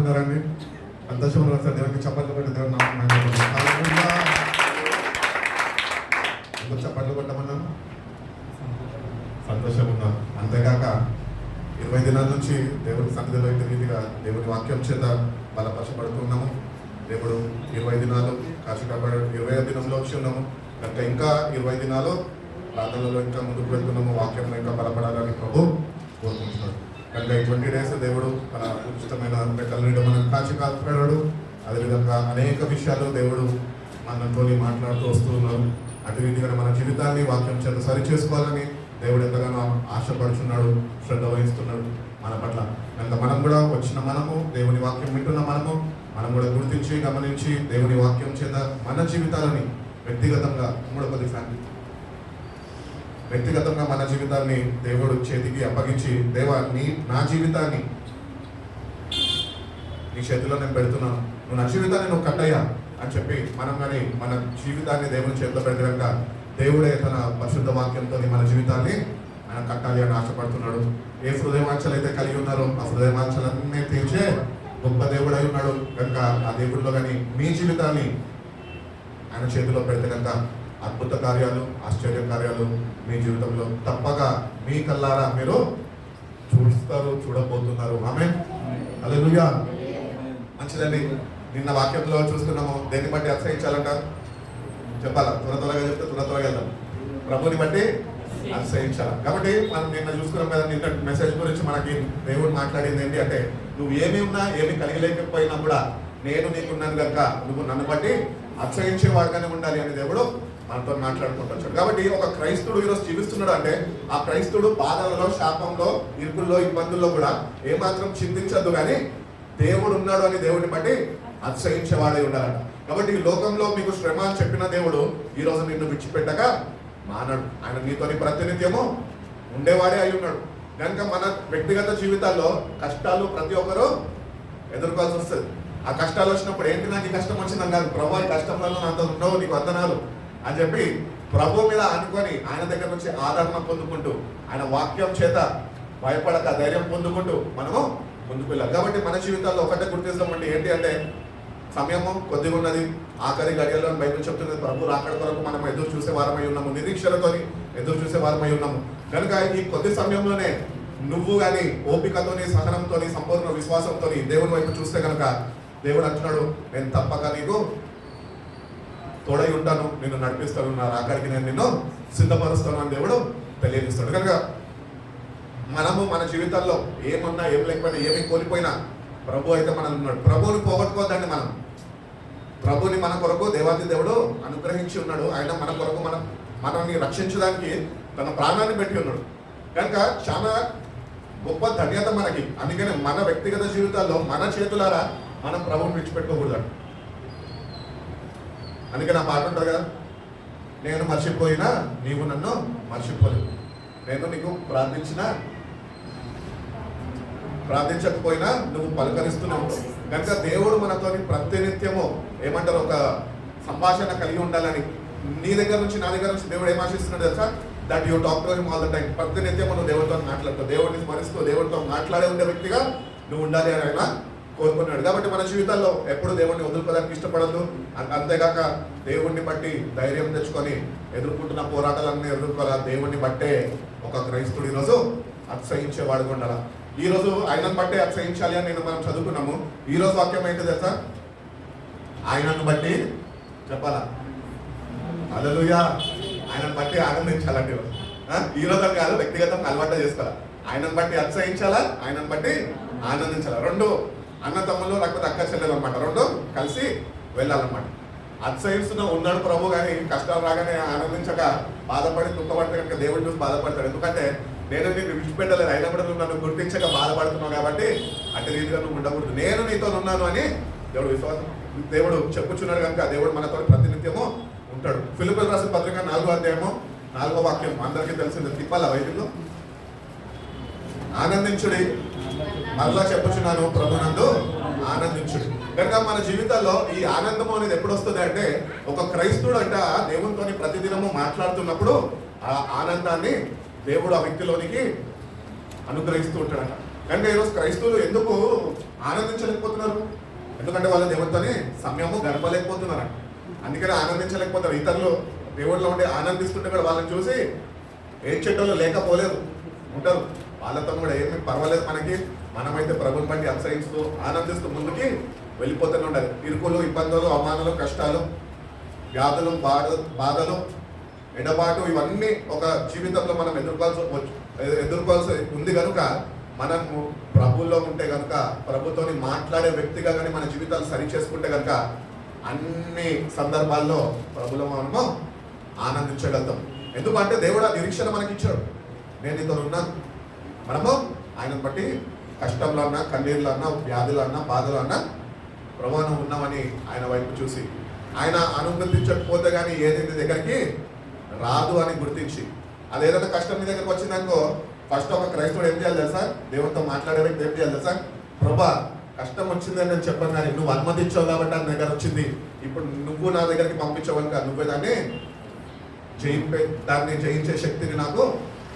ఉన్నారండి? సంతోషంగా ఉన్నారు సార్. దేవునికి చప్పట్లు కొట్టి దేవుని చప్పట్లు కొట్టమన్నాను. సంతోషంగా ఉన్నాను. అంతేకాక 20 దినాల నుంచి దేవుని సన్నిధిలో ఇంటి రీతిగా దేవుని వాక్యం చేత బలపరచబడుతున్నాము. దేవుడు 20 దినాలు కాశీకాబడి 20వ దినంలో వచ్చి ఉన్నాము కనుక ఇంకా 20 దినాలు ప్రార్థనలో ఇంకా ముందుకు వెళ్తున్నాము. వాక్యంలో ఇంకా బలపడాలని ప్రభు కోరుకుంటున్నాడు. కనుక ఈ 20 డేస్ దేవుడు తన ఉచితమైన పెట్టల నుండి మనం కాచి కాపాడాడు. అదేవిధంగా అనేక విషయాలు దేవుడు మనతో మాట్లాడుతూ వస్తూ ఉన్నారు. అటు రీతిగా మన జీవితాన్ని వాక్యం చేత సరి చేసుకోవాలని దేవుడు ఎంతగానో ఆశపడుచున్నాడు, శ్రద్ధ వహిస్తున్నాడు మన పట్ల. కనుక మనం కూడా వచ్చిన మనము, దేవుని వాక్యం వింటున్న మనం కూడా గుర్తించి గమనించి దేవుని వాక్యం చేత మన జీవితాలని వ్యక్తిగతంగా వ్యక్తిగతంగా మన జీవితాన్ని దేవుడు చేతికి అప్పగించి, దేవా నా జీవితాన్ని నీ చేతిలో నేను పెడుతున్నాను, నువ్వు నా జీవితాన్ని నువ్వు కట్టయ్యా అని చెప్పి మనం కానీ మన జీవితాన్ని దేవుని చేతిలో పెట్టినాక దేవుడే తన పరిశుద్ధ వాక్యంతో మన జీవితాన్ని ఆయన కట్టాలి అని ఆశపడుతున్నాడు. ఏ హృదయవాంఛలు అయితే కలిగి ఉన్నారో ఆ హృదయవాంఛలన్నీ తీర్చే గొప్ప దేవుడై ఉన్నాడు. కనుక ఆ దేవుడిలో కానీ మీ జీవితాన్ని ఆయన చేతిలో పెడితే కనుక అద్భుత కార్యాలు, ఆశ్చర్య కార్యాలు మీ జీవితంలో తప్పక మీ కల్లారా మీరు చూడబోతున్నారు. ఆమేన్, హల్లెలూయా. మంచిదండి. నిన్న వాక్యంలో చూసుకున్నాము. దేన్ని బట్టి అతిశయించాలంట చెప్పాలా? త్వరగా చెప్తే త్వరగా వెళ్దాం. ప్రభుని బట్టి అతిశయించాలి. కాబట్టి మనం నిన్న చూసుకున్నాం కదా, నిన్న మెసేజ్ గురించి మనకి దేవుడు మాట్లాడింది ఏంటి అంటే, నువ్వు ఏమి ఉన్నా ఏమి కలిగలేకపోయినా కూడా నేను నీకున్నాను కనుక నువ్వు నన్ను బట్టి అతిశయించేవాడుగానే ఉండాలి అని దేవుడు మనతో మాట్లాడుకుంటాడు. కాబట్టి ఒక క్రైస్తవుడు ఈరోజు జీవిస్తున్నాడు అంటే ఆ క్రైస్తవుడు బాధలలో, శాపంలో, ఇరుకుల్లో, ఇబ్బందుల్లో కూడా ఏమాత్రం చింతించద్దు కానీ దేవుడు ఉన్నాడు అని దేవుడిని బట్టి అతిశయించేవాడై ఉండాలంట. కాబట్టి ఈ లోకంలో మీకు శ్రమ అని చెప్పిన దేవుడు ఈ రోజు నిన్ను విడిచిపెట్టక మానడు. ఆయన నీతోని ప్రతినిత్యము ఉండేవాడే అయి ఉన్నాడు. కనుక మన వ్యక్తిగత జీవితాల్లో కష్టాలు ప్రతి ఒక్కరూ ఎదుర్కోవాల్సి వస్తుంది. ఆ కష్టాలు వచ్చినప్పుడు ఏంటి నాకు ఈ కష్టం వచ్చిందని కాదు, ప్రభు ఈ కష్టంలో నాతో ఉండవు, నీకు వందనాలు అని చెప్పి ప్రభు మీద అనుకొని ఆయన దగ్గర నుంచి ఆదరణ పొందుకుంటూ ఆయన వాక్యం చేత భయపడక ధైర్యం పొందుకుంటూ మనము ముందుకు వెళ్ళాలి. కాబట్టి మన జీవితాల్లో ఒకటే గుర్తిస్తామంటే ఏంటి అంటే, సమయము కొద్దిగా ఉన్నది, ఆఖరి గడియల్లో బైబిల్ చెప్తున్నది. ప్రభు రాకడ కొరకు మనం ఎదురు చూసే వారమై ఉన్నాము, నిరీక్షణతో ఎదురు చూసే వారమై ఉన్నాము. కనుక ఈ కొద్ది సమయంలోనే నువ్వు కానీ ఓపికతోని, సహనంతో, సంపూర్ణ విశ్వాసంతో దేవుని వైపు చూస్తే కనుక దేవుడు అంటున్నాడు, నేను తప్పక నీకు తోడై ఉంటాను, నిన్ను నడిపిస్తాను, నా రాకడికి నేను నిన్ను సిద్ధపరుస్తాను అని దేవుడు తెలియజేస్తాడు. కనుక మనము మన జీవితాల్లో ఏమన్నా ఏం లేకపోయినా ఏమి కోల్పోయినా ప్రభు అయితే మనల్ని ఉన్నాడు. ప్రభువుని పోగొట్టుకోవద్దండి. ప్రభుని మన కొరకు దేవాది దేవుడు అనుగ్రహించి ఉన్నాడు. ఆయన మన కొరకు మనల్ని రక్షించడానికి తన ప్రాణాన్ని పెట్టి ఉన్నాడు. కనుక చాలా గొప్ప ధన్యత మనకి. అందుకని మన వ్యక్తిగత జీవితాల్లో మన చేతులారా మనం ప్రభువుని విడిచిపెట్టుకోకూడదు. అందుకని ఆ పాట ఉంటుంది కదా, నేను మర్చిపోయినా నీవు నన్ను మర్చిపోలేదు, నేను నీకు ప్రార్థించకపోయినా నువ్వు పలకరిస్తున్నావు. కనుక దేవుడు మనతో ప్రతినిత్యము ఏమంటారు, ఒక సంభాషణ కలిగి ఉండాలని. నీ దగ్గర నుంచి నా దగ్గర నుంచి దేవుడు ఏం ఆశిస్తున్నాడు తెలుసా? That you talk to him all the time. ప్రతినిత్యము నువ్వు దేవుడితో మాట్లాడుతావు, దేవుడిని స్మరిస్తూ దేవుడితో మాట్లాడే ఉండే వ్యక్తిగా నువ్వు ఉండాలి అని ఆయన కోరుకున్నాడు. కాబట్టి మన జీవితాల్లో ఎప్పుడు దేవుడిని వదులుకోవడానికి ఇష్టపడద్దు. అంతేకాక దేవుడిని బట్టి ధైర్యం తెచ్చుకొని ఎదుర్కొంటున్న పోరాటాలన్నీ ఎదుర్కోవాలి. దేవుడిని బట్టే ఒక క్రైస్తవుడు ఈరోజు అతిశయించేవాడుగా ఉండాలి. ఈరోజు ఆయనను బట్టే అతిశయించాలి అని మనం చదువుకున్నాము. ఈరోజు వాక్యం ఏంటి తెలుసా? ఆయనను బట్టి చెప్పాలా? హల్లెలూయా. ఆయనను బట్టి ఆనందించాలండి. ఈరోజు అని కాదు, వ్యక్తిగతంగా అలవాటు చేసుకోవాలి. ఆయనను బట్టి అతిశయించాలా, ఆయనను బట్టి ఆనందించాలా. రెండు అన్న తమ్ముళ్ళు లేకపోతే అక్క చెల్లెలు అనమాట, రెండు కలిసి వెళ్ళాలన్నమాట. అతిశయిస్తున్న ఉన్నాడు ప్రభు, కానీ కష్టాలు రాగానే ఆనందించక బాధపడి దుఃఖపడితే కనుక దేవుడు చూసి బాధపడతాడు. ఎందుకంటే నేను నీకు విడిచిపెట్టలేదు, అయినా కూడా నువ్వు నన్ను గుర్తించక బాధపడుతున్నావు కాబట్టి అటు రీతిగా నువ్వు ఉండకూడదు. నేను నీతో ఉన్నాను అని దేవుడు చెప్పుచున్నాడు. కనుక దేవుడు మనతో ప్రతినిత్యము ఉంటాడు. ఫిలిప్పీయులకు రాసిన పత్రిక 4వ అధ్యాయము 4వ వాక్యం అందరికీ తెలిసింది. తిప్పాలా వైద్యులు? ఆనందించుడి, మరలా చెప్పుచున్నాను, ప్రభునందు ఆనందించుడి. కనుక మన జీవితాల్లో ఈ ఆనందము అనేది ఎప్పుడు వస్తుంది అంటే, ఒక క్రైస్తవుడు అంట దేవునితో ప్రతిదినము మాట్లాడుతున్నప్పుడు ఆ ఆనందాన్ని దేవుడు ఆ వ్యక్తిలోనికి అనుగ్రహిస్తూ ఉంటాడట. కనుక ఈరోజు క్రైస్తవులు ఎందుకు ఆనందించలేకపోతున్నారు? ఎందుకంటే వాళ్ళ దేవుడితోనే సమయము గడపలేకపోతున్నారు. అందుకని ఆనందించలేకపోతారు. ఇతరులు దేవుడిలో ఉండి ఆనందిస్తుంటే కూడా వాళ్ళని చూసి ఏడ్చేటోళ్ళు లేకపోలేదు ఉంటారు. వాళ్ళతో కూడా ఏమీ పర్వాలేదు మనకి, మనమైతే ప్రభుని బట్టి అతిశయిస్తూ ఆనందిస్తూ ముందుకి వెళ్ళిపోతూనే ఉండాలి. ఇరుకులు, ఇబ్బందులు, అవమానాలు, కష్టాలు, వ్యాధులు, బాధలు, ఎడబాటు ఇవన్నీ ఒక జీవితంలో మనం ఎదుర్కోవాల్సి ఉంది కనుక మనము ప్రభుల్లో ఉంటే కనుక, ప్రభుతోని మాట్లాడే వ్యక్తిగా కానీ మన జీవితాలు సరి చేసుకుంటే కనుక అన్ని సందర్భాల్లో ప్రభులో మనము ఆనందించగలుగుతాం. ఎందుకంటే దేవుడు ఆ నిరీక్షణ మనకి ఇచ్చాడు. నేను ఇతను ఉన్నాను. మనము ఆయనను బట్టి కష్టంలో అన్నా, కన్నీళ్ళు అన్నా, వ్యాధులు అన్నా, బాధలు అన్నా ప్రభువును ఉన్నామని ఆయన వైపు చూసి, ఆయన అనుమతించకపోతే కానీ ఏదైతే దగ్గరికి రాదు అని గుర్తించి, అదేదైనా కష్టం మీ దగ్గరకు వచ్చిందనుకో, ఫస్ట్ ఒక క్రైస్తవుడు ఏం చేయాలి తెలుసా? దేవుడితో మాట్లాడే వ్యక్తి ఏం చేయాలి తెలుసా? ప్రభా కష్టం వచ్చిందని నేను చెప్పాను, కానీ నువ్వు అనుమతించావు కాబట్టి నా దగ్గర వచ్చింది. ఇప్పుడు నువ్వు నా దగ్గరికి పంపించావు కనుక నువ్వే దాన్ని జయించే శక్తిని నాకు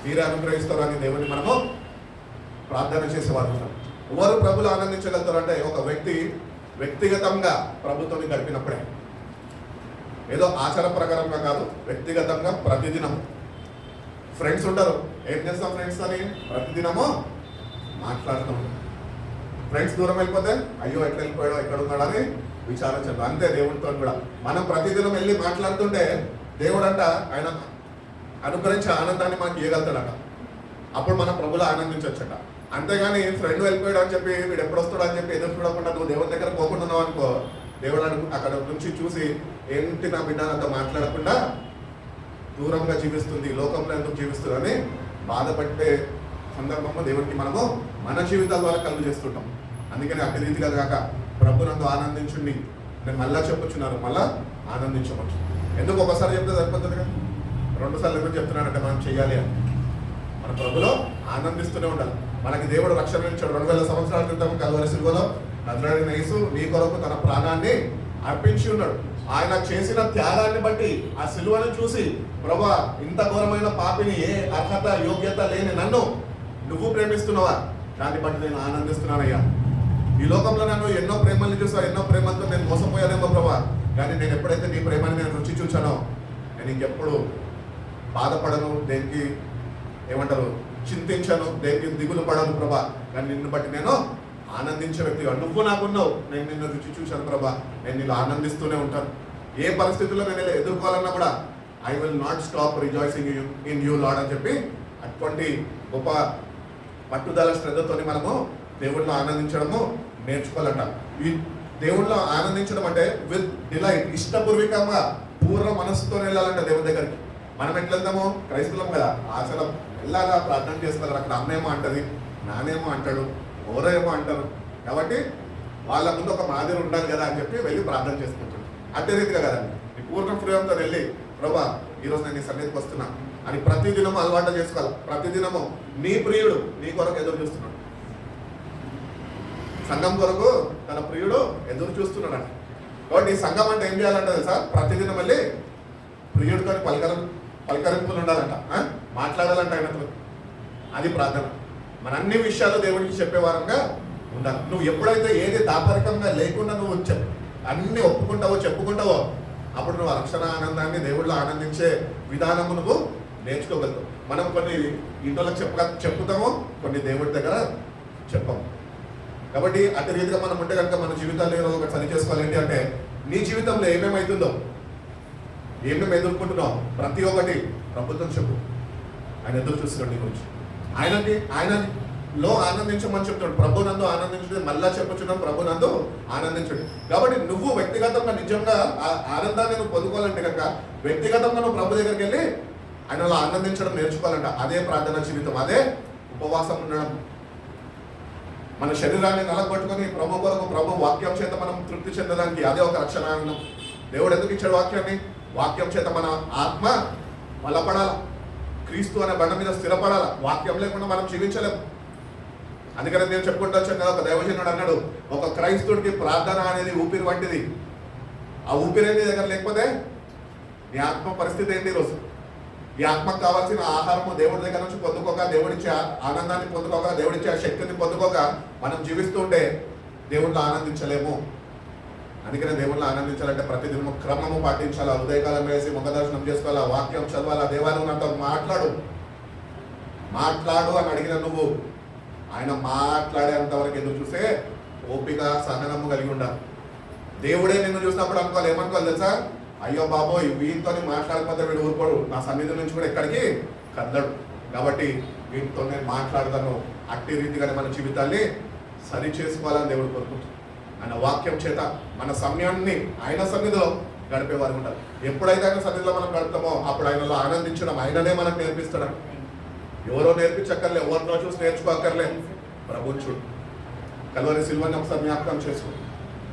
మీరే అనుగ్రహిస్తారు అని దేవుని మనము ప్రార్థన చేసేవారు. ఎవరు ప్రభులు ఆనందించగలుగుతారు అంటే ఒక వ్యక్తి వ్యక్తిగతంగా ప్రభుత్వం గడిపినప్పుడే. ఏదో ఆచార ప్రకారంగా కాదు, వ్యక్తిగతంగా ప్రతిదినం. ఫ్రెండ్స్ ఉంటారు, ఏం చేస్తాం ఫ్రెండ్స్ అని ప్రతిదినము మాట్లాడుతూ ఉంటాం. ఫ్రెండ్స్ దూరం వెళ్ళిపోతే అయ్యో ఎక్కడ వెళ్ళిపోయాడో, ఎక్కడ ఉన్నాడో అని విచారించదు. అంతే దేవుడితో కూడా మనం ప్రతిదినం వెళ్ళి మాట్లాడుతుంటే దేవుడు అంట ఆయన అనుగ్రహించే ఆనందాన్ని మనకి ఇవ్వగలుగుతాడట. అప్పుడు మనం ప్రభులు ఆనందించవచ్చట. అంతేగాని ఫ్రెండ్ వెళ్ళిపోయాడు అని చెప్పి వీడు ఎప్పుడు వస్తాడు అని చెప్పి ఎదురు చూడకుండా నువ్వు దేవుడి దగ్గర పోకుండా ఉన్నావు అనుకో, దేవుడు అక్కడ నుంచి చూసి ఏంటి నా బిడ్డ నాతో మాట్లాడకుండా దూరంగా జీవిస్తుంది, లోకంలో ఎందుకు జీవిస్తుంది అని బాధపడే సందర్భంలో దేవుడికి మనము మన జీవితాల ద్వారా కలుగు చేస్తుంటాం. అందుకని అట్టి రీతిగా కాక ప్రభునందు ఆనందించుండి నేను మళ్ళా చెప్పుచున్నాను, మళ్ళా ఆనందించవచ్చు. ఎందుకు ఒకసారి చెప్తే సరిపోతుంది కదా, 2 సార్లు ఎందుకు చెప్తున్నానంటే మనం చెయ్యాలి అని. మన ప్రభులో ఆనందిస్తూనే ఉండాలి. మనకి దేవుడు రక్షణ ఇచ్చాడు. 2000 సంవత్సరాల క్రితం కల్వరి శిలువలో నజరేయుడైన యేసు నీ కొరకు తన ప్రాణాన్ని అర్పించి ఉన్నాడు. ఆయన చేసిన త్యాగాన్ని బట్టి ఆ శిలువను చూసి, ప్రభువా ఇంత ఘోరమైన పాపిని, ఏ అర్హత యోగ్యత లేని నన్ను నువ్వు ప్రేమిస్తున్నావా, దాన్ని బట్టి నేను ఆనందిస్తున్నానయ్యా. ఈ లోకంలో నన్ను ఎన్నో ప్రేమల్ని చూసావు, ఎన్నో ప్రేమలతో నేను మోసపోయానేమో ప్రభా, కానీ నేను ఎప్పుడైతే నీ ప్రేమని నేను రుచి చూచానో నేను ఇంకెప్పుడు బాధపడను, దేనికి ఏమంటారు చింతించను, దేనికి దిగులు పడను ప్రభా, కానీ నిన్ను బట్టి నేను ఆనందించే వ్యక్తిగా నువ్వు నాకున్నావు. నేను నిన్ను రుచి చూశాను ప్రభా, నేను నిన్ను ఆనందిస్తూనే ఉంటాను. ఏ పరిస్థితుల్లో నేను ఎదుర్కోవాలన్నా కూడా I will not stop rejoicing in you lord అని చెప్పి అటువంటి గొప్ప పట్టుదల శ్రద్ధతోని మనము దేవుడిలో ఆనందించడము నేర్చుకోవాలంట. ఈ దేవుడిలో ఆనందించడం అంటే విత్ డిలైట్, ఇష్టపూర్వకంగా పూర్ణ మనస్సుతో వెళ్ళాలంట దేవుడి దగ్గరికి. మనం ఎట్లా వెళ్తాము? క్రైస్తవులం కదా, ఆచరణ వెళ్ళాలా, ప్రార్థన చేస్తారు. అక్కడ అమ్మేమో అంటది, నానేమో అంటాడు, ఎవరేమో అంటారు. కాబట్టి వాళ్ళ ముందు ఒక మాదిరి ఉండాలి కదా అని చెప్పి వెళ్ళి ప్రార్థన చేసుకుంటాడు. అదే రీతిగా కదండి, నీ పూర్ణ ప్రియంతో వెళ్ళి ప్రభా ఈరోజు నేను నీ సన్నిధికి వస్తున్నా అని ప్రతిదినము అలవాటు చేసుకోవాలి. ప్రతిదినము నీ ప్రియుడు నీ కొరకు ఎదురు చూస్తున్నాడు. సంఘం కొరకు తన ప్రియుడు ఎదురు చూస్తున్నాడు అంట. కాబట్టి ఈ సంఘం అంటే ఏం చేయాలంటే తెలుసా? ప్రతిదినం వెళ్ళి ప్రియుడితో పలకరింపులు ఉండాలంట, మాట్లాడాలంట ఆయనతో. అది ప్రార్థన. మన అన్ని విషయాలు దేవుడికి చెప్పేవారంగా ఉండాలి. నువ్వు ఎప్పుడైతే ఏది దాపరికంగా లేకుండా నువ్వు అన్ని ఒప్పుకుంటావో చెప్పుకుంటావో అప్పుడు నువ్వు రక్షణ ఆనందాన్ని దేవుళ్ళు ఆనందించే విధానము నువ్వు నేర్చుకోగలుగుతావు. మనం కొన్ని ఇంట్లో చెప్పుతాము, కొన్ని దేవుడి దగ్గర చెప్పాము. కాబట్టి అటు రీతిగా మనం ఉంటే కనుక మన జీవితాల్లో ఒకటి సరి చేసుకోవాలి. ఏంటి అంటే నీ జీవితంలో ఏమేమవుతుందో, ఏమేమి ఎదుర్కొంటున్నావు ప్రతి ఒక్కటి ప్రభుత్వం చెప్పు. ఆయన ఎదురు చూస్తున్నాడు నీ గురించి. ఆయనలో ఆనందించమని చెప్తాడు. ప్రభునందు ఆనందించడం మళ్ళా చెప్పుచున్నాం, ప్రభునందు ఆనందించండి. కాబట్టి నువ్వు వ్యక్తిగతంగా నిజంగా ఆ ఆనందాన్ని నువ్వు పొందుకోవాలంటే కనుక వ్యక్తిగతంగా నువ్వు ప్రభు దగ్గరికి వెళ్ళి ఆయనలో ఆనందించడం నేర్చుకోవాలంట. అదే ప్రార్థన జీవితం, అదే ఉపవాసం ఉండడం. మన శరీరాన్ని నలగొట్టుకొని ప్రభు కొరకు, ప్రభు వాక్యం చేత మనం తృప్తి చెందడానికి అదే ఒక రక్షణ ఆనందం. దేవుడు ఎందుకు ఇచ్చాడు వాక్యాన్ని? వాక్యం చేత మన ఆత్మ బలపడాల, క్రీస్తు అనే బండ మీద స్థిరపడాల. వాక్యం లేకుండా మనం జీవించలేము. అందుకని నేను చెప్పుకుంటూ వచ్చాను కదా, ఒక దైవజనుడు అన్నాడు, ఒక క్రైస్తవుడికి ప్రార్థన అనేది ఊపిరి వంటిది. ఆ ఊపిరి అనేది దగ్గర లేకపోతే నీ ఆత్మ పరిస్థితి ఏంటి? ఈరోజు ఈ ఆత్మకు కావాల్సిన ఆహారము దేవుడి దగ్గర నుంచి పొందుకోక, దేవుడిచ్చే ఆనందాన్ని పొందుకోక, దేవుడిచ్చే ఆ శక్తిని పొందుకోక మనం జీవిస్తుంటే దేవుళ్ళు ఆనందించలేము. అందుకనే దేవుళ్ళు ఆనందించాలంటే ప్రతిదినం క్రమము పాటించాలా, ఉదయకాలం వేసి ముఖ దర్శనం చేసుకోవాలా, వాక్యం చదవాలా, దేవాలయం నాతో మాట్లాడు అని అడిగిన నువ్వు ఆయన మాట్లాడేంతవరకు ఎదురు చూసే ఓపిక సహనము కలిగి ఉండాలి. దేవుడే నిన్ను చూసినప్పుడు అనుకోవాలి, ఏమనుకోవాలి తెలుసా, అయ్యో బాబోయ్ వీటితో మాట్లాడకపోతే వీడు ఊరుకోడు, నా సన్నిధి నుంచి కూడా ఎక్కడికి కదలడు, కాబట్టి వీటితో నేను మాట్లాడతాను. అట్టి రీతిగానే మన జీవితాన్ని సరి చేసుకోవాలని దేవుడు కోరుకుంటున్నాడు. ఆయన వాక్యం చేత మన సమయాన్ని ఆయన సన్నిధిలో గడిపేవారు ఉంటారు. ఎప్పుడైతే ఆయన సన్నిధిలో మనం గడుపుతామో అప్పుడు ఆయనలో ఆనందించడం ఆయననే మనకు నేర్పిస్తాడు. ఎవరో నేర్పించక్కర్లే, ఎవరినో చూసి నేర్చుకోక్కర్లే, ప్రభువు చూడు. కల్వరి సిలువని ఒకసారి జ్ఞాపకం చేసుకో.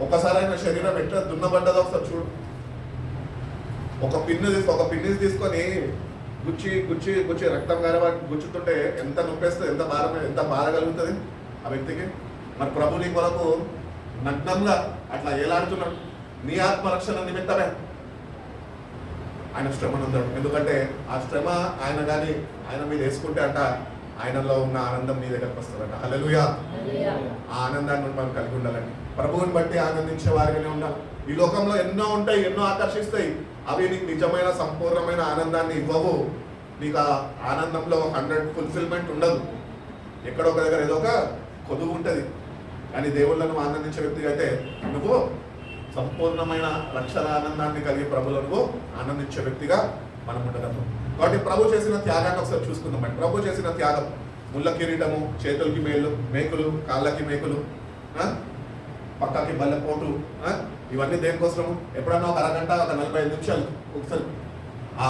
ఒకసారి ఆయన శరీరం ఎట్లా దున్నబడ్డదో ఒకసారి చూడు. ఒక పిన్ని తీసుకొని గుచ్చి గుచ్చి గుచ్చి రక్తం గారి గుచ్చుతుంటే ఎంత నొప్పేస్తుంది, ఎంత బాధ కలుగుతుంది ఆ వ్యక్తికి. మరి ప్రభు నీ కొరకు నగ్నంగా అట్లా ఏలాడుతున్నాడు. నీ ఆత్మరక్షణ నిమిత్తమే ఆయన శ్రమను ఉందాడు. ఎందుకంటే ఆ శ్రమ ఆయన మీద వేసుకుంటే అంట ఆయనలో ఉన్న ఆనందం నీ దగ్గరకు వస్తుందంట. హల్లెలూయా. ఆ ఆనందాన్ని మనం కలిగి ఉండాలండి. ప్రభువుని బట్టి ఆనందించే వారిగానే ఉండాలి. ఈ లోకంలో ఎన్నో ఉంటాయి, ఎన్నో ఆకర్షిస్తాయి. అవి నీకు నిజమైన సంపూర్ణమైన ఆనందాన్ని ఇవ్వవు. నీకు ఆ ఆనందంలో 100 ఫుల్ఫిల్మెంట్ ఉండదు. ఎక్కడో ఒక దగ్గర ఏదో ఒక కొదువు ఉంటుంది. కానీ దేవుళ్ళను ఆనందించే వ్యక్తిగా అయితే నువ్వు సంపూర్ణమైన రక్షణ ఆనందాన్ని కలిగి ప్రభువులో నువ్వు ఆనందించే వ్యక్తిగా మనం ఉండగలం. కాబట్టి ప్రభు చేసిన త్యాగాన్ని ఒకసారి చూసుకుందామండి. ప్రభు చేసిన త్యాగం, ముళ్ళ కిరీటము, చేతులకి మేకులు, కాళ్ళకి మేకులు, పక్కకి బల్లెపోటు, ఇవన్నీ దేనికోసము? ఎప్పుడన్నా ఒక అరగంట, ఒక 45 నిమిషాలు ఒకసారి ఆ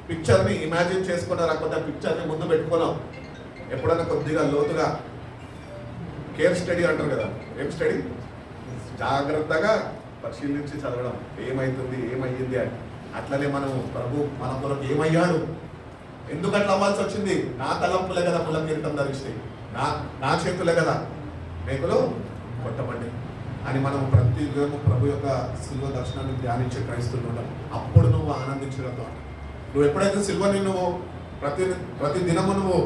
పిక్చర్ని ఇమాజిన్ చేసుకున్నా, లేకపోతే ఆ పిక్చర్ని ముందు పెట్టుకున్నాం. ఎప్పుడన్నా కొద్దిగా లోతుగా కేర్ స్టడీ అంటారు కదా, ఏం స్టడీ, జాగ్రత్తగా పరిశీలించి చదవడం, ఏమైతుంది ఏమయ్యింది అని. అట్లనే మనం ప్రభు మన కొరకు ఏమయ్యాడు, ఎందుకు అట్లా అవ్వాల్సి వచ్చింది, నా తలంపులే కదా ముళ్ళ కిరీటం ధరిస్తే, నా చేతులే కదా మేకులు కొట్టబడి అని మనం ప్రతిదినము ప్రభు యొక్క శిల్వ దర్శనాన్ని ధ్యానించే క్రైస్తవులు. అప్పుడు నువ్వు ఆనందించడంతో, నువ్వు ఎప్పుడైతే శిల్వని నువ్వు ప్రతి దినము నువ్వు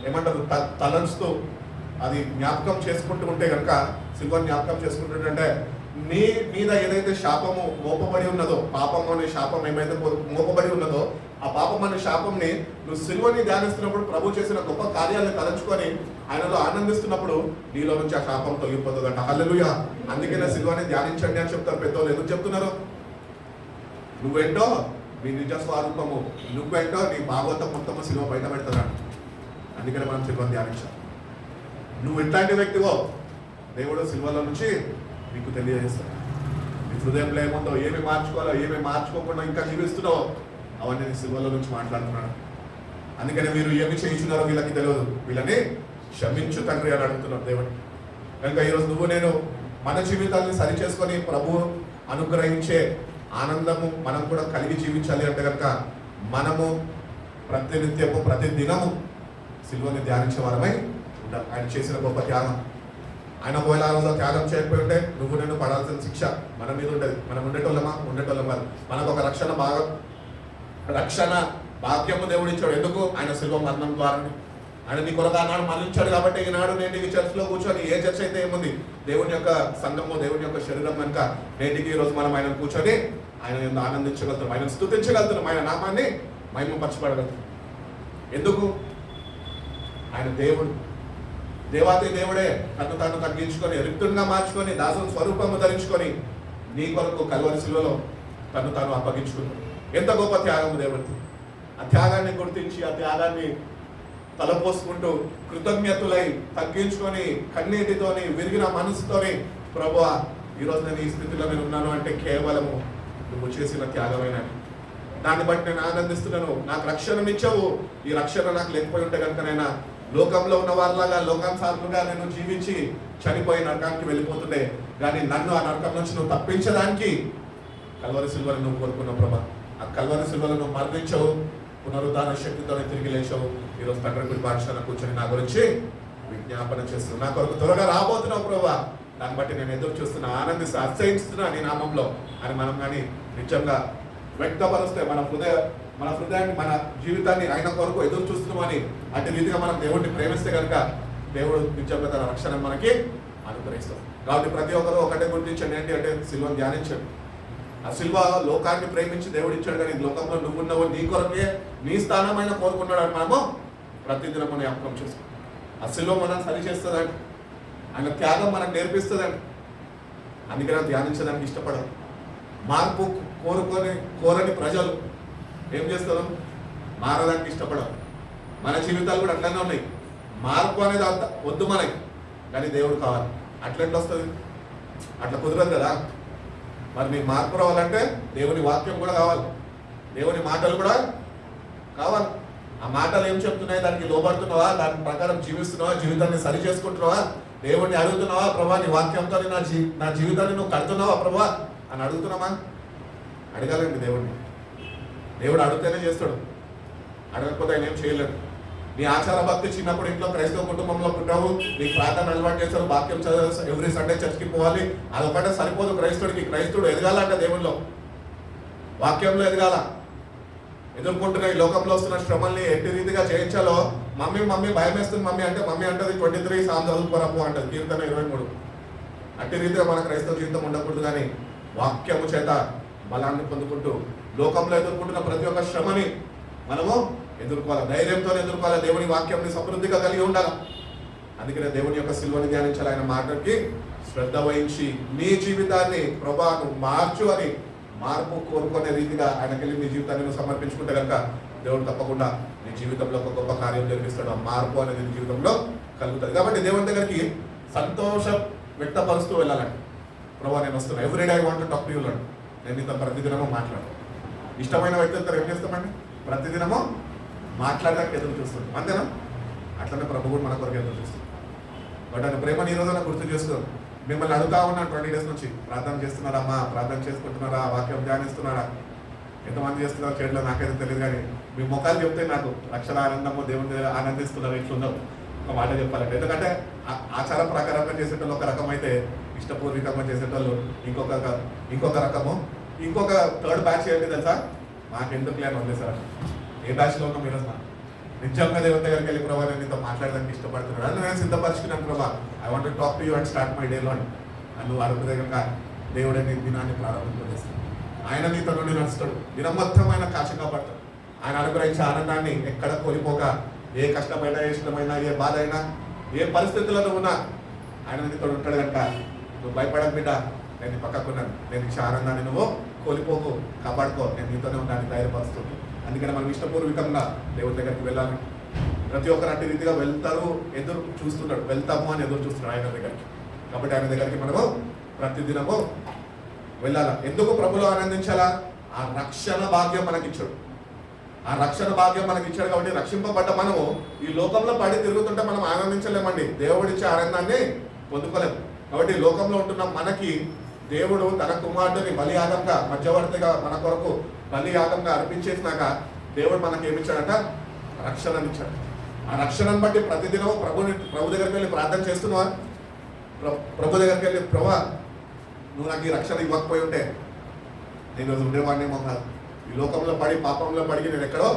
ఏమంటారు తలంచుతూ అది జ్ఞాపకం చేసుకుంటూ ఉంటే కనుక, శిల్వని జ్ఞాపకం చేసుకుంటుంటే నీ మీద ఏదైతే శాపము మోపబడి ఉన్నదో, పాపం అనే శాపం ఏమైతే మోపబడి ఉన్నదో, ఆ పాపం అనే శాపంని నువ్వు శిల్వని ధ్యానిస్తున్నప్పుడు, ప్రభు చేసిన గొప్ప కార్యాలను తలంచుకొని ఆయనలో ఆనందిస్తున్నప్పుడు నీలో నుంచి ఆ శాపం తొలగిపోతుందంట. హల్లెలూయా. అందుకనే శిల్వని ధ్యానించండి అని చెప్తారు పెద్దోళ్ళు. ఎందుకు చెప్తున్నారు? నువ్వేంటో నీ నిజ స్వరూపము, నువ్వేంటో నీ భాగవతం మొత్తము శిల్వ బయట పెడతాడు. అందుకనే మనం శిల్వని ధ్యానించాం. నువ్వు ఎట్లాంటి వ్యక్తివో దేవుడు శిల్వలో నుంచి నీకు తెలియజేస్తాడు. నీ హృదయంలో ఏముందో, ఏమి మార్చుకోవాలో, ఏమి మార్చుకోకుండా ఇంకా జీవిస్తున్నావో అవన్నీ నీ శిల్వలో నుంచి మాట్లాడుతున్నాడు. అందుకని మీరు ఏమి చేయించున్నారో వీళ్ళకి తెలియదు, వీళ్ళని క్షమించు తండ్రి అని అడుగుతున్నారు దేవుడు. కనుక ఈరోజు నువ్వు నేను మన జీవితాన్ని సరి చేసుకొని ప్రభు అనుగ్రహించే ఆనందము మనం కూడా కలిగి జీవించాలి అంటే కనుక మనము ప్రతినిత్యము ప్రతి దినము శిల్వని ధ్యానించే వారమై ఉండాలి. ఆయన చేసిన గొప్ప త్యాగం. ఆయన ఒకవేళ ఆ రోజు త్యాగం చేయకపోయి ఉంటే నువ్వు నేను పడాల్సిన శిక్ష మన మీద ఉండేది. మనం ఉండేటోళ్ళం కాదు. మనకు ఒక రక్షణ భాగ్యము దేవుడు ఇచ్చాడు. ఎందుకు? ఆయన శిల్వ మరణం ద్వారా. ఆయన నీ కొరకు ఆనాడు మరణించాడు కాబట్టి ఈనాడు నేటికి చర్చ్లో కూర్చొని, ఏ చర్చ్ అయితే ఏముంది, దేవుని యొక్క సంఘము, దేవుని యొక్క శరీరం కనుక నేటికి ఈరోజు మనం ఆయన కూర్చొని ఆయన ఆనందించగలుగుతాం, ఆయన స్తుతించగలుగుతున్నాం, ఆయన నామాన్ని మహిమపరచబడగలుగుతాం. ఎందుకు? ఆయన దేవుడు, దేవాది దేవుడే తను తగ్గించుకొని రిక్తుడిగా మార్చుకొని దాసుని స్వరూపము ధరించుకొని నీ కొరకు కల్వరి శిలువలో తను అప్పగించుకున్నాడు. ఎంత గొప్ప త్యాగము దేవుడికి. ఆ త్యాగాన్ని గుర్తించి, ఆ త్యాగాన్ని తలపోసుకుంటూ కృతజ్ఞతలై తగ్గించుకొని కన్నీటితోని విరిగిన మనసుతోని, ప్రభువా ఈరోజు నేను ఈ స్థితిలో నేను ఉన్నాను అంటే కేవలము నువ్వు చేసిన త్యాగమైన దాన్ని బట్టి నేను ఆనందిస్తున్నాను. నాకు రక్షణనిచ్చావు. ఈ రక్షణ నాకు లేకపోయి ఉంటే కనుక నైనా లోకంలో ఉన్న వాళ్ళగా లోకానుసారులుగా నేను జీవించి చనిపోయి నరకానికి వెళ్ళిపోతుండే. కానీ నన్ను ఆ నరకం నుంచి నువ్వు తప్పించడానికి కల్వరి సిల్వను నువ్వు కోరుకున్నావు ప్రభా. ఆ కల్వరి సిల్వను నువ్వు మరణించావు, పునరుద్ధాన శక్తితోనే తిరిగి లేచావు. ఈరోజు తండ్రి పాఠశాల కూర్చొని నా గురించి విజ్ఞాపన చేస్తున్నావు. నా కొరకు త్వరగా రాబోతున్నావు ప్రభా. దాన్ని బట్టి నేను ఎదురు చూస్తున్నా, ఆనందిస్తున్నా, అతిశయిస్తున్నా నీ నామంలో అని మనం కానీ నిజంగా వ్యక్తపరుస్తే, మన మన హృదయాన్ని, మన జీవితాన్ని ఆయన కొరకు ఎదురు చూస్తున్నామని అటు రీతిగా మనం దేవుడిని ప్రేమిస్తే కనుక దేవుడు నిత్యంగా తన రక్షణ మనకి అనుగ్రహిస్తాం. కాబట్టి ప్రతి ఒక్కరు ఒకటే గుర్తించండి, ఏంటి అంటే సిల్వను ధ్యానించండి. ఆ సిల్వ లోకాన్ని ప్రేమించి దేవుడు ఇచ్చాడు, కానీ లోకంలో నువ్వున్నావు నీ కొరకే నీ స్థానమైన కోరుకున్నాడు అని మనము ప్రతిదినం మనం జ్ఞాపకం చేసుకోం. ఆ సిల్వ మనం సరి చేస్తుందండి, ఆయన త్యాగం మనకు నేర్పిస్తుందండి. అందుకనే ధ్యానించడానికి ఇష్టపడరు. మార్పు కోరని ప్రజలు ఏం చేస్తారు? మారడానికి ఇష్టపడరు. మన జీవితాలు కూడా అట్లనే ఉన్నాయి. మార్పు అనేది అంత వద్దు మనకి, కానీ దేవుడు కావాలి. అట్లెట్లా వస్తుంది? అట్లా కుదరదు కదా. మరి నీకు మార్పు రావాలంటే దేవుని వాక్యం కూడా కావాలి, దేవుని మాటలు కూడా కావాలి. ఆ మాటలు ఏం చెప్తున్నాయి? దానికి లోబడుతున్నావా? దాని ప్రకారం జీవిస్తున్నావా? జీవితాన్ని సరి చేసుకుంటున్నావా? దేవుడిని అడుగుతున్నావా? ప్రభా నీ వాక్యంతో నా జీవితాన్ని నువ్వు కడుతున్నావా ప్రభా అని అడుగుతున్నామా? అడగాలండి దేవుడిని. దేవుడు అడిగితేనే చేస్తాడు, అడగకపోతే ఆయన ఏం చేయలేడు. నీ ఆచార భక్తి చిన్నప్పుడు ఇంట్లో క్రైస్తవ కుటుంబంలో పుట్టావు, నీకు ప్రార్థన అలవాటు చేస్తారు, వాక్యం చదివి ఎవ్రీ సండే చర్చికి పోవాలి, అదొకటే సరిపోదు క్రైస్తవుడికి. క్రైస్తవుడు ఎదగాలంటే దేవుల్లో వాక్యంలో ఎదగాల. ఎదుర్కొంటున్న ఈ లోకంలో వస్తున్న శ్రమల్ని ఎట్టి రీతిగా జయించాలో మమ్మీ భయం వేస్తుంది మమ్మీ అంటే, మమ్మీ అంటది 23 సార్లు చదువుకోరపు అంటది, కీర్తన 23. అట్టి రీతిగా మన క్రైస్తవ జీవితం ఉండకూడదు, కానీ వాక్యము చేత బలాన్ని పొందుకుంటూ లోకంలో ఎదుర్కొంటున్న ప్రతి ఒక్క శ్రమని మనము ఎదుర్కోవాలి, ధైర్యంతో ఎదుర్కోవాలి. దేవుని వాక్యంని సమృద్ధిగా కలిగి ఉండాలి. అందుకనే దేవుని యొక్క సిల్వని ధ్యానించాలి. ఆయన మాటకి శ్రద్ధ వహించి నీ జీవితాన్ని ప్రభాను మార్చు అని మార్పు కోరుకునే రీతిగా ఆయనకెళ్ళి నీ జీవితాన్ని నువ్వు సమర్పించుకుంటే కనుక దేవుడు తప్పకుండా నీ జీవితంలో ఒక గొప్ప కార్యం జరిపిస్తాడు. ఆ మార్పు అనేది నీ జీవితంలో కలుగుతుంది. కాబట్టి దేవుని దగ్గరికి సంతోషం వ్యక్తపరుస్తూ వెళ్ళాలండి. ప్రభా నేను వస్తున్నా, everyday I want to talk to you lord. నేను ఇంత ప్రతిదినము మాట్లాడు. ఇష్టమైన వ్యక్తులతో ఏం చేస్తామండి? ప్రతిదినము మాట్లాడడానికి ఎదురు చూస్తుంది, అంతేనా? అట్లనే ప్రభు కూడా మన కొరకు ఎదురు చూస్తుంది. బట్ ఆయన ప్రేమని ఈ రోజున గుర్తు చేస్తాం. మిమ్మల్ని అడుగుతా ఉన్నాను 20 days నుంచి, ప్రార్థన చేస్తున్నారా అమ్మా, ప్రార్థన చేసుకుంటున్నారా, వాక్యం ధ్యానిస్తున్నారా, ఎంతమంది చేస్తున్నారో చేయడం నాకైతే తెలియదు, కానీ మీ ముఖాలు చెప్తే నాకు రక్షణ ఆనందము, దేవుని ఆనందిస్తున్నారు ఎట్లుందో ఒక మాట చెప్పాలంటే. ఎందుకంటే ఆచార ప్రకారంగా చేసేటోళ్ళు ఒక రకం అయితే, ఇష్టపూర్వకంగా చేసేటోళ్ళు ఇంకొక రకము. ఇంకొక థర్డ్ బ్యాచ్ ఏంటి తెలుసా? మాకెందుకు లేని వదిలేసారు. ఏ బ్యాచ్లో ఉన్నాం ఈరోజు? నిజంగా దేవుని దగ్గరికి వెళ్ళి ప్రభావ నేను నీతో మాట్లాడడానికి ఇష్టపడుతున్నాడు అని నేను సిద్ధపరుచుకున్నాను. ప్రభా I want to talk to you and start my day loan అని నువ్వు అడుగు దగ్గర దేవుడే నీ దినాన్ని ప్రారంభింపజేస్తాడు. ఆయన నీతో నుండి నడుస్తాడు. దినం మొత్తం ఆయన కాచి కాపాడతాడు. ఆయన అనుగ్రహించే ఆనందాన్ని ఎక్కడ కోల్పోక, ఏ కష్టమైనా, ఏ ఇష్టమైనా, ఏ బాధ అయినా, ఏ పరిస్థితుల్లో ఉన్నా ఆయన నీతో ఉంటాడు కనుక నువ్వు భయపడక బిడ్డ, నేను నీ పక్కకున్నాను, నేను ఇచ్చే ఆనందాన్ని నువ్వు కోల్పోకు, కాపాడుకో, నేను నీతోనే ఉన్నాను ధైర్యపరుస్తుంది. అందుకని మనం ఇష్టపూర్వకంగా దేవుడి దగ్గరికి వెళ్ళాలి. ప్రతి ఒక్కరు అట్టి రీతిగా వెళ్తారు, ఎదురు చూస్తున్నాడు, వెళ్తాము అని ఎదురు చూస్తున్నాడు ఆయన దగ్గరికి. కాబట్టి ఆయన దగ్గరికి మనము ప్రతిదినము వెళ్ళాలా. ఎందుకు ప్రభులో ఆనందించాలా? ఆ రక్షణ భాగ్యం మనకిచ్చాడు. ఆ రక్షణ భాగ్యం మనకి ఇచ్చాడు. కాబట్టి రక్షింపబడ్డ మనము ఈ లోకంలో పడి తిరుగుతుంటే మనం ఆనందించలేమండి, దేవుడిచ్చే ఆనందాన్ని పొందుకోలేము. కాబట్టి లోకంలో ఉంటున్న మనకి దేవుడు తన కుమారుడిని బలియాగంగా, మధ్యవర్తిగా మన కొరకు బలియాగంగా అర్పించేసినాక దేవుడు మనకి ఏమిచ్చాడట? రక్షణని ఇచ్చాడు. ఆ రక్షణను బట్టి ప్రతిదినం ప్రభు దగ్గరికి వెళ్ళి ప్రార్థన చేస్తున్నావా? ప్రభు దగ్గరికి వెళ్ళి ప్రభా నువ్వు నాకు ఈ రక్షణ ఇవ్వకపోయి ఉంటే నేను రోజు ఉండేవాడినేమో కాదు, ఈ లోకంలో పడి పాపంలో పడికి నేను ఎక్కడో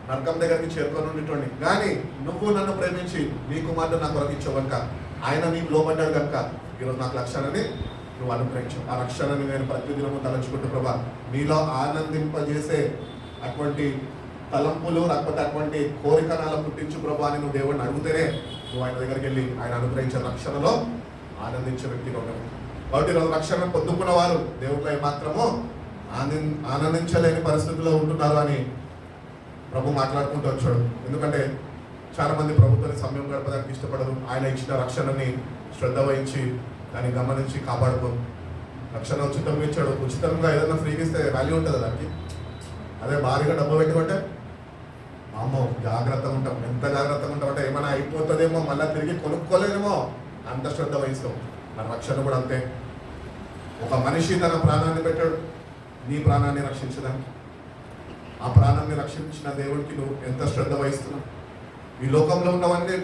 నరకం దగ్గరికి చేరుకొని ఉండేటోడిని. కానీ నువ్వు నన్ను ప్రేమించి నీ కుమారుడు నా కొరకు ఇచ్చావు కనుక, ఆయన నీకు లోపడ్డాడు కనుక ఈరోజు నాకు రక్షణని నువ్వు అనుగ్రహించావు. ఆ రక్షణని నేను ప్రతిదినము తలంచుకుంటూ ప్రభా నీలో ఆనందింపజేసే అటువంటి తలంపులు, లేకపోతే అటువంటి కోరికనాలు పుట్టించు ప్రభా అని నువ్వు దేవుడిని అడిగితేనే నువ్వు ఆయన దగ్గరికి వెళ్ళి ఆయన అనుగ్రహించిన రక్షణలో ఆనందించే వ్యక్తిగా ఉండవు. కాబట్టి ఈరోజు రక్షణ పొందుకున్న వారు దేవుడిలో ఏమాత్రమో ఆనందించలేని పరిస్థితుల్లో ఉంటున్నారు అని ప్రభు మాట్లాడుకుంటూ వచ్చాడు. ఎందుకంటే చాలా మంది ప్రభుత్వాన్ని సమయం గడపడానికి ఇష్టపడరు. ఆయన ఇచ్చిన రక్షణని శ్రద్ధ వహించి దాన్ని గమనించి కాపాడుకో. రక్షణ ఉచితంగా ఇచ్చాడు. ఉచితంగా ఏదైనా ఫ్రీగా ఇస్తే వాల్యూ ఉంటుంది దానికి. అదే భారీగా డబ్బు పెట్టుకుంటే అమ్మో జాగ్రత్తగా ఉంటాం. ఎంత జాగ్రత్తగా ఉంటామంటే ఏమైనా అయిపోతుందేమో, మళ్ళీ తిరిగి కొనుక్కోలేమో, అంత శ్రద్ధ వహిస్తాం. మన రక్షణ కూడా అంతే. ఒక మనిషి తన ప్రాణాన్ని పెట్టాడు నీ ప్రాణాన్ని రక్షించడానికి. ఆ ప్రాణాన్ని రక్షించిన దేవుడికి నువ్వు ఎంత శ్రద్ధ వహిస్తున్నావు? ఈ లోకంలో ఉన్నవన్నీ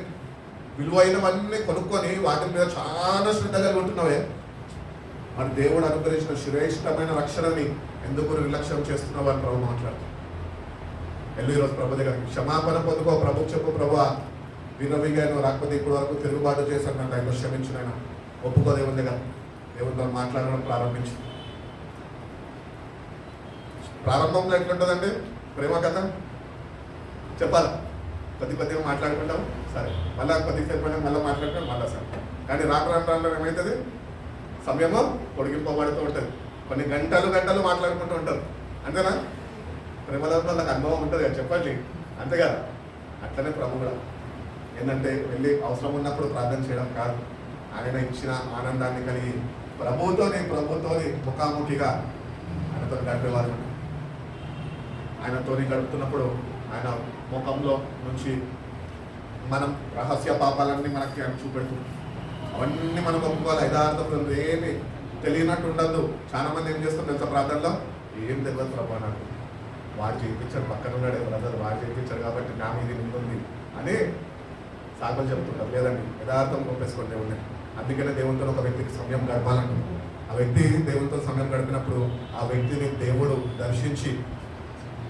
విలువైనవన్నీ కొనుక్కొని వాటి మీద చాలా శ్రద్ధ కలిగి ఉంటున్నావే, మరి దేవుడు అనుగ్రహించిన శ్రేష్టమైన రక్షణని ఎందుకు నిర్లక్ష్యం చేస్తున్నావు అని ప్రభు మాట్లాడుతున్నావు. వెళ్ళు ఈరోజు ప్రభు దగ్గర క్షమాపణ పొందుకో. ప్రభు చెప్పు, ప్రభు వినవిగాను రాకపోతే ఇప్పటి వరకు తిరుగుబాటు చేశాను, నన్ను ఆయన క్షమించిన ఆయన ఒప్పుకో. దేవుని దగ్గర దేవునితో మాట్లాడడం ప్రారంభించు. ప్రారంభంలో ఎట్లుంటుందండి ప్రేమ కథ? చెప్పాలా? కొద్దిగా మాట్లాడుకుంటాం, సరే మళ్ళీ కొద్దిసేపు మళ్ళీ మాట్లాడుకుంటాం, మళ్ళీ సరే. కానీ రాను ఏమవుతుంది, సమయము పొడిగింపబడుతూ ఉంటుంది. కొన్ని గంటలు మాట్లాడుకుంటూ ఉంటారు, అంతేనా? ప్రేమలో వాళ్ళకి అనుభవం ఉంటుంది కదా, చెప్పండి, అంతే కదా. అట్లనే ప్రభు కూడా ఏంటంటే వెళ్ళి అవసరం ఉన్నప్పుడు ప్రార్థన చేయడం కాదు, ఆయన ఇచ్చిన ఆనందాన్ని కలిగి ప్రభుతోని ముఖాముఖిగా ఆయనతో గడిపేవారు. ఆయనతోని గడుపుతున్నప్పుడు ఆయన ముఖంలో నుంచి మనం రహస్య పాపాలన్నీ మనకి ఆయన చూపెడుతుంది. అవన్నీ మనం ఒప్పుకోవాలి. యథార్థం ఏమి తెలియనట్టు ఉండదు. చాలా మంది ఏం చేస్తారు తెలుసా, ప్రార్థనలో ఏం తెలియదు ప్రభు నాకు, వాడు చేయించాడు, పక్కన ఉన్నాడే బ్రదర్, వాడు చేయించాడు కాబట్టి నా మీద ఉంటుంది అని సాగులు చెప్తుంటారు. లేదండి, యథార్థం ఒప్పేసుకోండి దేవుడిని. అందుకనే దేవునితో ఒక వ్యక్తికి సమయం గడపాలండి. ఆ వ్యక్తి దేవునితో సమయం గడిపినప్పుడు ఆ వ్యక్తిని దేవుడు దర్శించి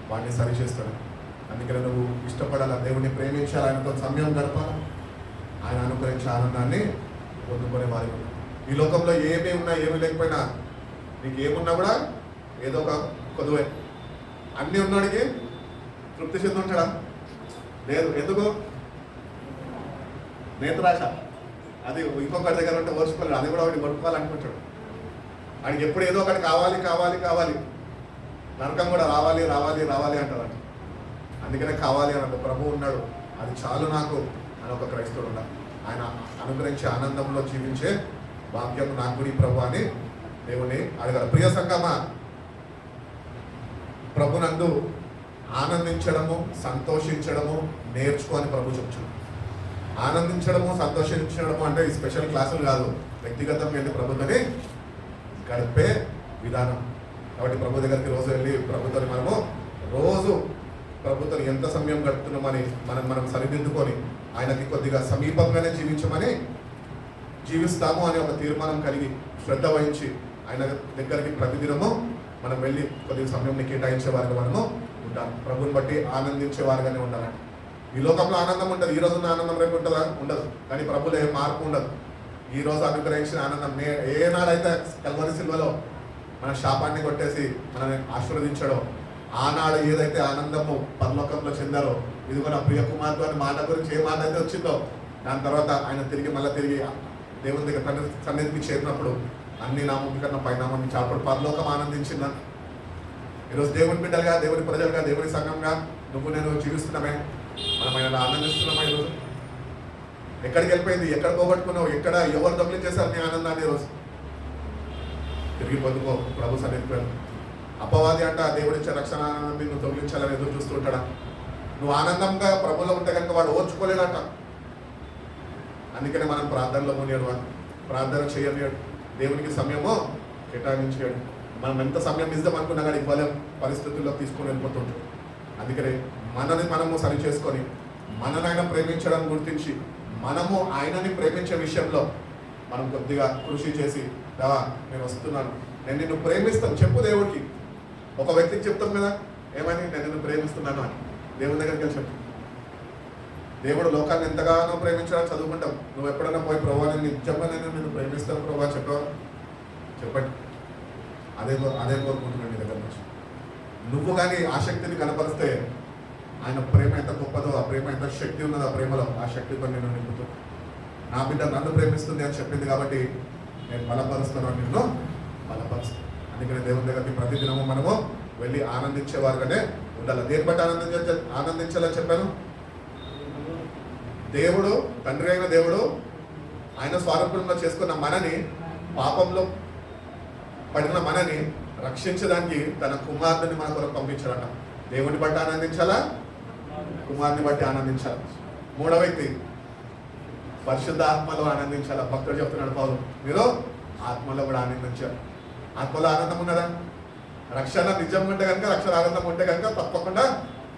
వాడిని సరిచేస్తాడు. అందుకనే నువ్వు ఇష్టపడాలా, దేవుడిని ప్రేమించాలి, ఆయనతో సమయం గడపాలి, ఆయన అనుగ్రహించే ఆనందాన్ని పొందుకునే వారి. ఈ లోకంలో ఏమీ ఉన్నా ఏమీ లేకపోయినా, నీకు ఏమున్నా కూడా ఏదో ఒక కొదువే. అన్నీ ఉన్నవాడికి తృప్తి చెంది ఉంటాడా? లేదు. ఎందుకు? నేత్రాశ. అది ఇంకొకటి దగ్గర ఉంటే ఓర్చుకోలేడు, అది కూడా వాడిని కొనుక్కోవాలనుకుంటాడు. వాడికి ఎప్పుడు ఏదో ఒకటి కావాలి. నరకం కూడా రావాలి అంటారు. అందుకనే కావాలి అన్నట్టు ప్రభు ఉన్నాడు, అది చాలు నాకు అని ఒక క్రైస్తవుడు ఉండాలి. ఆయన అనుగ్రహించే ఆనందంలో జీవించే భాగ్యం నాకు కూడా ఈ ప్రభు అని దేవుని అడగాలి. ప్రియ సంగమా, ప్రభునందు ఆనందించడము సంతోషించడము నేర్చుకోని ప్రభు చెప్తున్నాడు. ఆనందించడము సంతోషించడము అంటే ఈ స్పెషల్ క్లాసులు కాదు, వ్యక్తిగతంగా ప్రభుత్వని గడిపే విధానం. కాబట్టి ప్రభు దగ్గరికి రోజు వెళ్ళి ప్రభుత్వాన్ని మనము రోజు ప్రభుత్వం ఎంత సమయం గడుపుతున్నామని మనం సరిదిద్దుకొని ఆయనకి కొద్దిగా సమీపంగానే జీవిస్తాము అని ఒక తీర్మానం కలిగి శ్రద్ధ వహించి ఆయన దగ్గరికి ప్రతిదినము మనం వెళ్ళి కొద్దిగా సమయం కేటాయించే వారిగా మనము ఉండాలి. ప్రభుని బట్టి ఆనందించే వారిగానే ఉండాలండి. ఈ లోకంలో ఆనందం ఉంటుంది, ఈ రోజున్న ఆనందం రేపు ఉంటుందా? ఉండదు. కానీ ప్రభులో ఏ మార్పు ఉండదు. ఈ రోజు అనుగ్రహించిన ఆనందం ఏనాడైతే కల్వరి సిల్వలో మన శాపాన్ని కొట్టేసి మనల్ని ఆశీర్వదించడో, ఆనాడు ఏదైతే ఆనందము పరలోకంలో చెందారో, ఇదిగో నా ప్రియ కుమార్తె అని మాట గురించి ఏ మాట అయితే వచ్చిందో, దాని తర్వాత ఆయన మళ్ళీ తిరిగి దేవుని దగ్గర సన్నిధికి చేరినప్పుడు అన్ని నామం కన్నా పైనామం నుంచి అప్పుడు పరలోకం ఆనందించిందని. ఈరోజు దేవుని బిడ్డలుగా, దేవుని ప్రజలుగా, దేవుని సంఘంగా నువ్వు నేను జీవిస్తున్నామే, మనం ఆయన ఆనందిస్తున్నామా? ఈరోజు ఎక్కడికి వెళ్ళిపోయింది? ఎక్కడ పోగొట్టుకున్నావు? ఎవరు దొంగిలించేశారు నీ ఆనందాన్ని? ఈరోజు తిరిగి పొందుకో ప్రభు సన్నిధికి. అపవాది అంట దేవుడిచ్చే రక్షణ ఆనందాన్ని నువ్వు దొంగిలించాలని ఎదురు చూస్తుంటాడా? నువ్వు ఆనందంగా ప్రభులో ఉంటే కనుక వాడు ఓర్చుకోలేదంట. అందుకనే మనం ప్రార్థనలో మునియాడు, ప్రార్థన చేయలేడు, దేవునికి సమయమో కేటాయించాడు. మనం ఎంత సమయం ఇద్దాం అనుకున్నా కానీ ఇవ్వలేం, పరిస్థితుల్లో తీసుకొని వెళ్ళిపోతుంటాం. అందుకనే మనము సరి చేసుకొని మననైనా ప్రేమించడం గుర్తించి మనము ఆయనని ప్రేమించే విషయంలో మనం కొద్దిగా కృషి చేసి, దేవా నేను వస్తున్నాను, నేను నిన్ను ప్రేమిస్తాను చెప్పు దేవుడికి. ఒక వ్యక్తికి చెప్తాం కదా ఏమని, నేను నిన్ను ప్రేమిస్తున్నాను అని. దేవుని దగ్గరికి వెళ్ళి చెప్పు. దేవుడు లోకాన్ని ఎంతగానో ప్రేమించడానికి చదువుకుంటాం. నువ్వు ఎప్పుడైనా పోయి ప్రభావ నేను నిజంగా నేను ప్రేమిస్తాను ప్రభావ చెప్పండి. అదే కోరుకుంటున్నాను నీ దగ్గర నుంచి. నువ్వు కానీ ఆసక్తిని కనపరిస్తే ఆయన ప్రేమ ఎంత గొప్పదో, ఆ ప్రేమ ఎంత శక్తి ఉన్నదో, ఆ ప్రేమలో ఆ శక్తితో నేను నింపుతూ నా బిడ్డ నన్ను ప్రేమిస్తుంది అని చెప్పింది కాబట్టి నేను బలపరుస్తున్నాను, నిన్ను బలపరుస్తాను. అందుకని దేవుని దగ్గరికి ప్రతిదినము మనము వెళ్ళి ఆనందించేవారుగానే ఉండాలి. దేని బట్టి ఆనందించాలని చెప్పాను? దేవుడు, తండ్రి అయిన దేవుడు ఆయన స్వరూపంలో చేసుకున్న మనని, పాపంలో పడిన మనని రక్షించడానికి తన కుమారుని మన కొరకు పంపించాలట. దేవుని బట్టి ఆనందించాలా, కుమారుని బట్టి ఆనందించాలి. మూడవ వ్యక్తి పరిశుద్ధ ఆత్మలో ఆనందించాలా. భక్తుడు చెప్తున్నాడు పౌలు, మీరు ఆత్మలో కూడా ఆనందించాలి. ఆత్మలో ఆనందం ఉన్నదా? రక్షణ నిజం ఉంటే కనుక, రక్షణ ఆనందం ఉంటే కనుక తప్పకుండా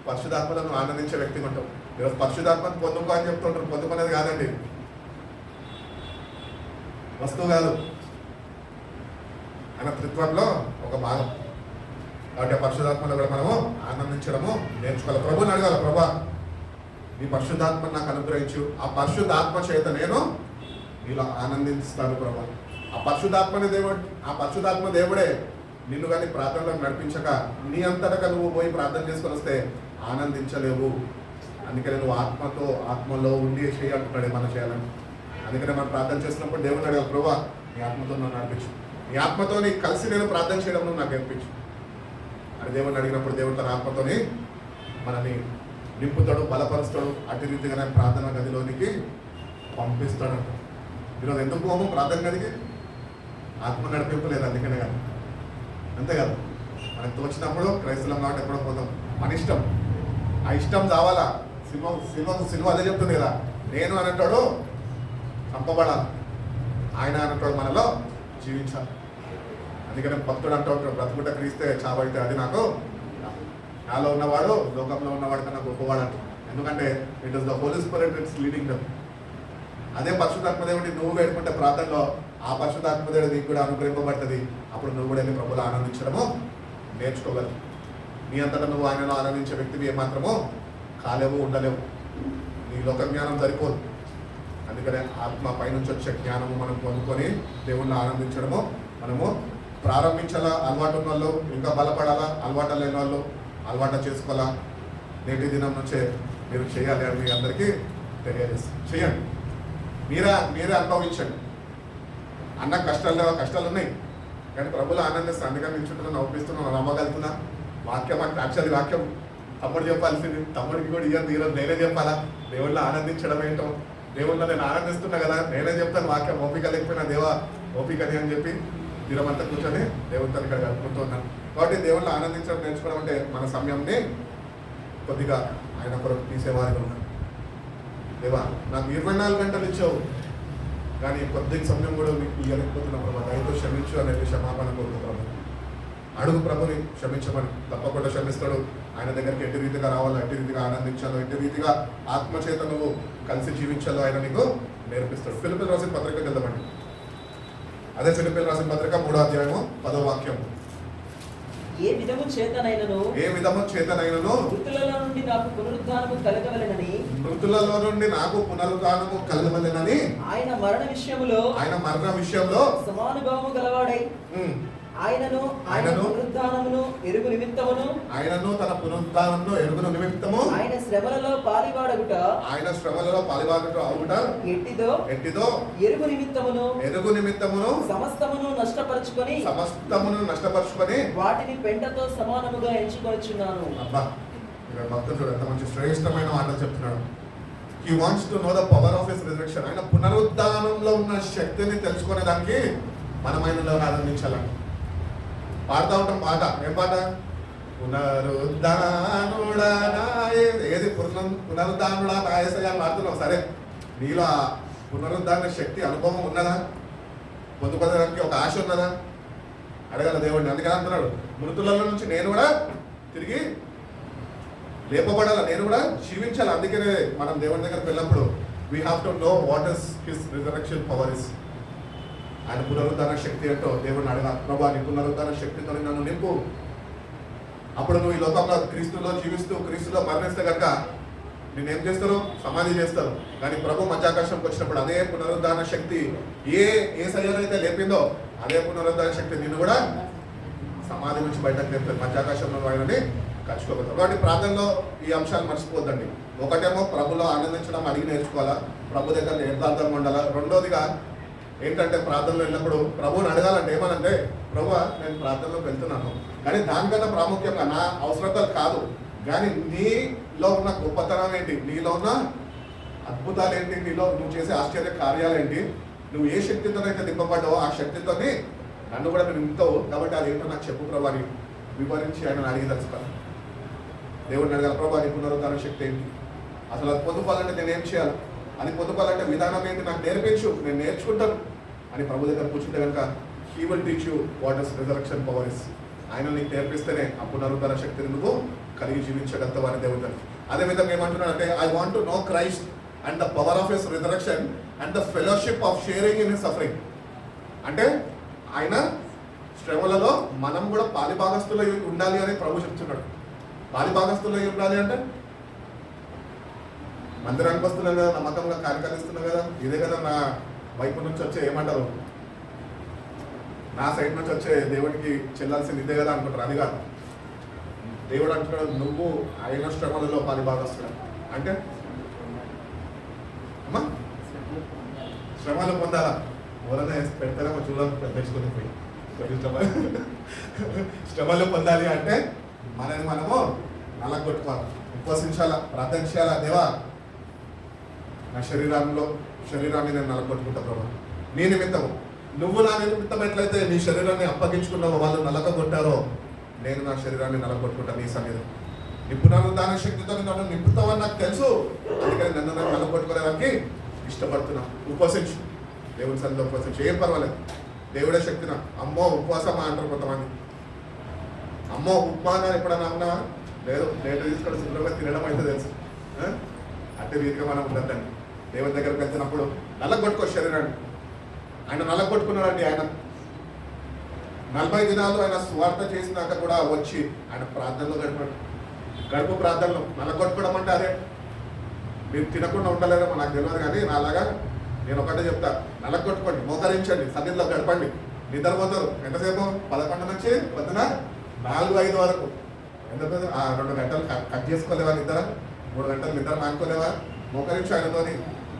పరిశుద్ధాత్మలను ఆనందించే వ్యక్తిగా ఉంటాం. ఈరోజు పరిశుద్ధాత్మను పొందుకో అని చెప్తుంటారు. పొందుకునేది కాదండి, వస్తువు కాదు, ఆయన త్రిత్వంలో ఒక భాగం. కాబట్టి ఆ పరిశుద్ధాత్మలో కూడా మనము ఆనందించడము నేర్చుకోవాలి. ప్రభుని అడగాల, ప్రభా నీ పరిశుద్ధాత్మను నాకు అనుగ్రహించు, ఆ పరిశుద్ధాత్మ చేత నేను నీలో ఆనందిస్తాను ప్రభా. ఆ పరిశుద్ధాత్మ దేవుడే నిన్ను కానీ ప్రార్థనలో నడిపించక నీ అంతటా నువ్వు పోయి ప్రార్థన చేసుకొని వస్తే ఆనందించలేవు. అందుకనే నువ్వు ఆత్మలో ఉండి చేయాలంటున్నాడు మనం చేయాలని. అందుకనే మనం ప్రార్థన చేసినప్పుడు దేవుని అడగాలి, ప్రభా నీ ఆత్మతో నన్ను నడిపించు, నీ ఆత్మతో నీకు కలిసి నేను ప్రార్థన చేయడం నువ్వు నాకు నేర్పించు అని దేవుని అడిగినప్పుడు దేవుడు తన ఆత్మతోని మనని నింపుతాడు, బలపరుస్తాడు. అటు రీతిగానే ప్రార్థన గదిలోనికి పంపిస్తాడంట. ఈరోజు ఎందుకు పోము ప్రార్థన గదికి? ఆత్మ నడిపింపు లేదు, అందుకనే కాదు, అంతే కదా. మనకు తోచినప్పుడు క్రైస్తవం కాబట్టి ఎప్పుడో పోతాం, మన ఇష్టం. ఆ ఇష్టం కావాలా? సినిమా అదే చెప్తుంది కదా, నేను అనేటాడు చంపబడాలి, ఆయన అనేటాడు మనలో జీవించాలి. అందుకనే భక్తుడు అంటూ ఉంటాడు, బ్రతుకుట క్రీస్తే చావైతే అది నాకు, నాలో ఉన్నవాడు లోకంలో ఉన్నవాడు కన్నా గొప్పవాడు అంట. ఎందుకంటే it is the Holy Spirit it's leading them. అదే పరిశుద్ధాత్మదేవుడి నువ్వు వేడుకుంటే ప్రార్థనలో ఆ పరిశుద్ధాత్మదేవుడు నీకు కూడా అనుగ్రహింపబడుతుంది. అప్పుడు నువ్వు కూడా వెళ్ళి ప్రభువులో ఆనందించడము నేర్చుకోగలవు. నీ అంతటా నువ్వు ఆయనలో ఆనందించే వ్యక్తివి ఏమాత్రమో కాలేవు, ఉండలేవు. నీ లోక జ్ఞానం సరిపోదు. అందుకనే ఆత్మ పైనుంచి వచ్చే జ్ఞానము మనం పొందుకొని దేవుణ్ణి ఆనందించడము మనము ప్రారంభించాలా. అలవాటు ఉన్న వాళ్ళు ఇంకా బలపడాలా, అలవాటు లేని వాళ్ళు అలవాటు చేసుకోవాలా. నేటి దినం నుంచే మీరు చేయాలి అని మీ అందరికీ తెలియజేస్తాను. చేయండి, మీరే అనుభవించండి. అన్న కష్టాలు ఉన్నాయి కానీ ప్రభువులో ఆనందిస్తాను. అందుకని నిల్చుంటున్నా, నవ్విస్తున్నాను, నమ్మగలుగుతున్నా. వాక్యం అంటే యాక్చువల్లీ వాక్యం తమ్ముడు చెప్పాల్సింది, తమ్ముడికి కూడా ఇయ్యండి. ఈరోజు నేనే చెప్పాలా దేవుళ్ళో ఆనందించడం ఏంటో. దేవుళ్ళో నేను ఆనందిస్తున్నా కదా, నేనే చెప్తాను వాక్యం. ఓపిక లేకపోయినా దేవా ఓపికని అని చెప్పి తీరమంతా కూర్చొని దేవుడితో ఇక్కడ కలుపుకుంటూ ఉన్నాను. కాబట్టి దేవుళ్ళో ఆనందించడం నేర్చుకోవడం అంటే మన సమయంని కొద్దిగా ఆయన కొరకు తీసేవారిగా ఉన్నాను. దేవా నాకు 24 గంటలు ఇచ్చావు కానీ కొద్దిగా సమయం కూడా మీకు ఇవ్వలేకపోతున్నా ప్రభా, దయతో క్షమించు అనేది క్షమాపణ కోరుకుంటున్నాను. అడుగు ప్రభుని క్షమించమని, తప్పకుండా క్షమిస్తాడు. ఆయన దగ్గరికి ఎట్టి రీతిగా రావాలో, ఎట్టి రీతిగా ఆనందించాలో, ఎట్టి రీతిగా ఆత్మచేత నువ్వు కలిసి జీవించాలో ఆయన నీకు నేర్పిస్తాడు. ఫిలిప్పీయులకు రాసిన పత్రికకి వెళ్దామండి. అదే ఫిలిప్పీయులకు రాసిన పత్రిక 3వ అధ్యాయము 10వ వాక్యం. ఏ విధము చేతనైనను మృతులలో నుండి నాకు పునరుద్ధానము కలగవలెనని ఆయన మరణ విషయంలో సమానుభావము గలవాడై ఆయనను పునరుద్ధానమును ఎరుగు నిమిత్తమును ఆయన శ్రమలలో పాలివాడగుట ఎట్టిదో ఎరుగు నిమిత్తమును సమస్తమును నష్టపరుచుకొని వాటిని పెంటతో సమానముగా ఎంచుకొనిచున్నాను. భక్తుడు ఎంత మంచి శ్రేష్టమైన మాటలు చెప్తున్నాడు. He wants to know the power of his resurrection. ఆయన పునరుద్ధానంలో ఉన్న శక్తిని తెలుసుకునే దానికి మనం ఆయనలో ఆనందించాలండి. పాడుతూ ఉంటాం పాట. ఏం పాట? పునరుద్ధానుడా ఏది పునరుద్ధానుడా నాయసగా పాడుతున్నాం. సరే, నీలో ఆ పునరుద్ధాన శక్తి అనుభవం ఉన్నదా? పొందుకోవడానికి ఒక ఆశ ఉన్నదా? అడగల దేవుడిని. అందుకని అంటున్నాడు, మృతులలో నుంచి నేను కూడా తిరిగి లేపబడాలి, నేను కూడా జీవించాలి. అందుకనే మనం దేవుని దగ్గరికి వెళ్ళినప్పుడు we have to know what is his resurrection power is. ఆయన పునరుద్ధాన శక్తి ఏంటో దేవుడిని అడగాలి. ప్రభా నీ పునరుద్ధాన శక్తితో నన్ను నింపు. అప్పుడు నువ్వు ఈ లోకంలో క్రీస్తులో జీవిస్తూ క్రీస్తులో మరణిస్తే కనుక నేనేం చేస్తారు? సమాధి చేస్తారు. కానీ ప్రభు మధ్యాకాశంకి వచ్చినప్పుడు అదే పునరుద్ధాన శక్తి ఏ శరీరం లేపిందో అదే పునరుద్ధాన శక్తి నిన్ను కూడా సమాధి నుంచి బయటకు లేపుతుంది. మధ్యాకాశంలో ఆయనని కలుసుకోగలుగుతాం. కాబట్టి ప్రార్థనలో ఈ అంశాలు మర్చిపోద్దండి. ఒకటేమో ప్రభులో ఆనందించడం అడిగి నేర్చుకోవాలా, ప్రభు దగ్గర నిర్ధార్థంగా ఉండాలా. రెండోదిగా ఏంటంటే ప్రార్థనలో వెళ్ళినప్పుడు ప్రభువుని అడగాలంటే ఏమనంటే, ప్రభు నేను ప్రార్థనలోకి వెళ్తున్నాను కానీ దానికన్నా ప్రాముఖ్యంగా నా అవసరతలు కాదు కానీ నీలో ఉన్న గొప్పతనం ఏంటి, నీలో ఉన్న అద్భుతాలు ఏంటి, నీలో నువ్వు చేసే ఆశ్చర్య కార్యాలు ఏంటి, నువ్వు ఏ శక్తితోనైతే దింపబడ్డావో ఆ శక్తితోని నన్ను కూడా నేను నింపుతావు. కాబట్టి అది ఏంటో నాకు చెప్పు ప్రభు అని వివరించి ఆయన అడిగి తెలుసుకున్నాను. దేవుడిని అడగాలి, ప్రభు నీ పునరుద్ధాన శక్తి ఏంటి, అసలు అది పొందుకోవాలంటే నేను ఏం చేయాలి, అది పొందుకోవాలంటే విధానం ఏంటి నాకు నేర్పించు, నేను నేర్చుకుంటాను అని ప్రభు దగ్గర కూర్చుంటే కనుక he will teach you what is resurrection power is. ఆయన నీకు నేర్పిస్తేనే ఆ పునరుద్ధరణ శక్తిని నువ్వు కలిగి జీవించగలుగుతావు అని దేవుడు. అదేవిధంగా ఏమంటున్నాడు అంటే, I want to know Christ and the power of his resurrection and the fellowship of sharing in his suffering. అంటే ఆయన శ్రమలలో మనం కూడా పాలిభాగస్తులై ఉండాలి అని ప్రభు చెప్తున్నాడు. పాలిభాగస్తులై ఉండాలి అంటే మందిరానికి వస్తున్నాం కదా, నమ్మకంగా కార్యకరిస్తున్నాం కదా, ఇదే కదా నా వైపు నుంచి వచ్చే ఏమంటారు, నా సైడ్ నుంచి వచ్చే దేవుడికి చెల్లాల్సింది ఇదే కదా అనుకుంటారు. అది కాదు. దేవుడు అంటున్నాడు నువ్వు ఆయన శ్రమలలో పాలిభాగస్తుడు అంటే అమ్మా శ్రమలు పొందాలా. ఎవరైనా పెడతారేమో చూడాలి తెచ్చుకుని పోయి శ్రమలు పొందాలి అంటే మనని మనము నలగొట్టుకోవాలి, ఉపవసించాలా, ప్రార్థన చేయాలా. దేవా నా శరీరాన్ని నేను నలగొట్టుకుంటా ప్రభు, నీ నిమిత్తము. నువ్వు నా నిమిత్తం ఎట్లయితే నీ శరీరాన్ని అప్పగించుకున్నావో, వాళ్ళు నలగొట్టారో, నేను నా శరీరాన్ని నలగొట్టుకుంటా నీ సన్నిధి. నీ పునరుద్ధాన శక్తితో నన్ను నింపుతావని నాకు తెలుసు, అందుకని నన్ను నలగొట్టుకోవడానికి ఇష్టపడుతున్నా. ఉపవసించు, దేవుని సన్నిధిలో ఉపవసించు, ఏం పర్వాలేదు. దేవుడే శక్తిన. అమ్మో ఉపవాసమా అంటారు కొంతమంది. అమ్మో ఉప్మానా ఎప్పుడన్నా ఉన్నావా? లేదు, డేట్ తీసుకొని శుభ్రంగా తినడం అయితే తెలుసు. అంటే వీధిగా మనం ఉండద్దండి. దేవుని దగ్గరికి వెళ్తున్నప్పుడు నల్లగొట్టుకో శరీరాన్ని. ఆయన నల్లగొట్టుకున్నాడండి. ఆయన 40 దినాలు ఆయన స్వార్థ చేసినాక కూడా వచ్చి ఆయన ప్రార్థనలో గడిపాడు. గడుపు ప్రార్థనలో నల్లగొట్టుకోవడం అంటే అదే. మీరు తినకుండా ఉండలేదేమో నాకు తెలియదు, కానీ నాలాగా నేను ఒకటే చెప్తా, నల్లగొట్టుకోండి, మోకరించండి, సన్నిధిలో గడపండి. నిద్రపోతారు ఎంతసేపు? 11 నుంచి పొద్దున 4-5 వరకు. ఎందుకంటే 2 గంటలు కట్ చేసుకోలేవా నిద్ర? 3 గంటలు నిద్ర మానుకోలేవా? మోకరించి ఆయనతోని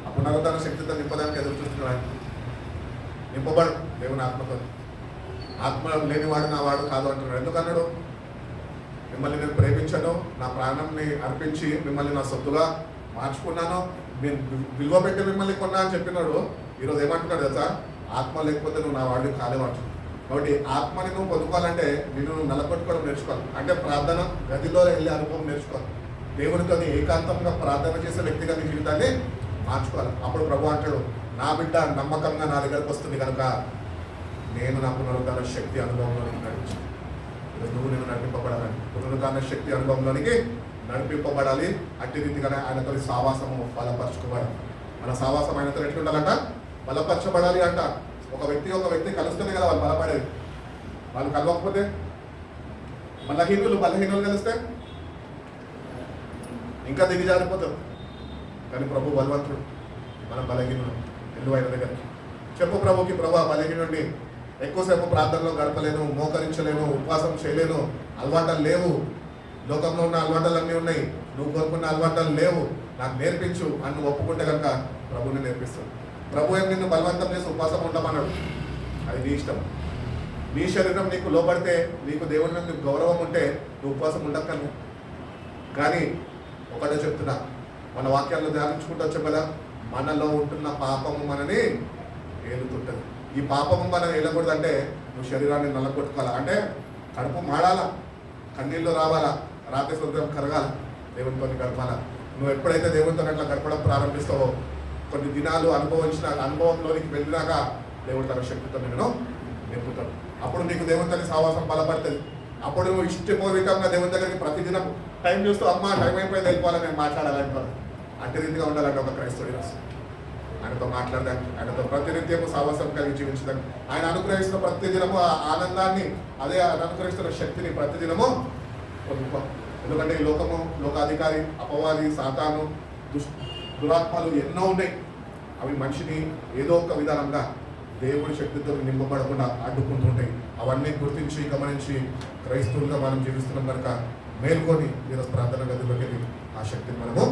ఆ పునరుద్ధరణ శక్తితో నింపడానికి ఎదురు చూస్తున్నాడు. ఆయన నింపబడు దేవుని ఆత్మతో. ఆత్మ లేనివాడు నా వాడు కాదు అంటున్నాడు. ఎందుకన్నాడు? మిమ్మల్ని నేను ప్రేమించాను, నా ప్రాణంని అర్పించి మిమ్మల్ని నా సొత్తుగా మార్చుకున్నాను, విలువ పెట్టి మిమ్మల్ని కొన్నా అని చెప్పినాడు. ఈరోజు ఏమంటున్నాడు తెలుసా? ఆత్మ లేకపోతే నువ్వు నా వాడిని కాలేవాడు. కాబట్టి ఆత్మని నువ్వు పొందుకోవాలంటే నిన్ను నలగొట్టుకోవడం నేర్చుకోవాలి. అంటే ప్రార్థన గదిలో వెళ్ళే అనుభవం నేర్చుకోవాలి. దేవునితో ఏకాంతంగా ప్రార్థన చేసే వ్యక్తిగా నీ జీవితాన్ని మార్చుకోవాలి. అప్పుడు ప్రభు అంటాడు, నా బిడ్డ నమ్మకంగా నా దగ్గరకు వస్తుంది కనుక నేను నా పునరుద్ధరణ శక్తి అనుభవంలోనికి నడిపించాను. నువ్వు నేను నడిపింపబడాలని, పునరుద్ధరణ శక్తి అనుభవంలోనికి నడిపింపబడాలి. అట్టి రీతిగానే ఆయనతో సావాసము బలపరచుకోబడాలి. మన సావాసం ఆయనతో ఎట్లా ఉండాలంట? బలపరచబడాలి అంట. ఒక వ్యక్తి కలుస్తేనే కదా వాళ్ళు బలపడేది. వాళ్ళు కలవకపోతే బలహీనులు కలిస్తే ఇంకా దిగజారిపోతారు. కానీ ప్రభు బలవంతుడు, మన బలహీనుడు. ఎల్లు ఆయన దగ్గరికి చెప్పు ప్రభుకి, ప్రభు బలహీనుడిని, ఎక్కువసేపు ప్రార్థనలో గడపలేను, మోకరించలేను, ఉపవాసం చేయలేను, అలవాటాలు లేవు, లోకంలో ఉన్న అలవాటాలన్నీ ఉన్నాయి, నువ్వు కోరుకున్న అలవాటాలు లేవు, నాకు నేర్పించు అని నువ్వు ఒప్పుకుంటే కనుక ప్రభుని నేర్పిస్తాడు. ప్రభు ఏం నిన్ను బలవంతం చేసి ఉపవాసం ఉండమన్నాడు. అది నీ ఇష్టం. నీ శరీరం నీకు లోపడితే, నీకు దేవుని మీద నీకు గౌరవం ఉంటే నువ్వు ఉపవాసం ఉండక్కను. కానీ ఒకటే చెప్తున్నా, మన వాక్యాల్లో ధ్యానించుకుంటూ వచ్చాం కదా, మనలో ఉంటున్న పాపము మనని ఏలుతుంటుంది. ఈ పాపము మనం ఏలకూడదంటే నువ్వు శరీరాన్ని నల్లగొట్టుకోవాలా. అంటే కడుపు మాడాలా, కన్నీళ్ళు రావాలా, రాత్రి సొంతం కరగాల, దేవునితో గడపాలా. నువ్వు ఎప్పుడైతే దేవునితో అట్లా గడపడం ప్రారంభిస్తావో, కొన్ని దినాలు అనుభవంలోనికి వెళ్ళినాక దేవుడు తన శక్తితో నేను నింపుతాడు. అప్పుడు నీకు దేవునితో సావాసం బలపడుతుంది. అప్పుడు నువ్వు ఇష్టపూర్వకంగా దేవుని దగ్గరికి ప్రతిదినం టైం చూస్తూ, అమ్మ టైం అయిపోయింది వెళ్ళిపోవాలని నేను మాట్లాడాలంటారు. అట్టి రీతిగా ఉండాలంటే ఒక క్రైస్తవుడు ఆయనతో మాట్లాడడానికి, ఆయనతో ప్రతినిత్యము సావాసం కలిగి జీవించడానికి, ఆయన అనుగ్రహిస్తున్న ప్రతిదినము ఆ ఆనందాన్ని, అదే ఆయన అనుగ్రహిస్తున్న శక్తిని ప్రతిదినము పొందుకో. ఎందుకంటే ఈ లోకాధికారి, అపవాది, సాతాను, దురాత్మలు ఎన్నో ఉన్నాయి. అవి మనిషిని ఏదో ఒక విధానంగా దేవుడి శక్తితో నింపబడకుండా అడ్డుకుంటుంటాయి. అవన్నీ గుర్తించి గమనించి క్రైస్తవులుగా మనం జీవిస్తున్నాం కనుక మేల్కొని ఈరోజు ప్రార్థన గదిలోకి వెళ్ళి ఆ శక్తిని మనము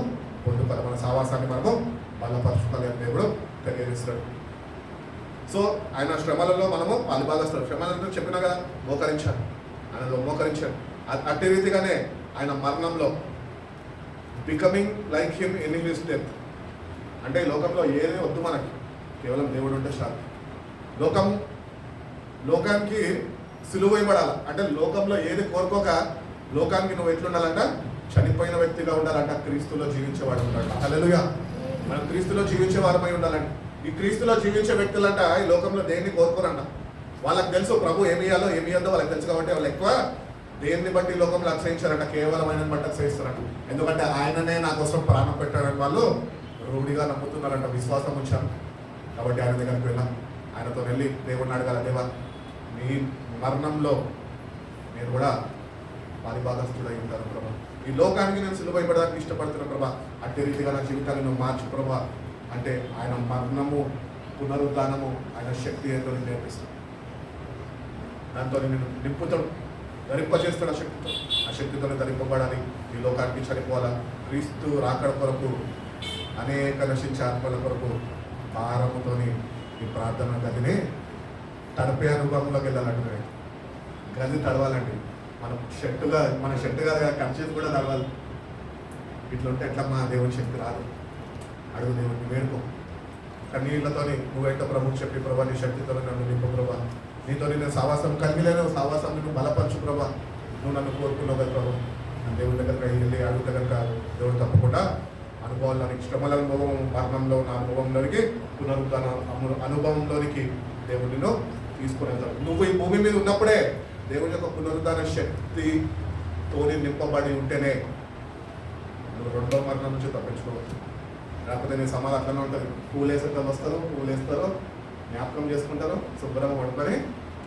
పొందుకోవాలి. మన సావాసాన్ని మనము బలపరచుకోవాలి అని దేవుడు తెలియజేస్తాడు. సో ఆయన శ్రమలలో మనము పాలుభాగస్తాడు. శ్రమలంతా చెప్పినా కదా, మోకరించాడు, ఆయనలో మోకరించాడు. అట్టి రీతిగానే ఆయన మరణంలో becoming like him in his death. అంటే ఈ లోకంలో ఏది వద్దు మనకి, కేవలం దేవుడు ఉంటే చాలు. లోకానికి సులువైపడాలి. అంటే లోకంలో ఏది కోరుకోక లోకానికి నువ్వు ఎట్లుండాలంట? చనిపోయిన వ్యక్తిగా ఉండాలంట, క్రీస్తులో జీవించేవాడు ఉండాలంట. హల్లెలూయా. మనం క్రీస్తులో జీవించే వారమై ఉండాలంట. ఈ క్రీస్తులో జీవించే వ్యక్తులంట ఈ లోకంలో దేన్ని కోరుకోరంట. వాళ్ళకి తెలుసు ప్రభు ఏమి ఇయ్యాలో ఏమి ఇయ్యద్దో వాళ్ళకి తెలుసు. కాబట్టి వాళ్ళు ఎక్కువ దేన్ని బట్టి లోకంలో ఆశ్రయించారంట, కేవలం ఆయనను బట్టి ఆశ్రయిస్తారంట. ఎందుకంటే ఆయననే నా కోసం ప్రాణం పెట్టాడని వాళ్ళు రూఢిగా నమ్ముతున్నారంట, విశ్వాసం ఉంచారు. కాబట్టి ఆయన దగ్గరికి వెళ్ళాం, ఆయనతో వెళ్ళి దేవుడిని అడగాల, దేవా నీ మరణంలో నేను కూడా పారిభాగస్తుడై ఉంటాను ప్రభా. ఈ లోకానికి నేను సులువైపడడానికి ఇష్టపడుతున్న ప్రభా. అట్టి రీతిగా నా జీవితాన్ని నువ్వు మార్చు ప్రభా. అంటే ఆయన మరణము, పునరుద్ధానము, ఆయన శక్తి ఏంటో నేను నేర్పిస్తాను. దాంతో నేను నింపుతాడు, ధరింపజేస్తాడు. ఆ శక్తితోనే ధరింపబడాలి. ఈ లోకానికి చనిపోవాలా. క్రీస్తు రాకడ కొరకు, అనేక నశించే ఆత్మల కొరకు భారముతోని ఈ ప్రార్థన గదిని తడిపే అనుభవంలోకి వెళ్ళాలంటే గది తడవాలండి. మన షర్టుగా కర్చీఫ్ కూడా తడవాలి. ఇట్లా ఉంటే ఎట్లా మా దేవుని శక్తి రాదు. అడుగు దేవుడిని వేడుకో కన్నీళ్లతోని. నువ్వైతే ప్రభు చెప్పి ప్రభా నీ శక్తితో నన్ను నింపు ప్రభా. నీతో నేను సావాసం కలిగిలేను, సావాసం నువ్వు బలపరచు ప్రభా. నువ్వు నన్ను కోరుకున్నావు కదా ప్రభా. నేను దేవుడి దగ్గరికి వెళ్ళి అడుగుతా కనుక దేవుడు తప్పకుండా అనుభవాల్లోనికి, శ్రమల అనుభవం, మరణంలో నా అనుభవంలోనికి, పునరుద్ధరణ అనుభవంలోనికి దేవుడిని తీసుకుని వెళ్తాడు. నువ్వు ఈ భూమి మీద ఉన్నప్పుడే దేవుని యొక్క పునరుద్ధరణ శక్తితోని నింపబడి ఉంటేనే నువ్వు రెండో మరణం నుంచి తప్పించుకోవచ్చు. లేకపోతే నీ సమాధానం అట్లనే ఉంటుంది. పూలేసేట వస్తారు, పూలేస్తారు, జ్ఞాపకం చేసుకుంటారు, శుభ్రంగా పడుకొని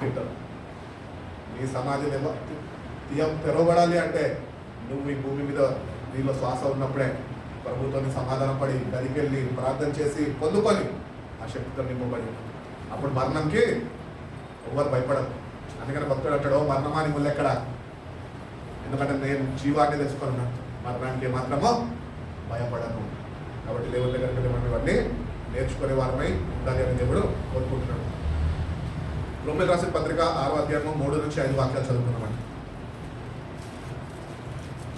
తింటారు. నీ సమాధి తెరవబడాలి అంటే నువ్వు ఈ భూమి మీద నీలో శ్వాస ఉన్నప్పుడే ప్రభుత్వాన్ని సమాధానం పడి గదికెళ్ళి ప్రార్థన చేసి పొందుకొని ఆ శక్తితో నింపబడి అప్పుడు మరణంకి ఎవరు భయపడరు. అందుకని భక్తుడు అంటాడు, మరణమాని ముళ్ళెక్కడ, ఎందుకంటే నేను జీవాన్ని తెచ్చుకున్నా, మరణానికి మాత్రమో భయపడను. కాబట్టి దేవుడి దగ్గరికి మనం ఇవన్నీ నేర్చుకునే వారమై ఉండాలి అని దేవుడు కోరుకుంటున్నాడు. రోమీయులకు రాసిన పత్రిక 6వ అధ్యాయం 3 నుంచి 5 వాక్యాలు చదువుకున్నామండి.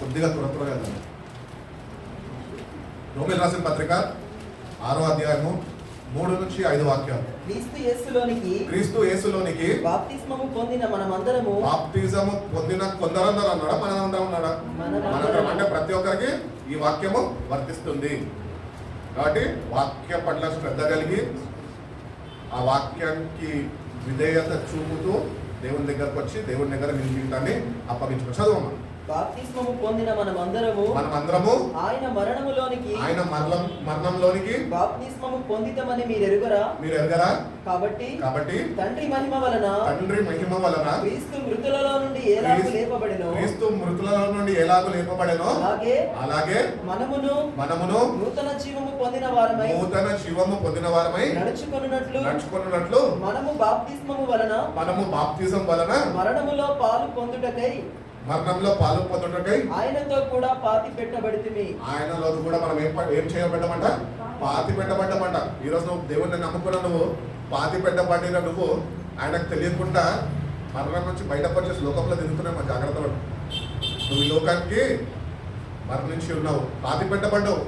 కొద్దిగా త్వరగా వెళ్దాం. రోమీయులకు రాసిన పత్రిక 6వ అధ్యాయము 3 నుంచి 5 వాక్యాలు. క్రీస్తు యేసులోనికి బాప్తిస్మము పొందిన మనమందరము, బాప్తిజము పొందిన కొందరందరూ అన్నాడా, మనందరం ఉన్నాడా? మనందరం. అంటే ప్రతి ఒక్కరికి ఈ వాక్యము వర్తిస్తుంది. కాబట్టి వాక్య పట్ల శ్రద్ధ కలిగి ఆ వాక్యానికి విధేయత చూపుతూ దేవుని దగ్గరకు వచ్చి దేవుని దగ్గర నీ జీవితాన్ని అప్పగించుకో. చదువు. బాప్తిస్మము పొందిన మనమందరము ఆయన మరణంలోనికి బాప్తిస్మము పొందితమని మీరు ఎరుగరా? కాబట్టి తండ్రి మహిమ వలన క్రీస్తు మృతులలో నుండి ఎలాగూ లేపబడెనో అలాగే మనమును నూతన జీవము పొందిన వారమై నడుచుకొనున్నట్లు మనము బాప్తిస్మం వలన మరణములో పాలు పొందుటకై ఆయనతో కూడా పాతి పెట్టబడితిమి. ఆయనలో కూడా మనం ఏం చేయబడ్డామంట? పాతి పెట్టబడ్డామంట. ఈరోజు నువ్వు దేవుడిని నమ్ముకున్న నువ్వు, పాతి పెట్టబడిన నువ్వు ఆయనకు తెలియకుండా మరణం నుంచి బయటపడి లోకంలో తిరుగుతున్నావు. జాగ్రత్త పడు. నువ్వు ఈ లోకానికి మరణించి ఉన్నావు, పాతి పెట్టబడ్డావు.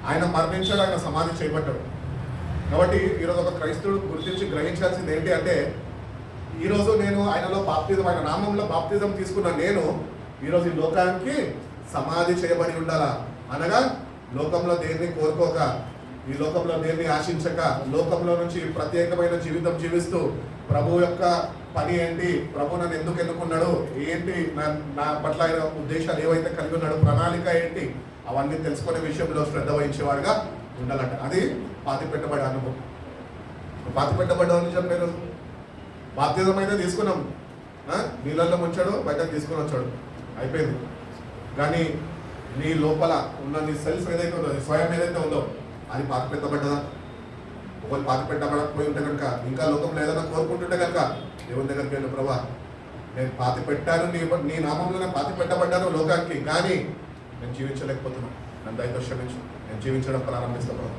ఆయన మరణించాడు, ఆయన సమాధి చేయబడ్డాడు. కాబట్టి ఈరోజు ఒక క్రైస్తవుడు గుర్తించి గ్రహించాల్సింది ఏంటి అంటే, ఈరోజు నేను ఆయనలో బాప్తిజం, ఆయన నామంలో బాప్తిజం తీసుకున్న నేను ఈరోజు ఈ లోకానికి సమాధి చేయబడి ఉండాలా. అనగా లోకంలో దేన్ని కోరుకోక, ఈ లోకంలో దేన్ని ఆశించక, లోకంలో నుంచి ప్రత్యేకమైన జీవితం జీవిస్తూ ప్రభు యొక్క పని ఏంటి, ప్రభు నన్ను ఎందుకు ఎన్నుకున్నాడు, ఏంటి నా పట్ల ఆయన ఉద్దేశాలు ఏవైతే కలిగి ఉన్నాడు, ప్రణాళిక ఏంటి, అవన్నీ తెలుసుకునే విషయంలో శ్రద్ధ వహించేవాడుగా ఉండాలంట. అది పాతి పెట్టబడే అనుభవం. పాతి పెట్టబడ్డ నిజం నేను బాప్తిజం అయితే తీసుకున్నాం, నీళ్ళల్లో ముంచాడు, బయటకు తీసుకుని వచ్చాడు, అయిపోయింది. కానీ నీ లోపల ఉన్న నీ సెల్ఫ్ ఏదైతే ఉందో, స్వయం ఏదైతే ఉందో, అది పాతి పెట్టబడ్డదా? ఒకరు పాతి పెట్టబడకపోయి ఉంటే కనుక, ఇంకా లోకంలో ఏదైనా కోరుకుంటుంటే కనుక దేవుని దగ్గరికి వెళ్ళి, ప్రభా నేను పాతి పెట్టాను, నీ నామంలో నేను పాతి పెట్టబడ్డాను లోకానికి, కానీ నేను జీవించలేకపోతున్నాను, నన్ను దయతో క్షమించు, నేను జీవించడం ప్రారంభిస్తాను ప్రభా,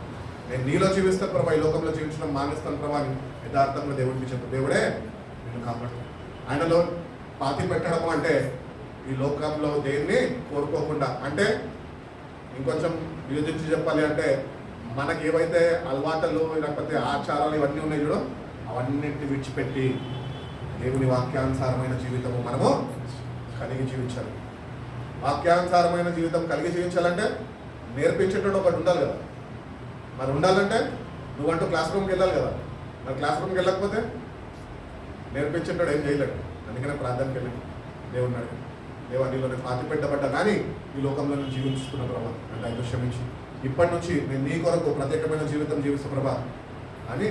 నేను నీలో జీవిస్తాను ప్రభా, ఈ లోకంలో జీవించడం మానేస్తాను ప్రభా అని యథార్థంగా దేవుడికి చెప్పు. దేవుడే నిన్ను కాపాడు. ఆయనలో పాతి పెట్టడం అంటే ఈ లోకంలో దేన్ని కోరుకోకుండా, అంటే ఇంకొంచెం విభజించి చెప్పాలి అంటే, మనకి ఏవైతే అలవాట్లు లేకపోతే ఆచారాలు ఇవన్నీ ఉన్నాయి చూడు, అవన్నింటిని విడిచిపెట్టి దేవుని వాక్యానుసారమైన జీవితము మనము కలిగి జీవించాలి. వాక్యానుసారమైన జీవితం కలిగి జీవించాలంటే నేర్పించేటప్పుడు ఒకటి ఉండాలి కదా. మరి ఉండాలంటే నువ్వంటూ క్లాస్ రూమ్కి వెళ్ళాలి కదా. మరి క్లాస్ రూమ్కి వెళ్ళకపోతే నేర్పించేటోడు ఏం చేయలేడు. అందుకనే ప్రార్థనకి వెళ్ళి దేవుడిని అడిగి, దేవా నీలో నేను పాతి పెట్టబడ్డా కానీ ఈ లోకంలో నేను జీవిస్తున్న ప్రభా, అంటే ఆయన క్షమించి ఇప్పటి నుంచి నేను నీ కొరకు ప్రత్యేకమైన జీవితం జీవిస్తున్న ప్రభా అని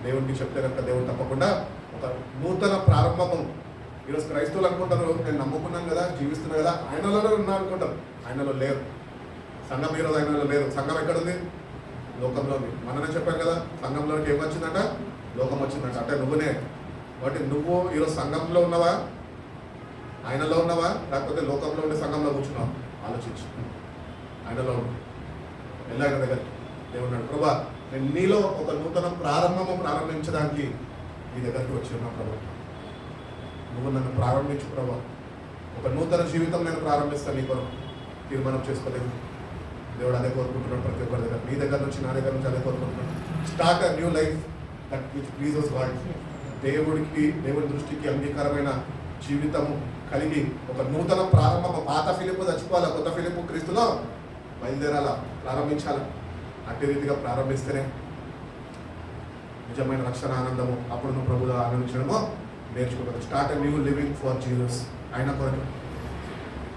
దేవునికి చెప్తే కనుక దేవుడు తప్పకుండా ఒక నూతన ప్రారంభము. ఈరోజు క్రైస్తవులు అనుకుంటారు, నేను నమ్ముకున్నాను కదా, జీవిస్తున్నాను కదా, ఆయనలోనే ఉన్నా అనుకుంటారు. ఆయనలో లేరు. సంఘం ఈరోజు ఆయనలో లేరు. సంఘం ఎక్కడుంది? లోకంలో ఉంది. మననే చెప్పాను కదా, సంఘంలోకి ఏమొచ్చిందంట? లోకం వచ్చిందంట. అంటే నువ్వునే. కాబట్టి నువ్వు ఈరోజు సంఘంలో ఉన్నావా, ఆయనలో ఉన్నావా, లేకపోతే లోకంలో ఉండే సంఘంలో కూర్చున్నావా? ఆలోచించు. ఆయనలో ఉండు. వెళ్ళాయన దగ్గర దేవుడు ప్రభా, నేను నీలో ఒక నూతన ప్రారంభించడానికి నీ దగ్గరికి వచ్చి ఉన్నా ప్రభా. నువ్వు నన్ను ప్రారంభించు ప్రభా. ఒక నూతన జీవితం నేను ప్రారంభిస్తాను. నీ కొరకు తీర్మానం చేసుకోలేదు. దేవుడు అదే కోరుకుంటున్నాడు ప్రతి ఒక్కరి దగ్గర. నీ దగ్గర నుంచి, నా దగ్గర నుంచి అదే కోరుకుంటున్నాడు. Start a new life that which pleases God. దేవుడి దృష్టికి అంగీకారమైన జీవితము కలిగి ఒక నూతన ప్రారంభం. పాత ఫిలిపు చచ్చిపోవాలా, కొత్త ఫిలిపు క్రీస్తులో బయలుదేరాలా, ప్రారంభించాలా. అట్టి రీతిగా ప్రారంభిస్తేనే నిజమైన రక్షణ ఆనందము, అప్పుడు నువ్వు ప్రభువులో ఆనందించడమో నేర్చుకోగలరు. Start a new living for Jesus. ఆయన కొరకు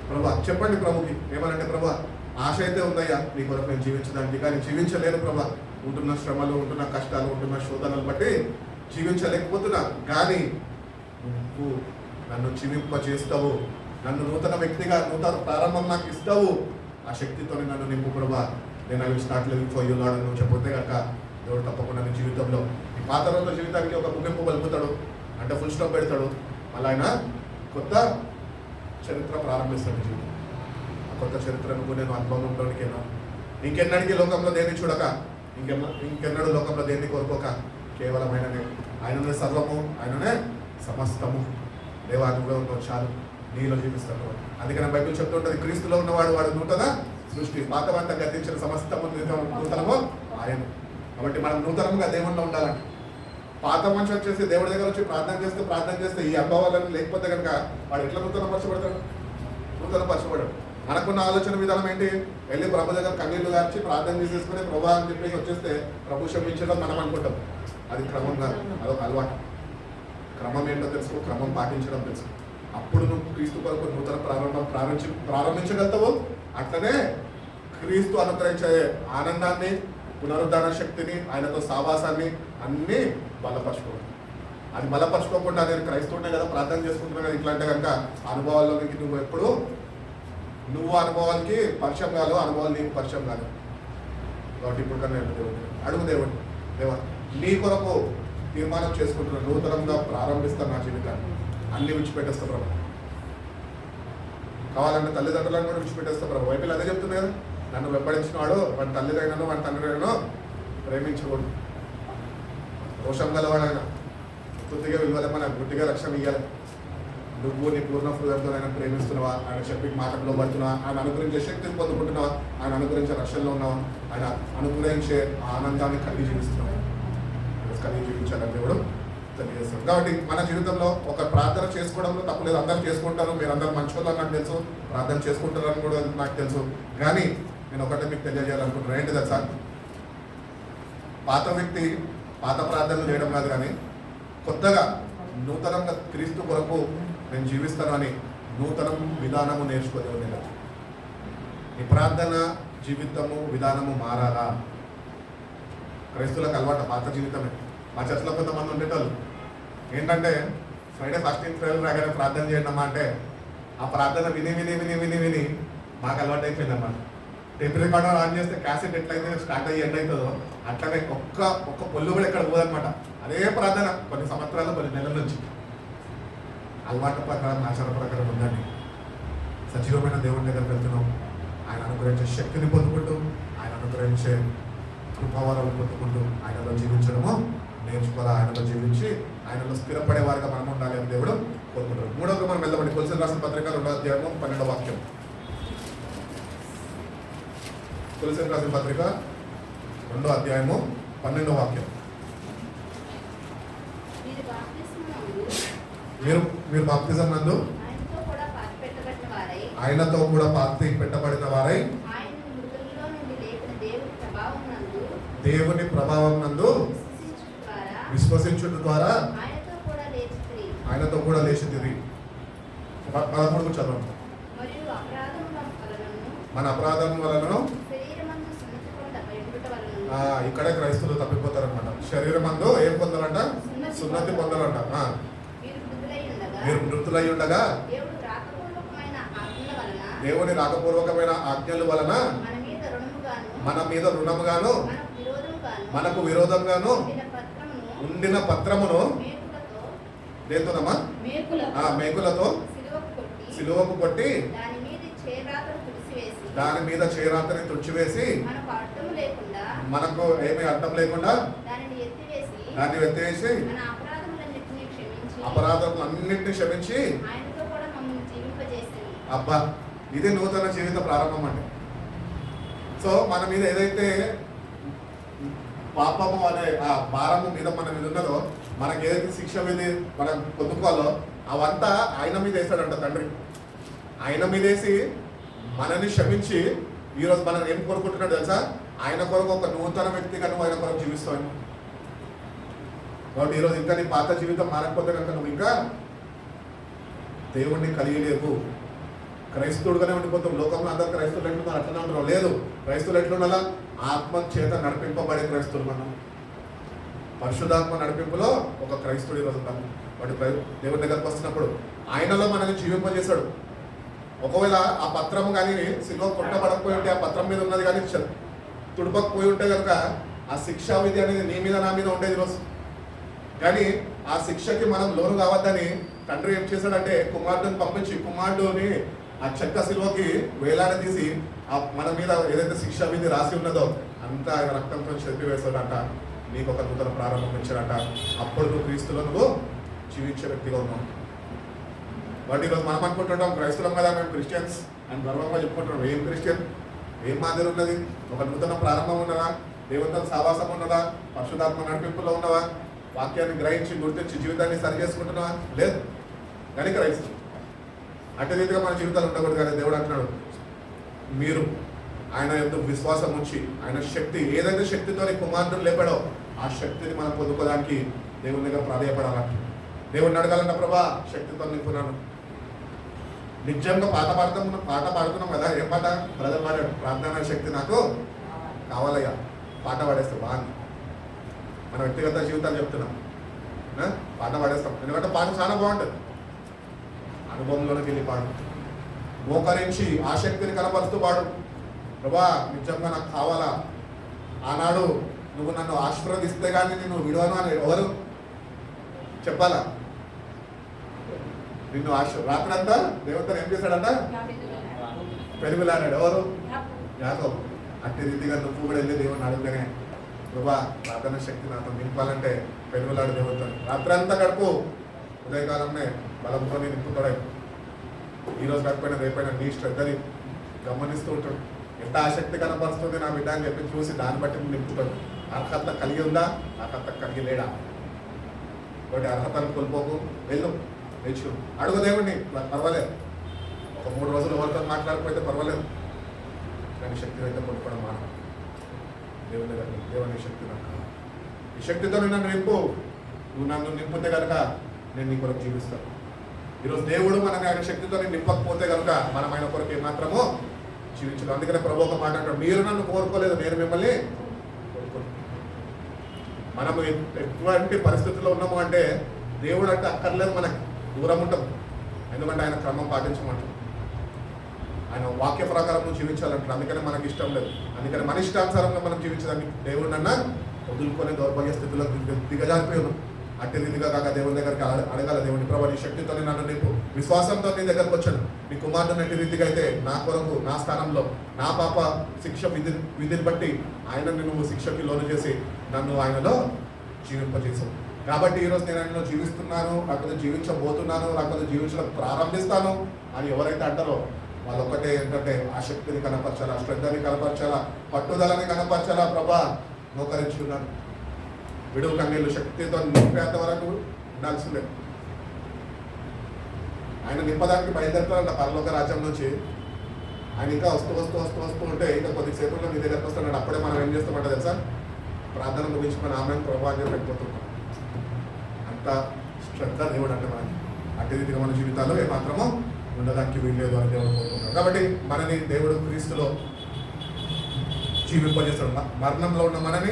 ప్రభా చెప్పండి ప్రభుకి. ఏమనంటే ప్రభా, ఆశ అయితే ఉందయ్యా నీ కొరకు నేను జీవించడానికి, కానీ జీవించలేను ప్రభా. ఉంటున్న శ్రమలు, ఉంటున్న కష్టాలు, ఉంటున్న శోధనలు బట్టి జీవించలేకపోతున్నా. కానీ నువ్వు నన్ను జీవింప చేస్తావు, నన్ను నూతన వ్యక్తిగా, నూతన ప్రారంభం నాకు ఇస్తావు. ఆ శక్తితో నన్ను నింపు ప్రభా. నేను I will start living for you lord. నువ్వు చెప్పొద్దే కనుక దేవుడు తప్పకుండా నీ జీవితంలో, ఈ పాత రోజుల జీవితానికి ఒక ముగింపు పలుకుతాడు. అంటే ఫుల్ స్టాప్ పెడతాడు. అలా ఆయన కొత్త చరిత్ర ప్రారంభిస్తాడు జీవితం. ఆ కొత్త చరిత్ర నువ్వు నేను అనుభవం ఉండడానికేనా, ఇంకెన్నడికి లోకంలో దేన్ని చూడక, ఇంకెన్నడూ లోకంలో దేన్ని కోరుకోక, కేవలం ఆయననే సర్వము, ఆయననే సమస్తము. దేవా నువ్వే ఉన్నావు చాలు, నీలో జీవిస్తాను. అందుకని బైబిల్ చెప్తుంటుంది, క్రీస్తులో ఉన్నవాడు వాడు నూతన సృష్టి, పాతవంతా గతించిన సమస్తము నూతనము ఆయన. కాబట్టి మనం నూతనంగా దేవుణ్ణి ఉండాలంటే, పాత మనిషి వచ్చేసి దేవుడి దగ్గర వచ్చి ప్రార్థన చేస్తే ఈ అనుభవాలను లేకపోతే కనుక వాడు ఎట్లా నూతనపరచబడతాడు? నూతనపరచబడడు. మనకున్న ఆలోచన విధానం ఏంటి? వెళ్ళి ప్రభు దగ్గర కన్నీళ్లు గార్చి ప్రార్థన చేసేసుకుని ప్రభా అని చెప్పేసి వచ్చేస్తే ప్రభు క్షమించడం మనం అనుకుంటాం. అది క్రమంగా, అదొక అలవాటు. క్రమం ఏంటో తెలుసుకో, క్రమం పాటించడం తెలుసు. అప్పుడు నువ్వు క్రీస్తు కొరకు నూతన ప్రారంభించగలుగుతావు. అట్లనే క్రీస్తు అనుగ్రహించే ఆనందాన్ని, పునరుద్ధాన శక్తిని, ఆయనతో సావాసాన్ని అన్నీ బలపరచుకోవాలి. అది బలపరచుకోకుండా నేను క్రైస్తవుడే కదా, ప్రార్థన చేసుకుంటున్నా కదా, ఇట్లా అంటే కనుక అనుభవాల్లోనికి నువ్వు ఎప్పుడు అనుభవాలకి పరిచయం కాదు, అనుభవాలు నీకు పరిచయం కాదు. కాబట్టి ఇప్పుడు కన్నా దేవుడు అడుగు, దేవుడు దేవా నీ కొరకు తీర్మానం చేసుకుంటున్నా, నూతనంగా ప్రారంభిస్తాను నా జీవితాన్ని, అన్ని విడిచిపెట్టేస్తా ప్రభు. కావాలంటే తల్లిదండ్రులను కూడా విడిచిపెట్టేస్తా ప్రభు. బైబిల్ అదే చెప్తుంది కదా, నన్ను వెంబడించిన వాడు వాడి తల్లిదైనను వాడి తండ్రినో ప్రేమించకూడదు. రోషం గలవాడైనా గుర్తిగా విలువలేమని గుర్తిగా రక్షణ ఇవ్వాలి. నువ్వు నీ పూర్ణ హృదయంతో ఆయన ప్రేమిస్తున్నావా, ఆయన చెప్పి మాటలో పడుతున్నావా, ఆయన అనుగ్రహించే శక్తిని పొందుకుంటున్నావా, ఆయన అనుగ్రహించే రక్షణలో ఉన్నావా, ఆయన అనుగ్రహించే ఆనందాన్ని కలిగి జీవిస్తున్నావా? కలిగి జీవించాలని దేవుడు తెలియజేస్తాడు. కాబట్టి మన జీవితంలో ఒక ప్రార్థన చేసుకోవడంలో తప్పులేదు. అందరూ చేసుకుంటారు, మీరు అందరూ మంచివాళ్ళు నాకు తెలుసు, ప్రార్థన చేసుకుంటారని కూడా నాకు తెలుసు. కానీ నేను ఒకటే మీకు తెలియజేయాలనుకుంటున్నాను. ఏంటిది సార్? పాత వ్యక్తి పాత ప్రార్థనలు చేయడం కాదు, కానీ కొత్తగా నూతనంగా క్రీస్తు కొరకు నేను జీవిస్తాను అని నూతన విధానము నేర్చుకోలేదు. నేను ఈ ప్రార్థన జీవితము విధానము మారాలా? క్రైస్తువులకు అలవాటు పాత జీవితమే. మా చర్చలో కొంతమంది ఉండేటోళ్ళు ఏంటంటే ఫ్రైడే ఫాస్టింగ్ ప్రేయర్ రాగానే ప్రార్థన చేయడమ్మా అంటే ఆ ప్రార్థన విని విని విని విని విని మాకు అలవాటు అయిపోయిందమ్మా. టేప్ రికార్డర్ ఆన్ చేస్తే క్యాసెట్ ఎట్లయితే స్టార్ట్ అయ్యి ఎండ్ అవుతుందో అట్లనే ఒక్క పొల్లు కూడా ఎక్కడ పోదనమాట. అదే ప్రార్థన కొన్ని సంవత్సరాలు, కొన్ని నెలల నుంచి అలవాటు ప్రకారం, ఆచార ప్రకారం ఉందండి. సజీవమైన దేవుని దగ్గరికి వెళ్తున్నాం. ఆయన అనుగ్రహించే శక్తిని పొందుకుంటూ, ఆయన అనుగ్రహించే కృపావరాలు పొందుకుంటూ ఆయనలో జీవించడము నేర్చుకోవాలి. ఆయనలో జీవించి ఆయనలో స్థిరపడే వారిగా మనం ఉండాలి అని దేవుడు కోరుకుంటారు. మూడవగా మనం వెళ్ళమండి కొలసీలు రాసిన పత్రిక 2వ అధ్యాయము 12వ వాక్యం. కొలసీలు రాసిన పత్రిక 2వ అధ్యాయము 12వ వాక్యం. మీరు బాప్తిజం నందు ఆయనతో కూడా పాతి పెట్టబడిన వారై దేవుని ప్రభావం నందు విశ్వసించుట ద్వారా ఆయనతో కూడా లేచితిరి. 13 చదవండి. మన అపరాధం వలన ఇక్కడే క్రైస్తవులు తప్పిపోతారనమాట. శరీరం అందు ఏం పొందాలంట? సున్నతి పొందాలంట. మీరు మృతులై ఉండగా దేవుని రాకపూర్వకమైన ఆజ్ఞల వలన మన మీద రుణముగాను మనకు విరోధంగాను ఉండిన పత్రమును దేంతోనమ్మా? మేకులతో సిలువకు కొట్టి దాని మీద చేరాతని తుడిచివేసి మనకు ఏమీ అర్థం లేకుండా దాన్ని ఎత్తివేసి అపరాధములన్నింటినీ క్షమించి అబ్బా, ఇదే నూతన జీవిత ప్రారంభం అండి. సో మన మీద ఏదైతే పాపము అనే ఆ భారము మీద మన మీద ఉన్నదో, మనకి ఏదైతే శిక్ష విధి మనం పొందుకోవాలో అవంతా ఆయన మీద వేస్తాడంట తండ్రి. ఆయన మీద వేసి మనని క్షమించి ఈరోజు మనం ఏం కోరుకుంటున్నాడు తెలుసా? ఆయన కొరకు ఒక నూతన వ్యక్తిగా నువ్వు ఆయన కొరకు జీవిస్తావు. కాబట్టి ఈరోజు ఇంకా నీ పాత జీవితం మారకపోతే కనుక నువ్వు ఇంకా దేవుణ్ణి కలిగలేవు, క్రైస్తవుడుగానే ఉండిపోతాం. లోకంలో అందరు క్రైస్తవులు ఎట్లున్నారు అట్లనే ఉంటారు. లేదు, క్రైస్తవులు ఎట్లుండాలా? ఆత్మ చేత నడిపింపబడే క్రైస్తవులు. మనం పరిశుద్ధాత్మ నడిపింపులో ఒక క్రైస్తవుడు ఈరోజు ఉంటాం. వాటి దేవుని దగ్గరకు వస్తున్నప్పుడు ఆయనలో మనల్ని జీవింపజేశాడు. ఒకవేళ ఆ పత్రం కానీ సిలువ కొట్టబడకపోయి ఉంటే, ఆ పత్రం మీద ఉన్నది కానీ తుడపకపోయి ఉంటే కనుక ఆ శిక్షా విధి అనేది నీ మీద నా మీద ఉండేది ఈరోజు. కానీ ఆ శిక్షకి మనం లోను కావద్దని తండ్రి ఏం చేశాడంటే కుమారుడిని పంపించి కుమారుడిని ఆ చెక్క సిలువకి వేలాడదీసి మన మీద ఏదైతే శిక్షా విధి రాసి ఉన్నదో అంతా ఆయన రక్తంతో చెరిపివేశాడంట. నీకు ఒక నూతన ప్రారంభం ఇచ్చాడంట. అప్పుడు నువ్వు క్రీస్తులో నువ్వు జీవించే వ్యక్తిగా ఉన్నావు. వాటి ఈరోజు మనం అనుకుంటుంటాం క్రైస్తవం కదా, మేము క్రిస్టియన్స్ అని గర్వంగా చెప్పుకుంటున్నాం. ఏం క్రిస్టియన్? ఏం మాదిరి ఉన్నది? ఒక నూతన ప్రారంభం ఉన్నదా? దేవునితో సావాసం ఉన్నదా? పరిశుద్ధాత్మ నడిపింపులో ఉన్నవా? వాక్యాన్ని గ్రహించి గుర్తించి జీవితాన్ని సరి చేసుకుంటున్నావా? లేదు. కానీ క్రైస్తవం అటు రీతిగా మన జీవితాలు ఉండకూడదు. కానీ దేవుడు అంటున్నాడు, మీరు ఆయన ఎందుకు విశ్వాసం ఉంచి ఆయన శక్తి ఏదైతే శక్తితో కుమారుడు లేపాడో ఆ శక్తిని మనం పొందుకోవడానికి దేవుని దగ్గర ప్రాధాయపడాలంట. దేవుడిని అడగాలన్న ప్రభా శక్తితో నింపున్నాను. నిజంగా పాట పాడుతున్నాం కదా. ఏం పాట? బ్రదర్ పాడాడు, ప్రార్థనా శక్తి నాకు కావాలయ్యా. పాట పాడేస్తే బాగుంది. మన వ్యక్తిగత జీవితాలు చెప్తున్నాం, పాట పాడేస్తాం. ఎందుకంటే పాట చాలా బాగుంటుంది. అనుభవంలోకి వెళ్ళి పాడు, మోకరించి ఆ శక్తిని కనపరుస్తూ పాడు. ప్రభా నిజంగా నాకు కావాలా. ఆనాడు నువ్వు నన్ను ఆశీర్వదిస్తే కానీ నేను విడవను అని ఎవరు చెప్పాలా? నిన్ను రాత్రంతా దేవుడితో ఏం చేశాడంట? పెరుగులాడాడు. ఎవరు? యాకోబు. అట్టి రీతిగా నువ్వు కూడా వెళ్ళి దేవుడిని అడుగుతానే, ప్రభా ప్రార్థన శక్తి నాతో నింపాలంటే పెరుగులాడు దేవుడితో. రాత్రంతా గడుపు, ఉదయకాలంనే బలంతో నింపుతాడు. ఈరోజు కాకపోయినా రేపైనా నీ శ్రద్ధని గమనిస్తూ ఉంటాడు. ఎంత ఆసక్తి కనపరుస్తుంది నా బిడ్డ అని చెప్పి చూసి దాన్ని బట్టి నింపుతాడు. అర్హత కలిగి ఉందా? అర్హత కలిగి లేడా? ఒకటి అర్హతను కోల్పోకు, వెళ్ళు నేర్చు, అడుగు దేవుడిని. పర్వాలేదు, ఒక 3 రోజులు ఎవరితో మాట్లాడకపోతే పర్వాలేదు, కానీ శక్తిని అయితే కొనుక్కోవడం మాన. దేవుని దగ్గర దేవుని శక్తి నాకు, ఈ శక్తితో నన్ను నింపు. నువ్వు నన్ను నింపితే కనుక నేను నీ కొరకు జీవిస్తాను. ఈరోజు దేవుడు మనకి ఆయన శక్తితో నింపకపోతే కనుక మనం ఆయన కొరకు ఏమాత్రమో జీవించదు. అందుకనే ప్రభు ఒక మాట అంటాడు, మీరు నన్ను కోరుకోలేదు, నేను మిమ్మల్ని కోరుకోను. మనము ఎటువంటి పరిస్థితుల్లో ఉన్నాము అంటే దేవుడు అంటే అక్కర్లేదు, మనకి దూరం ఉంటాం. ఎందుకంటే ఆయన క్రమం పాటించమంటాం, ఆయన వాక్య ప్రకారం జీవించాలంటారు. అందుకనే మనకి ఇష్టం లేదు. అందుకని మన ఇష్టానుసారంగా మనం జీవించడానికి దేవుడు నన్న వదులుకొని దౌర్భాగ్య స్థితిలో దిగజారిపోయి ఉన్నాం. అట్టి రీతిగా కాక దేవుని దగ్గరికి అడగాల, దేవుని ప్రభావ నీ శక్తితో నన్ను నింపు. విశ్వాసంతో నీ దగ్గరకు వచ్చాను. నీ కుమారుడు అట్టి రీతిగా అయితే నా కొరకు నా స్థానంలో నా పాప శిక్ష విధిని బట్టి ఆయనని నువ్వు శిక్షకి లోను చేసి నన్ను ఆయనలో జీవింపజేసావు. కాబట్టి ఈరోజు నేను ఆయనలో జీవిస్తున్నాను, లేకపోతే జీవించబోతున్నాను, లేకపోతే జీవించడం ప్రారంభిస్తాను అని ఎవరైతే అంటారో వాళ్ళు ఒక్కటే ఏంటంటే ఆ శక్తిని కనపరచాలా, శ్రద్ధని కనపరచాలా, పట్టుదలని కనపరచాలా. ప్రభా మోకరించున్నాను, విడువు కన్నీళ్ళు శక్తితో నింపేంత వరకు ఉండాల్సిందే. ఆయన నింపడానికి బయలుదేరుతారంట పరలోక రాజ్యం నుంచి. ఆయన ఇంకా వస్తూ వస్తూ వస్తూ వస్తూ ఉంటే ఇంకా కొద్దిసేపులో నీ దగ్గరకు వస్తున్నాడు. అప్పుడే మనం ఏం చేస్తామంట తెలుసా? ప్రార్థన ముగించుకొని ఆమె ప్రభావం పెట్టిపోతుంటాం. అంత శ్రద్ధ దేవుడు అంటే మనకి. అట్టి రీతిగా మన జీవితాల్లో ఏమాత్రమో ఉండడానికి వీల్లేదు అని దేవుడు కోరుకుంటాం. కాబట్టి మనని దేవుడు క్రీస్తులో జీవింపజేస్తాడు. మరణంలో ఉన్న మనని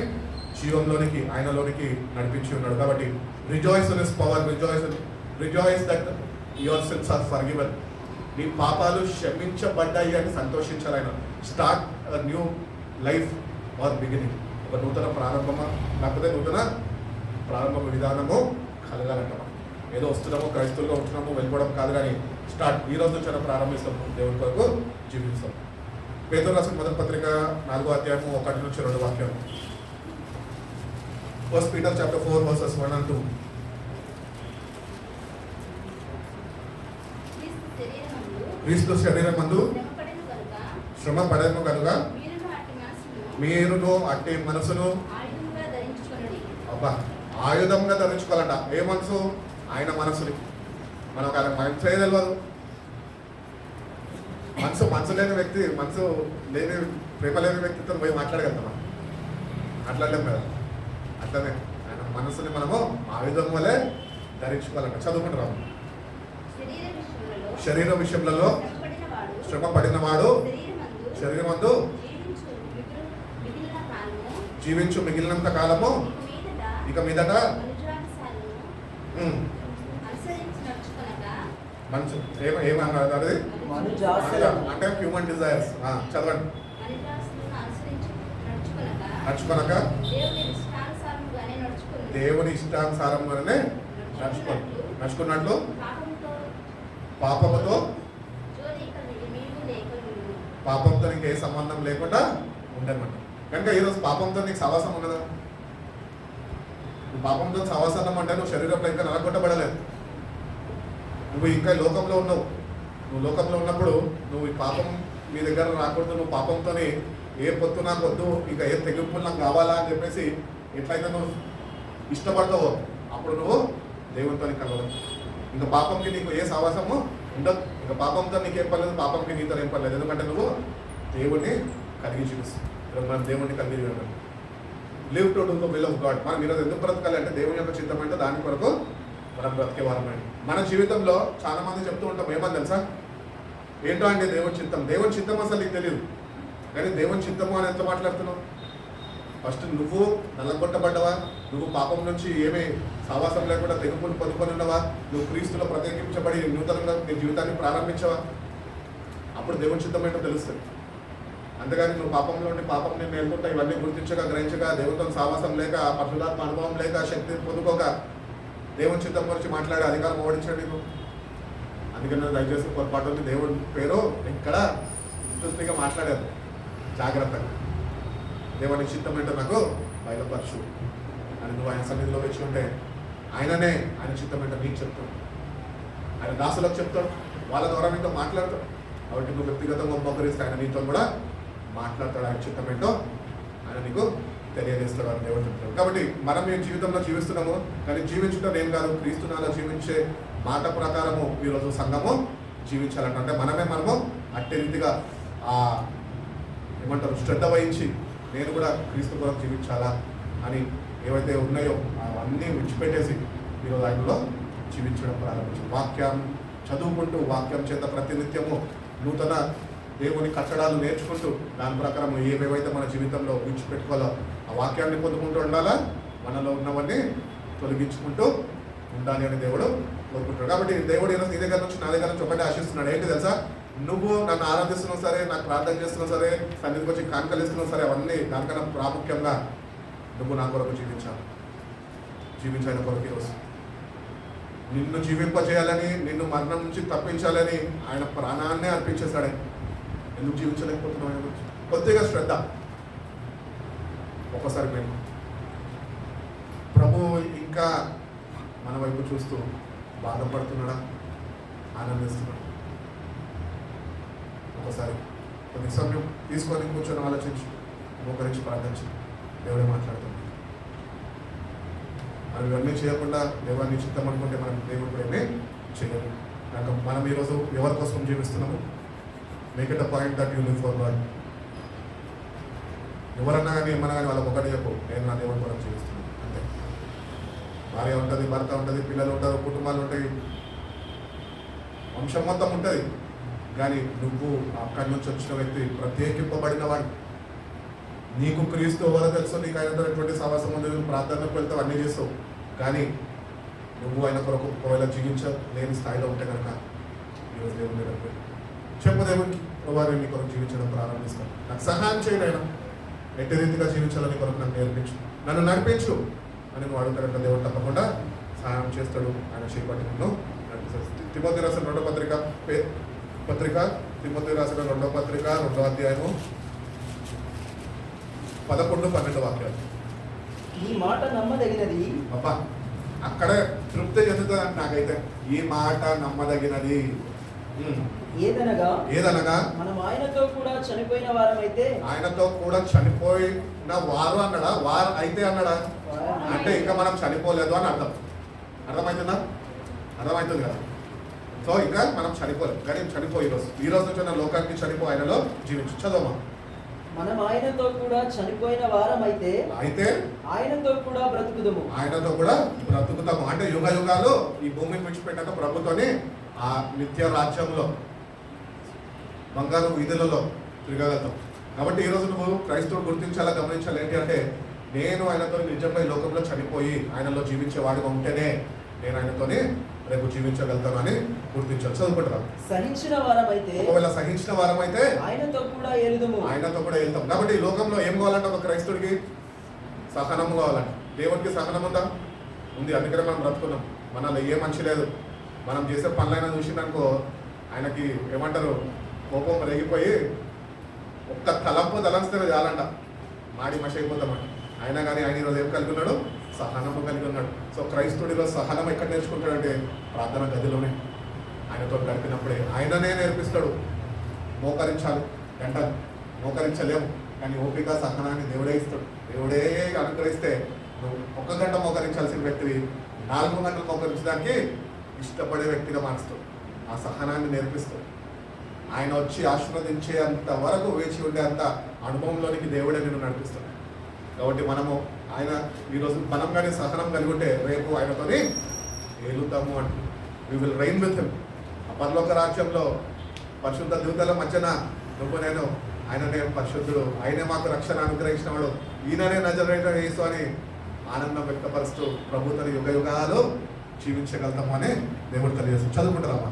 జీవంలోనికి, ఆయనలోనికి నడిపించి ఉన్నాడు. కాబట్టి rejoice in his power, rejoice that your sins are forgiven. నీ పాపాలు క్షమించబడ్డాయి అని సంతోషించాలి. ఆయన start new life or beginning, ఒక నూతన ప్రారంభమా లేకపోతే నూతన ప్రారంభ విధానము కలగాలంట. ఏదో వస్తున్నామో క్రైస్తవులుగా ఉంటున్నామో వెళ్ళిపోవడం కాదు, కానీ స్టార్ట్ ఈ రోజు నుంచి ప్రారంభిస్తాం, దేవుని కొరకు జీవిస్తాం. పేతురు రాసిన మొదటి పత్రిక 4వ అధ్యాయము 1 నుంచి 2 వాక్యాలు. 1 Peter chapter 4 verses 1 and 2. క్రీస్తు శరీరమందు శ్రమ పడెను కనుక మీరును అట్టి మనసును అబ్బా ఆయుధంగా ధరించుకోవాలంట. ఏ మనసు? ఆయన మనసుని. మనకు ఆయన మనసు తెలియదు. మనసు లేని వ్యక్తి, మనసు లేని ప్రేమ లేని వ్యక్తితో పోయి మాట్లాడగలుగుతామా? మాట్లాడలేం కదా. అట్లనే ఆయన మనసుని మనము ఆయుధం వలె ధరించుకోవాలంట. చదువుకుంటున్నాము. శరీర విషయంలో శ్రమ పడినవాడు శరీరమందు జీవించు మిగిలినంత కాలము ఇక మీదట మనసు ఏమన్నారు అది? అంటే హ్యూమన్ డిజైర్స్. చదవండి. నడుచుకొనక దేవుని ఇష్టానుసారంగానే నడుచుకున్నట్లు పాపంతో నీకు ఏ సంబంధం లేకుండా ఉండనమాట. కనుక ఈరోజు పాపంతో నీకు సహవాసం ఉండదా? నువ్వు పాపంతో సహవాసం అంటే నువ్వు శరీరంలో ఇంకా నలగొట్టబడలేదు, నువ్వు ఇంకా లోకంలో ఉన్నావు. నువ్వు లోకంలో ఉన్నప్పుడు నువ్వు ఈ పాపం నీ దగ్గర రాకూడదు. నువ్వు పాపంతో ఏ పొత్తు నాకు వద్దు, ఇంకా ఏ తెగింపులు నాకు కావాలా అని చెప్పేసి ఎట్లయితే నువ్వు ఇష్టపడతావో అప్పుడు నువ్వు దేవునితో కలవదు. ఇంకా పాపంకి నీకు ఏ సహవాసము ఉండదు. ఇంకా పాపంతో నీకేం పర్లేదు, పాపంకి నీతో ఏం పర్లేదు. ఎందుకంటే నువ్వు దేవుణ్ణి కలిగి చూపిస్తావు. మనం దేవుణ్ణి కలిగి చూడాలి. Live to do the will of God. మనం ఈరోజు ఎందుకు బ్రతకాలి అంటే దేవుని యొక్క చిత్తం అంటే దాని కొరకు మనం బ్రతికేవారమండి. మన జీవితంలో చాలా మంది చెప్తూ ఉంటాం, ఏమని తెలుసా? ఏంటో అండి దేవుని చిత్తం. దేవుని చిత్తం అసలు నీకు తెలియదు, కానీ దేవుని చిత్తము అని ఎంత మాట్లాడుతున్నావు? ఫస్ట్ నువ్వు నల్లగొట్టబడ్డవా? నువ్వు పాపం నుంచి ఏమీ సహవాసం లేకుండా తెగుపులు పొందుకొని ఉన్నవా? నువ్వు క్రీస్తులో ప్రత్యేకించబడి నూతనంగా నీ జీవితాన్ని ప్రారంభించవా? అప్పుడు దేవుని చిత్తం ఏంటో తెలుస్తుంది. అంతేగాని నువ్వు పాపంలో ఉండి పాపం నేను వెళ్తుంటా ఇవన్నీ గుర్తించగా గ్రహించగా దేవునితో సహవాసం లేక పరిశుద్ధాత్మ అనుభవం లేక శక్తి పొందుకోక దేవుని చిత్తం గురించి మాట్లాడే అధికారం ఓడించండి నువ్వు. అందుకని దయచేసి పొరపాటు ఉంది. దేవుడి పేరు ఇక్కడ విస్తృతిగా మాట్లాడారు. జాగ్రత్తగా దేవుని చిత్తం ఏంటో నాకు బయలుపరచు అని నువ్వు ఆయన సన్నిధిలో వచ్చి ఉంటే ఆయననే ఆయన చిత్తం ఏంటో నీకు చెప్తాడు. ఆయన దాసులకు చెప్తాడు, వాళ్ళ ద్వారా నీతో మాట్లాడతాడు. కాబట్టి నువ్వు వ్యక్తిగతంగా మోకరిస్తే ఆయన నీతో కూడా మాట్లాడతాడు. ఆయన చిత్తం ఏంటో ఆయన నీకు తెలియజేస్తాడు అని దేవుడు చెప్తాడు. కాబట్టి మనం ఈ జీవితంలో జీవిస్తున్నాము, కానీ జీవించడం నేను కాదు, క్రీస్తునాలో జీవించే మాట ప్రకారము ఈరోజు సంఘము జీవించాలంట. అంటే మనము అట్టి రీతిగా ఏమంటారు శ్రద్ధ వహించి నేను కూడా క్రీస్తు కొరకు జీవించాలా అని ఏవైతే ఉన్నాయో అవన్నీ విడిచిపెట్టేసి ఈరోజు ఆయనలో జీవించడం ప్రారంభించాం. వాక్యం చదువుకుంటూ వాక్యం చేత ప్రతినిత్యము నూతన దేవుని కట్టడాలు నేర్చుకుంటూ దాని ప్రకారం ఏవేవైతే మన జీవితంలో విడిచిపెట్టుకోవాలో ఆ వాక్యాన్ని పొందుకుంటూ ఉండాలా, మనలో ఉన్నవన్నీ తొలగించుకుంటూ ఉండాలి అని దేవుడు కోరుకుంటాడు. కాబట్టి దేవుడు ఈరోజు నీ దగ్గర నుంచి నా దగ్గర నుంచి ఒకటే ఆశిస్తున్నాడు. ఏంటి తెలుసా? నువ్వు నన్ను ఆరాధిస్తున్నావు సరే, నాకు ప్రార్థన చేస్తున్నావు సరే, సన్నిధికి వచ్చి కానుకలిస్తున్నావు సరే, అవన్నీ దానికన్నా ప్రాముఖ్యంగా నువ్వు నా కొరకు జీవించాలని కొరకు ఈరోజు నిన్ను జీవింపజేయాలని, నిన్ను మరణం నుంచి తప్పించాలని ఆయన ప్రాణాన్నే అర్పించేశాడే. ఎందుకు జీవించలేకపోతున్నావు? ఆయన గురించి కొద్దిగా శ్రద్ధ. ఒక్కసారి మేము ప్రభు ఇంకా మన వైపు చూస్తూ బాధపడుతున్నాడా, ఆనందిస్తున్నాడా? ఒకసారి కొన్ని సమయం తీసుకొని కూర్చొని ఆలోచించి మోకరించి ప్రార్థించి దేవుడే మాట్లాడుతున్నాడు. మనం ఇవన్నీ చేయకుండా దేవాన్ని చిత్తం అనుకుంటే మనం దేవుడు ప్రేమే చేయలేము. కనుక మనం ఈరోజు ఎవరి కోసం జీవిస్తున్నాము? Make it a point that you live for God. ఎవరన్నా కానీ ఏమన్నా కానీ వాళ్ళకి ఒకటి చెప్పు, నేను నా దేవుడి కొరకు జీవిస్తున్నాను అంతే. భార్య ఉంటుంది, భర్త ఉంటుంది, పిల్లలు ఉంటారు, కుటుంబాలు ఉంటాయి, వంశం మొత్తం ఉంటుంది. కానీ నువ్వు అక్కడి నుంచి వచ్చిన వ్యక్తి ప్రత్యేకింపబడిన వాడు. నీకు క్రీస్తు ఎవరో తెలుసు, నీకు ఆయనతో ఎటువంటి సహవాసం ఉంది, ప్రార్థనకు వెళ్తావు, అన్నీ చేస్తావు. కానీ నువ్వు ఆయన కొరకు ఒకవేళ జీవించలేని స్థాయిలో ఉంటే కనుక ఈరోజు దేవుని దగ్గర చెప్పు, దేవునికి ప్రభావ నేను నీ కొరకు జీవించడం ప్రారంభిస్తాను, నాకు సహాయం చేయండి, ఆయన ఎట్టి రీతిగా జీవించాలని కొరకు నాకు నేర్పించు, నన్ను నడిపించు అని నువ్వు అడుగుతాడంటే దేవుడు తప్పకుండా సహాయం చేస్తాడు. ఆయన చేపట్టి నిన్ను నడిపిస్తాడు. తిమోతి రాసిన రెండో పత్రిక తిమోతి రాసిన రెండో పత్రిక 2వ అధ్యాయము 11-12 వాక్యాలు. ఈ మాట నమ్మదగినది. అబ్బా, అక్కడే తృప్తి చెందుతుంది నాకైతే. ఈ మాట నమ్మదగినది. ఏదనగా మనం ఆయనతో కూడా చనిపోయిన వారమైతే. ఆయనతో కూడా చనిపోయిన వారు అన్నాడా, వారు అయితే అన్నాడా? అంటే ఇంకా మనం చనిపోలేదు అని అర్థం. అర్థమవుతుందా? అర్థమవుతుంది కదా. సో ఇంకా మనం చనిపోలేదు, కానీ చనిపోయి ఈ రోజు నుంచి నా లోకానికి చనిపో, ఆయనలో జీవించు. చదవమా. మనం ఆయనతో కూడా చనిపోయిన వారమైతే అయితే ఆయనతో కూడా బ్రతుకుదాము. ఆయనతో కూడా బ్రతుకుతాము అంటే యుగ యుగాలు ఈ భూమిని విడిచిపెట్టాక ప్రభుత్వాన్ని ఆ నిత్య రాజ్యంలో బంగారు వీధులలో తిరగలుగుతాం. కాబట్టి ఈరోజు నువ్వు క్రైస్తవుడు గుర్తించాలా, గమనించాలి. ఏంటి అంటే నేను ఆయనతో నిజంగా ఈ లోకంలో చనిపోయి ఆయనలో జీవించేవాడిగా ఉంటేనే నేను ఆయనతోనే రేపు జీవించగలుగుతాను అని గుర్తించాలి. చదువుకుంటాం. సహించిన వారమైతే, ఒకవేళ సహించిన వారమైతే ఆయనతో కూడా వెళ్తాము. ఆయనతో కూడా వెళ్తాం. కాబట్టి ఈ లోకంలో ఏం కావాలంటే ఒక క్రైస్తవుడికి సహనం కావాలంట. దేవుడికి సహనం ఉందా? ఉంది. అందుకనే మనం బ్రతుకున్నాం. మనలో ఏ మంచి లేదు. మనం చేసే పనులైనా చూసిందనుకో ఆయనకి ఏమంటారు, కోపం రేగిపోయి ఒక్క తలంపు తలంస్తే చాలంట, మాడి మష అయిపోతామంట. అయినా కానీ ఆయన ఈరోజు ఏం కలిగి ఉన్నాడు? సహనము కలిగి ఉన్నాడు. సో క్రైస్తవుడిలో సహనం ఎక్కడ నేర్చుకుంటాడంటే ప్రార్థన గదిలోనే ఆయనతో గడిపినప్పుడే. ఆయననే నేర్పిస్తాడు. మోకరించాలి గంటలు మోకరించలేము, కానీ ఓపిక సహనాన్ని దేవుడే ఇస్తాడు. దేవుడే అనుగ్రహిస్తే నువ్వు 1 గంట మోకరించాల్సిన వ్యక్తివి 4 గంటలు మోకరించడానికి ఇష్టపడే వ్యక్తిగా మారుస్తాడు. ఆ సహనాన్ని నేర్పిస్తాడు. ఆయన వచ్చి ఆశీర్వదించేంత వరకు వేచి ఉండేంత అనుభవంలోనికి దేవుడే నిన్ను నడిపిస్తాడు. కాబట్టి మనము ఆయన ఈరోజు మనం కానీ సహనం కలిగి ఉంటే రేపు ఆయనతోని ఏలుతాము అంటే we will reign with him. ఆ పరలోక రాజ్యంలో పరిశుద్ధ దూతల మధ్యన నువ్వు నేను, ఆయననే పరిశుద్ధుడు, ఆయనే మాకు రక్షణ అనుగ్రహించిన వాడు, ఈయననే నజరేయుడైన యేసు అని ఆనందం వ్యక్తపరుస్తూ ప్రభుత్వ యుగ యుగాలు జీవించగలుగుతాము అని దేవుడు తెలియజేస్తాం. చదువుకుంటారమ్మా.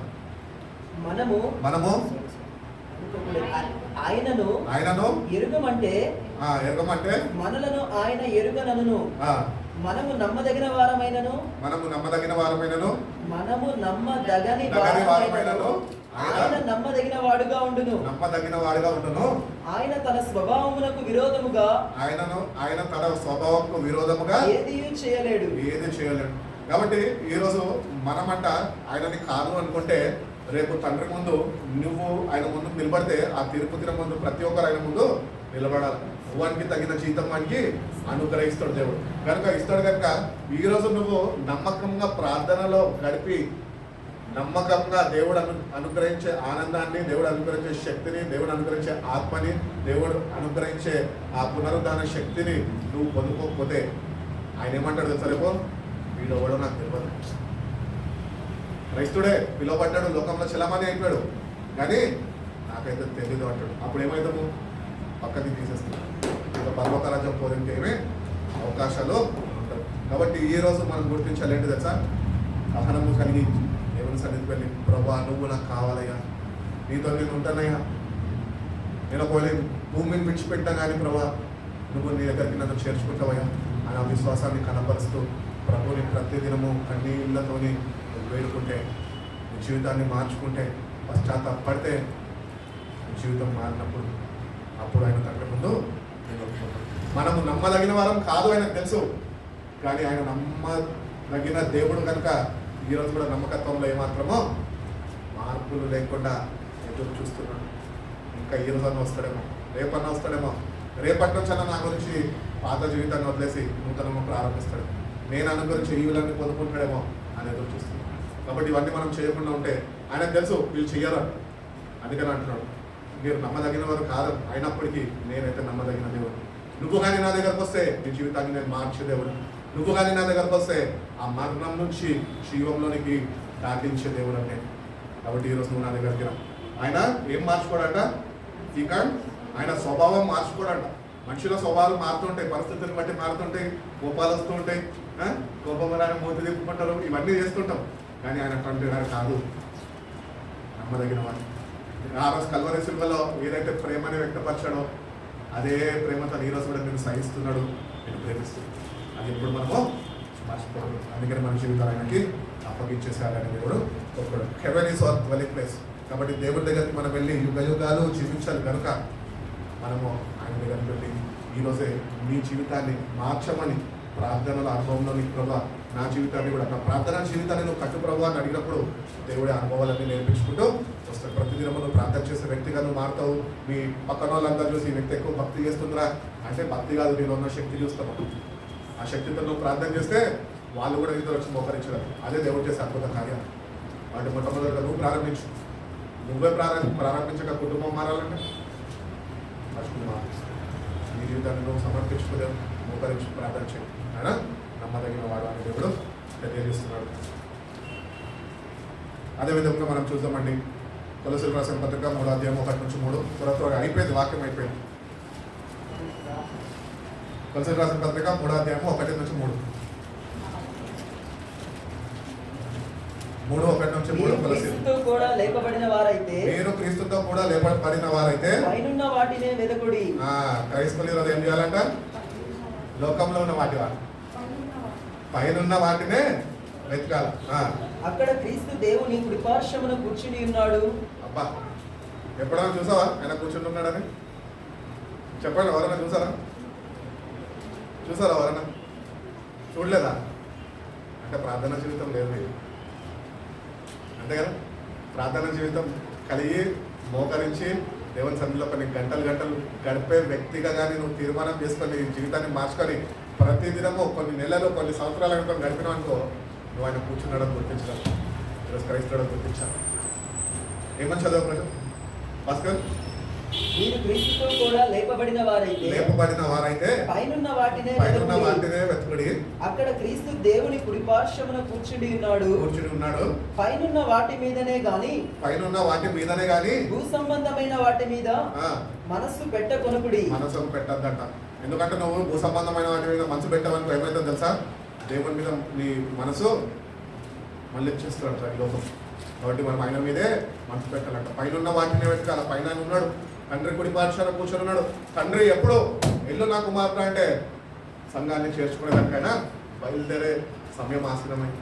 మనము ఆయనను ఎరుగమంటే మనలను ఆయన ఎరుగనను. మనము నమ్మదగిన వారమైనను మనము నమ్మదగని వారమైనను ఆయన నమ్మదగిన వాడుగా ఉండును. ఆయన తన స్వభావమునకు విరోధముగా ఏది చేయలేడు. కాబట్టి ఈరోజు మనమంట ఆయనని కాదు అనుకుంటే రేపు తండ్రి ముందు నువ్వు ఆయన ముందు నిలబడితే ఆ తీర్పు దినం ముందు ప్రతి ఒక్కరు ఆయన ముందు నిలబడాలి. వానికి తగిన జీతం వానికి అనుగ్రహిస్తాడు దేవుడు. కనుక ఇస్తాడు. కనుక ఈరోజు నువ్వు నమ్మకంగా ప్రార్థనలో గడిపి నమ్మకంగా దేవుడు అనుగ్రహించే ఆనందాన్ని, దేవుడు అనుగ్రహించే శక్తిని, దేవుడు అనుగ్రహించే ఆత్మని, దేవుడు అనుగ్రహించే ఆ పునరుద్ధాన శక్తిని నువ్వు పొందుకోకపోతే ఆయన ఏమంటాడు సరేపో, వీడు ఎవడో నాకు తెలియదు. క్రైస్తుడే పిలువబడ్డాడు, లోకంలో చలమని అయిపోయాడు, కానీ నాకైతే తెలీదు అంటాడు. అప్పుడు ఏమవుతాము? పక్కకి తీసేస్తున్నాడు. ఇంకా పర్వత రాజ్యం పోలింకేమే అవకాశాలు ఉంటాయి. కాబట్టి ఈ రోజు మనం గుర్తించాలి ఏంటి తెలుసా? సహనము కలిగి దేవుని సన్నిధికి వెళ్ళి, ప్రభా నువ్వు నాకు కావాలయ్యా, నీతో నేను ఉంటానయ్యా, నేను ఒకవేళ భూమిని విడిచిపెట్టా కానీ ప్రభా నువ్వు నీ దగ్గరికి నన్ను చేర్చుకుంటావయ్యా అని ఆ విశ్వాసాన్ని కనపరుస్తూ ప్రభుని ప్రతిదినము కన్నీళ్లతోని వేడుకుంటే, నీ జీవితాన్ని మార్చుకుంటే, పశ్చాత్తాపడితే నీ జీవితం మారినప్పుడు అప్పుడు ఆయన తండ్రి ముందు మనము నమ్మదగిన వారం కాదు ఆయనకు తెలుసు, కానీ ఆయన నమ్మదగిన దేవుడు కనుక ఈరోజు కూడా నమ్మకత్వంలో ఏమాత్రమో మార్పులు లేకుండా ఎదురు చూస్తున్నాడు. ఇంకా ఈ రోజన్నా వస్తాడేమో, రేపన్నా వస్తాడేమో, రేపటి నుంచి అన్న నా గురించి పాత జీవితాన్ని వదిలేసి నూతనము ప్రారంభిస్తాడు, నేను అనుగురించి ఈవులన్నీ పొందుకుంటాడేమో అని ఎదురు చూస్తున్నాడు. కాబట్టి ఇవన్నీ మనం చేయకుండా ఉంటే ఆయనకు తెలుసు వీళ్ళు చెయ్యాలని. అందుకని అంటున్నాడు, మీరు నమ్మదగిన వారు కాదు, అయినప్పటికీ నేనైతే నమ్మదగిన దేవుడు. నువ్వు కానీ నా దగ్గరకు వస్తే నీ జీవితాన్ని నేను మార్చే దేవుడు. నువ్వు కానీ నా దగ్గరకు వస్తే ఆ మరణం నుంచి జీవంలోనికి దాటించే దేవుడు అంటే. కాబట్టి ఈరోజు నువ్వు నా దగ్గరికి రా. ఆయన ఏం మార్చుకోడంట? ఆయన స్వభావం మార్చుకోడంట. మనుషుల స్వభావాలు మారుతుంటాయి, పరిస్థితులను బట్టి మారుతుంటాయి, కోపాలు వస్తూ ఉంటాయి, కోపం రాని మూతి తిప్పుకుంటారు, ఇవన్నీ చేస్తుంటాం. కానీ ఆయన అటువంటి వాడు కాదు, నమ్మదగిన వాడు. ఆ రోజు కల్వరి శిల్వలో ఏదైతే ప్రేమని వ్యక్తపరచాడో అదే ప్రేమతో ఈ రోజు కూడా నేను సహిస్తున్నాడు, నేను ప్రేమిస్తున్నాడు. అది ఎప్పుడు మనము మర్చిపోవడం. అందుకని మన జీవితాలు ఆయనకి అప్పగించేసారని దేవుడు ఒక్కడు. Heaven is our dwelling place. కాబట్టి దేవుడి దగ్గరికి మనం వెళ్ళి యుగ యుగాలు జీవించాలి కనుక మనము ఆయన దగ్గరికి వెళ్ళి ఈరోజే నీ జీవితాన్ని మార్చమని ప్రార్థనల అనుభవంలో నీకు ప్రభావ నా జీవితాన్ని కూడా నా ప్రార్థన జీవితాన్ని నువ్వు కట్టు ప్రభావ అని అడిగినప్పుడు దేవుడి అనుభవాలన్నీ నేర్పించుకుంటూ వస్తాడు. ప్రతిదినము నువ్వు ప్రార్థన చేసే వ్యక్తిగా నువ్వు మారుతావు. మీ పక్కన వాళ్ళందరూ చూసి ఈ వ్యక్తి ఎక్కువ భక్తి చేస్తుందిరా అంటే భక్తి కాదు, నేను ఉన్న శక్తి చూస్తాము. ఆ శక్తితో నువ్వు ప్రార్థన చేస్తే వాళ్ళు కూడా నీతో వచ్చి మోకరించగలరు. అదే దేవుడు చేసే అద్భుత కార్యం. వాటి మొట్టమొదటిగా నువ్వు ప్రారంభించు. నువ్వే ప్రారంభించక కుటుంబం మారాలంటే మర్చిపోయి నీ జీవితాన్ని నువ్వు సమర్పించుకునే మోకరించి ప్రార్థన చేయి. ఆయన నమ్మదగిన వాడు అని దేవుడు తెలియజేస్తున్నాడు. అదేవిధంగా మనం చూద్దామండి కొలొస్సీయులకు రాసిన పత్రిక 3:1-3 త్వరగా అయిపోయింది, వాక్యం అయిపోయింది. కొలొస్సీయులకు రాసిన పత్రిక 3:1-3 క్రీస్తుతో కూడా లేపబడిన వారైతే మీరు క్రీస్తుతో కూడా లేపబడిన వారైతే పైనున్న వాటినే వెదకుడి. క్రైస్తవులు ఈరోజు ఏం చేయాలంట? లోకంలో ఉన్న వాటి పైనున్న వాటినే వెతకాల. అక్కడ క్రీస్తు దేవుని కుడిపార్శ్వమున కూర్చుని ఉన్నాడు. అబ్బా, ఎప్పుడైనా చూసావా ఆయన కూర్చుని ఉన్నాడని? చెప్పండి, ఎవరైనా చూసారా? ఎవరైనా చూడలేదా? అంటే ప్రార్థన జీవితం లేదు అంతే కదా. ప్రార్థన జీవితం కలిగి మోకరించి దేవుని సన్నిధిలో కొన్ని గంటలు గడిపే వ్యక్తిగా కానీ నువ్వు తీర్మానం చేసుకొని జీవితాన్ని మార్చుకొని ప్రతిదినము కొన్ని నెలలు కొన్ని సంవత్సరాల క్రితం గడిపినావు అనుకో, నువ్వు ఆయన కూర్చున్నాడో గుర్తించడం, ఈరోజు క్రైస్తవుడో గుర్తించాలి. ఏమని చదువు ప్రజలు భాస్కర్? మీరు క్రీస్తుతో కూడా లేపబడిన వారైతే పైనున్న వాటినే వెతుకుడి. అక్కడ క్రీస్తు దేవుని కుడిపార్శ్వమున కూర్చుని ఉన్నాడు. పైనున్న వాటి మీదనే గాని భూ సంబంధమైన వాటి మీద మనస్సు పెట్టకొనుకుడి. మనసు పెట్టద్దంట. ఎందుకంటే నువ్వు భూ సంబంధమైన వాటి మీద మనసు పెట్టవనుకో ఏమైతే తెలుసా? దేవుని మీద నీ మనసు మళ్ళీ ఇచ్చేస్తాడు ఈ లోకం. కాబట్టి మనం ఆయన మీదే మనసు పెట్టాలంట. పైన వాటిని వెతకాల. పైన ఉన్నాడు, తండ్రి కుడి పార్శ్వన కూర్చొని ఉన్నాడు. తండ్రి ఎప్పుడు ఇల్లు నా కుమార్తె అంటే సంఘాన్ని చేర్చుకునేదానికైనా బయలుదేరే సమయం ఆసనమైంది.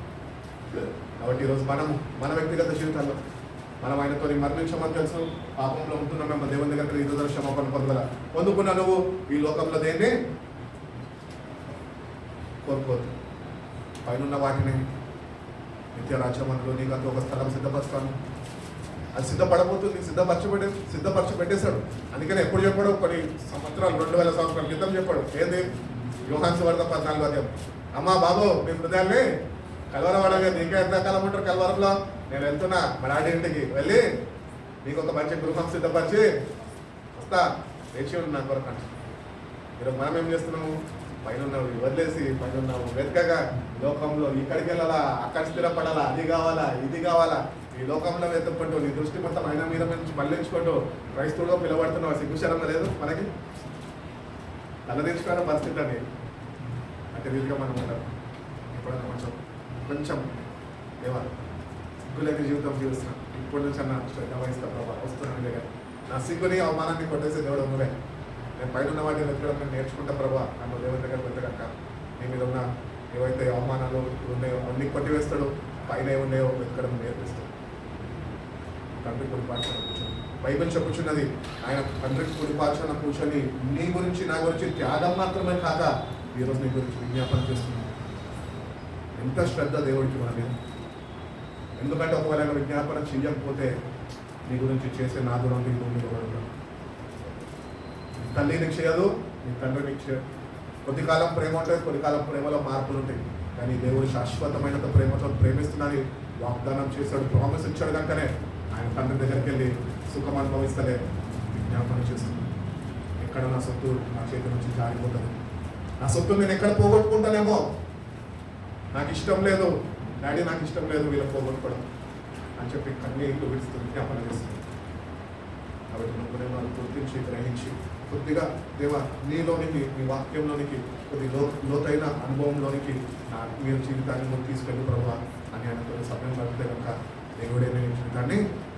కాబట్టి ఈరోజు మన వ్యక్తిగత జీవితాల్లో మనం ఆయనతో మరణించమని తెలుసు. పాపంలో ఉంటున్నాం మేము, దేవుని దగ్గర ఈరోజు క్షమాపణ పొందుకున్నా. నువ్వు ఈ లోకంలో దేన్ని కోరుకోదు, పైన వాటిని నిత్య రాజ్యమంలో నీకంటూ ఒక స్థలం సిద్ధపరుస్తాను. అది సిద్ధపడబోతుంది, సిద్ధపరచి పెట్టేశాడు. అందుకని ఎప్పుడు చెప్పాడు? కొన్ని సంవత్సరాలు 2000 సంవత్సరాల క్రితం చెప్పాడు. ఏంది? యోహాను సువార్త 14 అమ్మా బాబు మీ హృదయాన్ని కలవరపడగా నీకే ఎంతకాలం ఉంటారు కలవరంలో? నేను వెళ్తున్నా మా డాడీ ఇంటికి వెళ్ళి నీకు ఒక మంచి గృహం సిద్ధపరిచి వస్తా, వేచి ఉండి నా కొరకు అంటే. ఈరోజు మనం ఏం చేస్తున్నాము? పైన వదిలేసి పైన వెతకగా లోకంలో ఇక్కడికి వెళ్ళాలా, అక్కడ స్థిరపడాలా, అది కావాలా, ఇది కావాలా, ఈ లోకంలో వెతుక్కుంటూ నీ దృష్టి మొత్తం ఆయన మీద నుంచి మళ్ళించుకుంటూ క్రైస్తవులో పిలవడుతున్నావు. సిగ్గుశరం లేదు మనకి? తలదించుకునే పరిస్థితి అని అంటే వీలుగా మనం ఉంటాం. ఎప్పుడైనా కొంచెం ఏమన్నా సిగ్గులేని జీవితం జీవిస్తున్నాం. ఇప్పటి నుంచి అన్న శ్రద్ధ వహిస్తా ప్రభావ వస్తున్నాను దగ్గర నా సిగ్గుని అవమానాన్ని కొట్టేసి దేవుడు నువ్వే. నేను పైన ఉన్న వాటిని వెతకడం నేను నేర్చుకుంటా ప్రభావ. నన్ను దేవుని దగ్గర వెతకక్క నీ మీద ఉన్న ఏవైతే అవమానాలు ఉన్నాయో అన్ని కొట్టివేస్తాడు. పైన ఏమున్నాయో వెతకడం నేర్పిస్తాడు. తండ్రి కుడి పార్శ్వన కూర్చొని బైబిల్ చెప్పుచున్నది, ఆయన తండ్రి కుడి పార్శ్వన కూర్చొని నీ గురించి నా గురించి త్యాగం మాత్రమే కాక ఈరోజు నీ గురించి విజ్ఞాపన చేస్తున్నాను. ఎంత శ్రద్ధ దేవుడికి మన మీద. ఎందుకంటే ఒకవేళ విజ్ఞాపన చేయకపోతే నీ గురించి చేసే నాదురం నీ భూమి ఇవ్వడం. తల్లి నీకు చేయదు, నీ తండ్రి నీకు చేయదు. కొద్ది కాలం ప్రేమ ఉంటుంది, కొద్ది కాలం ప్రేమలో మార్పులు ఉంటాయి. కానీ దేవుడు శాశ్వతమైన ప్రేమతో ప్రేమిస్తున్నది వాగ్దానం చేశాడు, ప్రామిస్ ఇచ్చాడు. కనుకనే ఆయన తండ్రి దగ్గరికి వెళ్ళి సుఖం అనుభవిస్తలే విజ్ఞాపన చేస్తుంది. ఎక్కడ నా సొత్తు నా చేతి నుంచి జారిపోతుంది, నా సొత్తు నేను ఎక్కడ పోగొట్టుకుంటానేమో, నాకు ఇష్టం లేదు డాడీ, నాకు ఇష్టం లేదు వీళ్ళకి పోగొట్టుకోవడం అని చెప్పి కన్నీ ఇల్లు విడుస్తూ విజ్ఞాపన చేస్తుంది. కాబట్టి నువ్వు వాళ్ళు గుర్తించి గ్రహించి కొద్దిగా దేవ నీలోనికి నీ వాక్యంలోనికి కొద్ది లోతైన అనుభవంలోనికి మీరు జీవితాన్ని ముందు తీసుకెళ్ళి ప్రభావ అని అనుకునే సమయం పడితే కనుక దేవుడే నీ జీవితాన్ని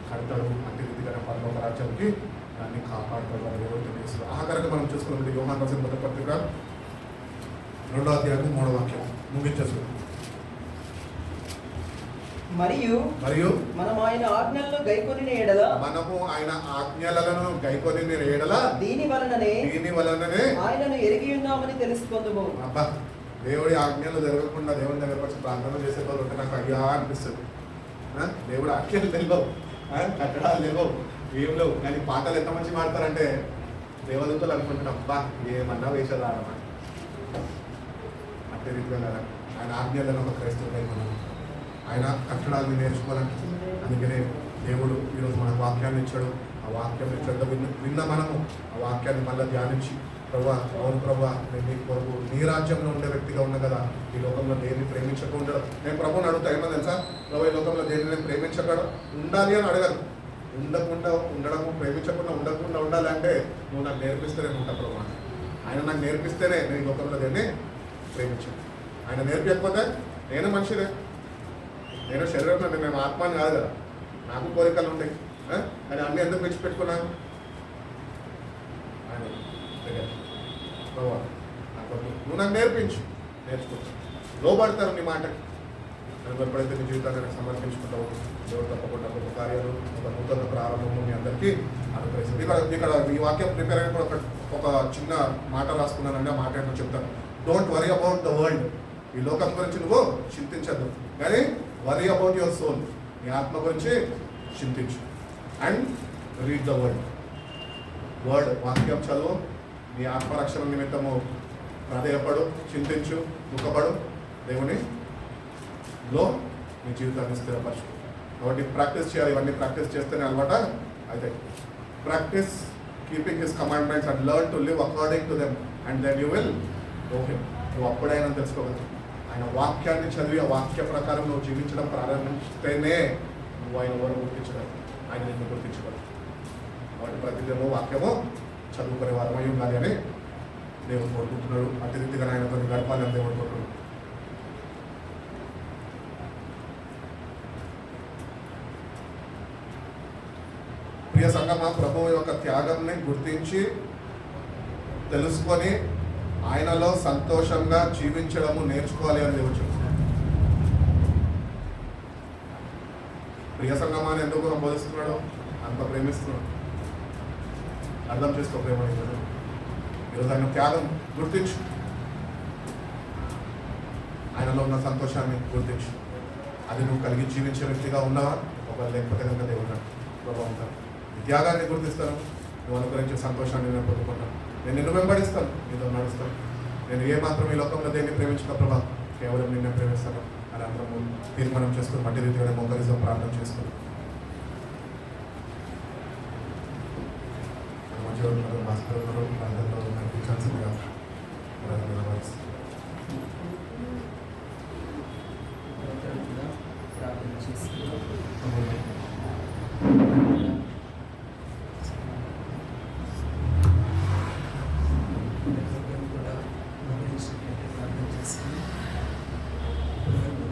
కడతాడు. అట్టి రీతిగా పరలోక రాజ్యానికి దాన్ని కాపాడుతాడు అని దేవుడు తెలియజేస్తారు. ఆఖరికి మనం చూసుకున్నప్పుడు యోహాను రాసిన మొదటి పత్రిక 2వ అధ్యాయం 3వ వాక్యం ముగించేస్తుంది. మరియు మనం ఆయన ఆజ్ఞలను గైకొనిన ఎడల మనము ఆయన ఆజ్ఞలను గైకొనిన ఎడల దీని వలననే ఆయనను ఎరిగి ఉన్నామని తెలుసుకుందాము. అబ్బా, దేవుడి ఆజ్ఞలు జరగకుండా దేవుని దగ్గర వచ్చి ప్రార్థన చేసే వాళ్ళు ఉంటే నాకు అయ్యా అనిపిస్తుంది. దేవుడు ఆజ్ఞలు తెలియవు, కట్టడాలు లేవు, ఏం లేవు, కానీ పాటలు ఎంత మంచి పాడతారంటే దేవదూతలు అనుకుంటున్నాం, అబ్బా ఏమన్నా వేషాలు ఆడమని. అదే రీతిగా ఆయన ఆజ్ఞలను ఒక క్రైస్తవులై మనం ఆయన కట్టడాలను నేర్చుకోవాలంటే అందుకనే దేవుడు ఈరోజు మనకు వాక్యాన్ని ఇచ్చాడు. ఆ వాక్యాన్ని శ్రద్ధ విన్న మనము ఆ వాక్యాన్ని మళ్ళీ ధ్యానించి ప్రభా అవును ప్రభా నేను నీ కొరకు నీ రాజ్యంలో ఉండే వ్యక్తిగా ఉన్నా కదా, ఈ లోకంలో దేన్ని ప్రేమించక ఉండడం. నేను ప్రభుని అడుగుతా ఏమో తెలుసా, ప్రభు ఈ లోకంలో దేన్ని నేను ప్రేమించకడం ఉండాలి అని అడగను. ఉండకుండా ఉండడము, ప్రేమించకుండా ఉండకుండా ఉండాలంటే నువ్వు నాకు నేర్పిస్తే నేను ఉంటా ప్రభు. ఆయన నాకు నేర్పిస్తేనే నేను ఈ లోకంలో దేన్ని ప్రేమించాను. ఆయన నేర్పించకపోతే నేను మనిషినే, నేను శరీరం అంటే నేను ఆత్మని కాదు కదా, నాకు కోరికలు ఉంటాయి. కానీ అన్నీ ఎందుకు విడిచిపెట్టుకున్నాను? ఆయన నువ్వు నాకు నేర్చుకుంటాను, లోబడతాను నీ మాటకి. నేను ఎప్పుడైతే నీ జీవితాన్ని సమర్పించుకుంటావు దేవుడు తప్పకుండా గొప్ప కార్యాలు, ఒక నూతన ప్రారంభము మీ అందరికీ అనుగ్రహిస్తుంది. ఇక్కడ ఈ వాక్యం ప్రిపేర్ అయినప్పుడు ఒక చిన్న మాట రాసుకున్నానండి. ఆ మాట ఏంటో చెప్తాను. Don't worry about the world. ఈ లోకం గురించి నువ్వు చింతించద్దు, కానీ వరీ అబౌట్ యువర్ సోల్. నీ ఆత్మ గురించి చింతించు. అండ్ రీడ్ ద వర్డ్ వాక్యం చదువు. నీ ఆత్మరక్షణ నిమిత్తము ప్రాధేయపడు, చింతించు, దుఃఖపడు. దేవునిలో నీ జీవితాన్ని స్థిరపరచు. కాబట్టి ప్రాక్టీస్ చేయాలి. ఇవన్నీ ప్రాక్టీస్ చేస్తేనే అలవాట అయితే. Practice keeping his commandments and learn to live according to them and then you will know him. నువ్వు అప్పుడైనా తెలుసుకోగలవు. ఆయన వాక్యాన్ని చదివి ఆ వాక్య ప్రకారం నువ్వు జీవించడం ప్రారంభిస్తేనే నువ్వు ఆయన ఎవరు గుర్తించగలవు, ఆయన నిన్ను గుర్తించగలవు. కాబట్టి ప్రతిదినము వాక్యము చదువుకునే వారమై ఉండాలి అని దేవుడు కోరుకుంటున్నాడు. అతి రీతిగా ఆయనతో గడపాలి అని దేవుడు కోరుకుంటున్నాడు. ప్రియ సంగమా, ప్రభువు యొక్క త్యాగంని గుర్తించి తెలుసుకొని ఆయనలో సంతోషంగా జీవించడము నేర్చుకోవాలి అని దేవుడు చెప్తున్నాడు. ప్రియ సంగమాన్ని ఎందుకు బోధిస్తున్నాడు? అంత ప్రేమిస్తున్నాడు. అర్థం చేసుకో ప్రేమ. ఈరోజు ఆయన త్యాగం గుర్తించు, ఆయనలో ఉన్న సంతోషాన్ని గుర్తించు. అది నువ్వు కలిగి జీవించే వ్యక్తిగా ఉన్నావా, ఒక లేకపోతే కనుక దేవుడు ప్రభావం. ఈ త్యాగాన్ని గుర్తిస్తాను, నువ్వు అనుకరించే సంతోషాన్ని నేను పొందుకుంటాను. నేను నిన్ను వెంబడిస్తాను, నీతో నడుస్తాను. నేను ఏ మాత్రం ఈ లోకంలో దేన్ని ప్రేమించిన ప్రభా, కేవలం నిన్నే ప్రేమిస్తాను అని అందరము తీర్మానం చేసుకుని మట్టి రీతిగానే మోకరిస్తాం, ప్రార్థన చేసుకుని భాస్కరంలో ప్రాంతంలో నడిపించాల్సిందిగా ప్రార్థన చేసుకుని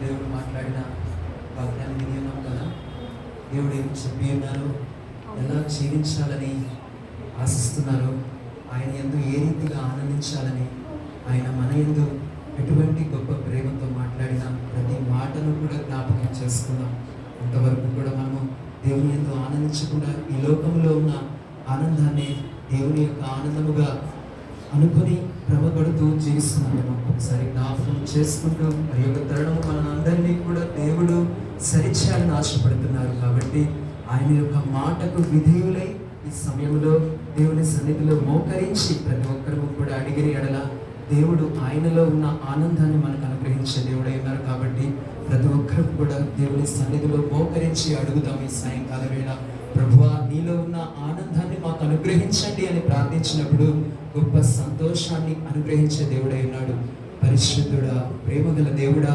దేవుడు మాట్లాడిన వాక్యాన్ని విని ఉన్నాం కదా. దేవుడు ఏం చెప్పి ఉన్నారు, ఎలా జీవించాలని ఆశిస్తున్నారు, ఆయన యందు ఏ రీతిగా ఆనందించాలని, ఆయన మన యందు ఎటువంటి గొప్ప ప్రేమతో మాట్లాడిన ప్రతి మాటను కూడా జ్ఞాపకం చేసుకుందాం. ఇంతవరకు కూడా మనము దేవుని యందు ఆనందించకుండా ఈ లోకంలో ఉన్న ఆనందాన్ని దేవుని యొక్క ఆనందముగా అనుకుని భ్రమపడుతూ జీవిస్తున్నాము. ఒకసారి జ్ఞాపకం చేసుకుంటూ మరి యొక్క తరుణము మనందరినీ కూడా దేవుడు సరిచేయాలని ఆశపడుతున్నారు. కాబట్టి ఆయన యొక్క మాటకు విధేయులై ఈ సమయంలో దేవుని సన్నిధిలో మోకరించి ప్రతి ఒక్కరు కూడా అడిగిన ఎడల దేవుడు ఆయనలో ఉన్న ఆనందాన్ని మనకు అనుగ్రహించే దేవుడై ఉన్నారు. కాబట్టి ప్రతి ఒక్కరు కూడా దేవుని సన్నిధిలో మోకరించి అడుగుదాం ఈ సాయంకాల వేళ, ప్రభువా నీలో ఉన్న ఆనందాన్ని మాకు అనుగ్రహించండి అని ప్రార్థించినప్పుడు గొప్ప సంతోషాన్ని అనుగ్రహించే దేవుడై ఉన్నాడు. పరిశుద్ధుడా, ప్రేమగల దేవుడా,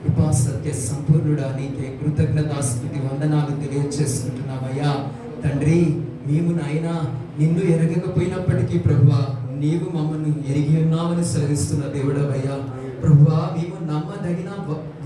కృపా సత్య సంపూర్ణుడా, నీకే కృతజ్ఞతాస్తుతి వందనాలు తెలియజేసుకుంటున్నామయ్యా. తండ్రి, మేము నాయనా నిన్ను ఎరగకపోయినప్పటికీ ప్రభువా నీవు మమ్మల్ని ఎరిగి ఉన్నామని సెలవిస్తున్న దేవుడవయ్యా. ప్రభువా మేము నమ్మదగిన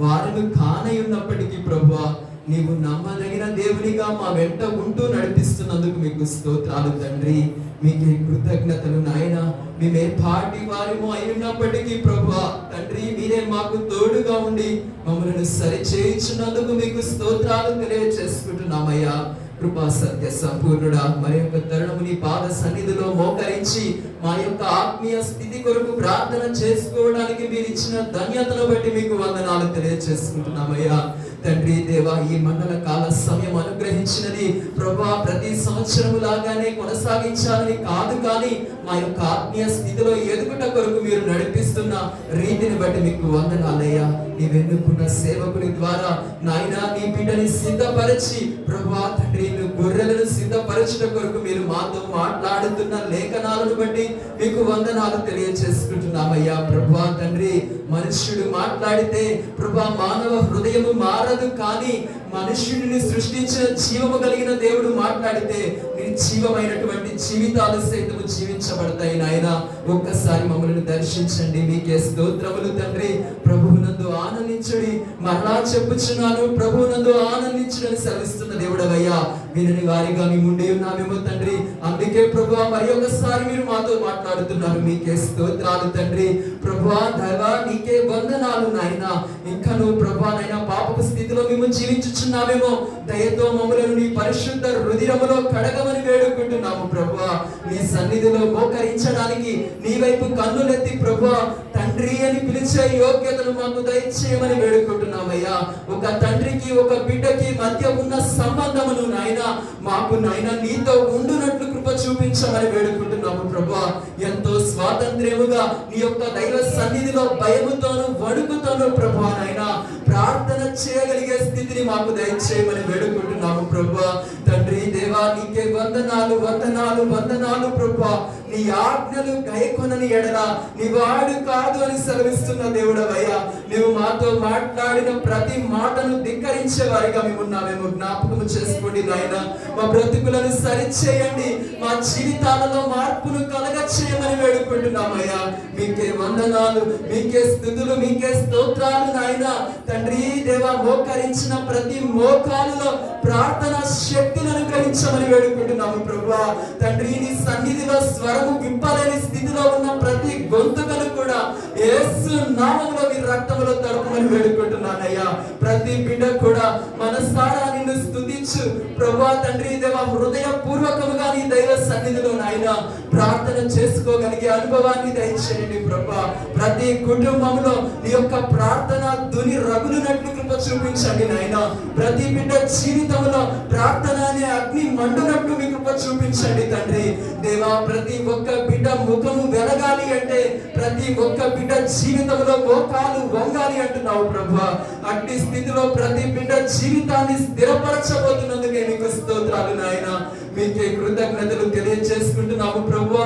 వారిని కానై ఉన్నప్పటికీ ప్రభువా నీవు నమ్మదగిన దేవునిగా మా వెంట ఉంటూ నడిపిస్తున్నందుకు మీకు స్తోత్రాలు తండ్రి. మీకే కృతజ్ఞతలు నాయన. మేమే పాటి వారిమో అయినప్పటికీ ప్రభువా తండ్రి మీరే మాకు తోడుగా ఉండి మమ్మల్ని సరిచేయించున్నందుకు మీకు స్తోత్రాలు తెలియజేసుకుంటున్నామయ్యా. కృపా సత్య సంపూర్ణుడా మరి యొక్క తరుణము నీ పాద సన్నిధిలో మోకరించి మా యొక్క ఆత్మీయ స్థితి కొరకు ప్రార్థన చేసుకోవడానికి మీరు ఇచ్చిన ధన్యతను బట్టి మీకు వందనాలు తెలియజేసుకుంటున్నామయ్యా. తండ్రి దేవా ఈ మండల కాల సమయం అనుగ్రహించినది ప్రభా ప్రతి సంవత్సరం లాగానే కొనసాగించాలని కాదు, కానీ మా యొక్క ఆత్మీయ స్థితిలో ఎదుగుట కొరకు మీరు నడిపిస్తున్న రీతిని బట్టి మీకు వందనాలయ్యా. నీవెన్నుకున్న సేవకుని ద్వారా నాయన నీ బిడ్డని సిద్ధపరిచి ప్రభా తండ్రి గొర్రెలను సిద్ధపరచుట కొరకు మీరు మాతో మాట్లాడుతున్న లేఖనాలను బట్టి మీకు వందనాలు తెలియజేసుకుంటున్నామయ్యా. ప్రభా తండ్రి మనుష్యుడు మాట్లాడితే ప్రభా మానవ హృదయము మారదు, కానీ మనుష్యుడిని సృష్టించిన జీవము కలిగిన దేవుడు మాట్లాడితే నిర్జీవమైనటువంటి జీవితాలు సైతము జీవించబడతాయి. నాయన ఒక్కసారి మమ్మల్ని దర్శించండి. మీకే స్తోత్రములు తండ్రి. ప్రభువునందు ఆనందించుడి. మరలా చెప్పుచున్నాను, ప్రభువునందు ఆనందించుడని సెలవిస్తున్న దేవుడవయ్యా. వినని వారిగా మీ ముందే ఉన్నామేమో తండ్రి. అందుకే ప్రభువా మరి ఒకసారి మీరు మాతో మాట్లాడుతున్నారు. మీకే స్తోత్రాలు తండ్రి. ప్రభువా దైవా నీకే వందనాలు నాయన. ఇంకా నువ్వు ప్రభువా నాయన పాపపు స్థితిలో మేము జీవించుచున్నామేమో దయతో మమ్మలను నీ పరిశుద్ధ హృదయములో కడగమని వేడుకుంటున్నాము ప్రభువా. నీ సన్నిధిలో మోకరించడానికి నీ వైపు కన్నులెత్తి ప్రభువా తండ్రి అని పిలిచే యోగ్యతను మాకు దయచేయమని వేడుకుంటున్నామయ్యా. ఒక తండ్రికి ఒక బిడ్డకి మధ్య ఉన్న సంబంధమును నాయన మాకు నాయన నీతో ఉండునట్లు కృప చూపించమని వేడుకుంటున్నాము ప్రభువా. ఎంతో స్వాతంత్ర్యముగా నీ యొక్క దైవ సన్నిధిలో భయముతోను వణుకుతోను ప్రభువా నాయన ప్రార్థన చేయగలిగే స్థితిని మాకు దయచేయమని వేడుకుంటున్నాము ప్రభువా. తండ్రి దేవా నీకే వందనాలు వందనాలు వందనాలు ప్రభువా. నీ ఆజ్ఞలు గైకొనని ఎడల నీ వాడు కాదు అని సెలవిస్తున్న దేవుడవయ్యా. నువ్వు మాతో మాట్లాడిన ప్రతి మాటను ధిక్కరించే వారిగా మేము ఉన్నామేమో జ్ఞాపకం చేసుకోండి నాయన. మా బ్రతుకులను సరిచేయండి. మా జీవితాలలో మార్పును కలగ చేయమని వేడుకుంటున్నామయ్యా. మీకే వందనాలు, మీకే స్తుతులు, మీకే స్తోత్రాలు నాయన. తండ్రి దేవా మోకరించిన ప్రతి మోకాలులో ప్రార్థన శక్తిని అనుగ్రహించమని వేడుకుంటున్నాము ప్రభువా. తండ్రి నీ సన్నిధిలో స్వరము విప్పలేని స్థితిలో ఉన్న ప్రతి గొంతుకను కూడా యేసు నామములో మీ రక్తములో తడపమని వేడుకుంటున్నానయ్యా. ప్రతి బిడ్డ కూడా మనసారా నిన్ను స్తుతించు ప్రభువా. తండ్రి దేవా హృదయపూర్వకముగా నీ దైవ సన్నిధిలో నాయన ప్రార్థన చేసుకోగలిగే అనుభవాన్ని దయచేయండి ప్రభువా. ప్రతి కుటుంబంలో నీ యొక్క ప్రార్థన ధ్వని రగులునట్లు కృప చూపించండి నాయన. ప్రతి బిడ్డ జీవితంలో ప్రార్థన అనే అగ్ని మండునట్లు మీ కృప చూపించండి తండ్రి దేవా. ప్రతి ఒక్క బిడ్డ ముఖము వెలగాలి అంటే, ప్రతి ఒక్క బిడ్డ జీవితంలో మోకాలు వంగాలి అంటున్నావు ప్రభువా. అట్టి స్థితిలో ప్రతి బిడ్డ జీవితాన్ని స్థిరపరచబోతున్నందుకే నీకు స్తోత్రాలు నాయన. మీకే కృతజ్ఞతలు తెలియజేసుకుంటున్నాము ప్రభువా.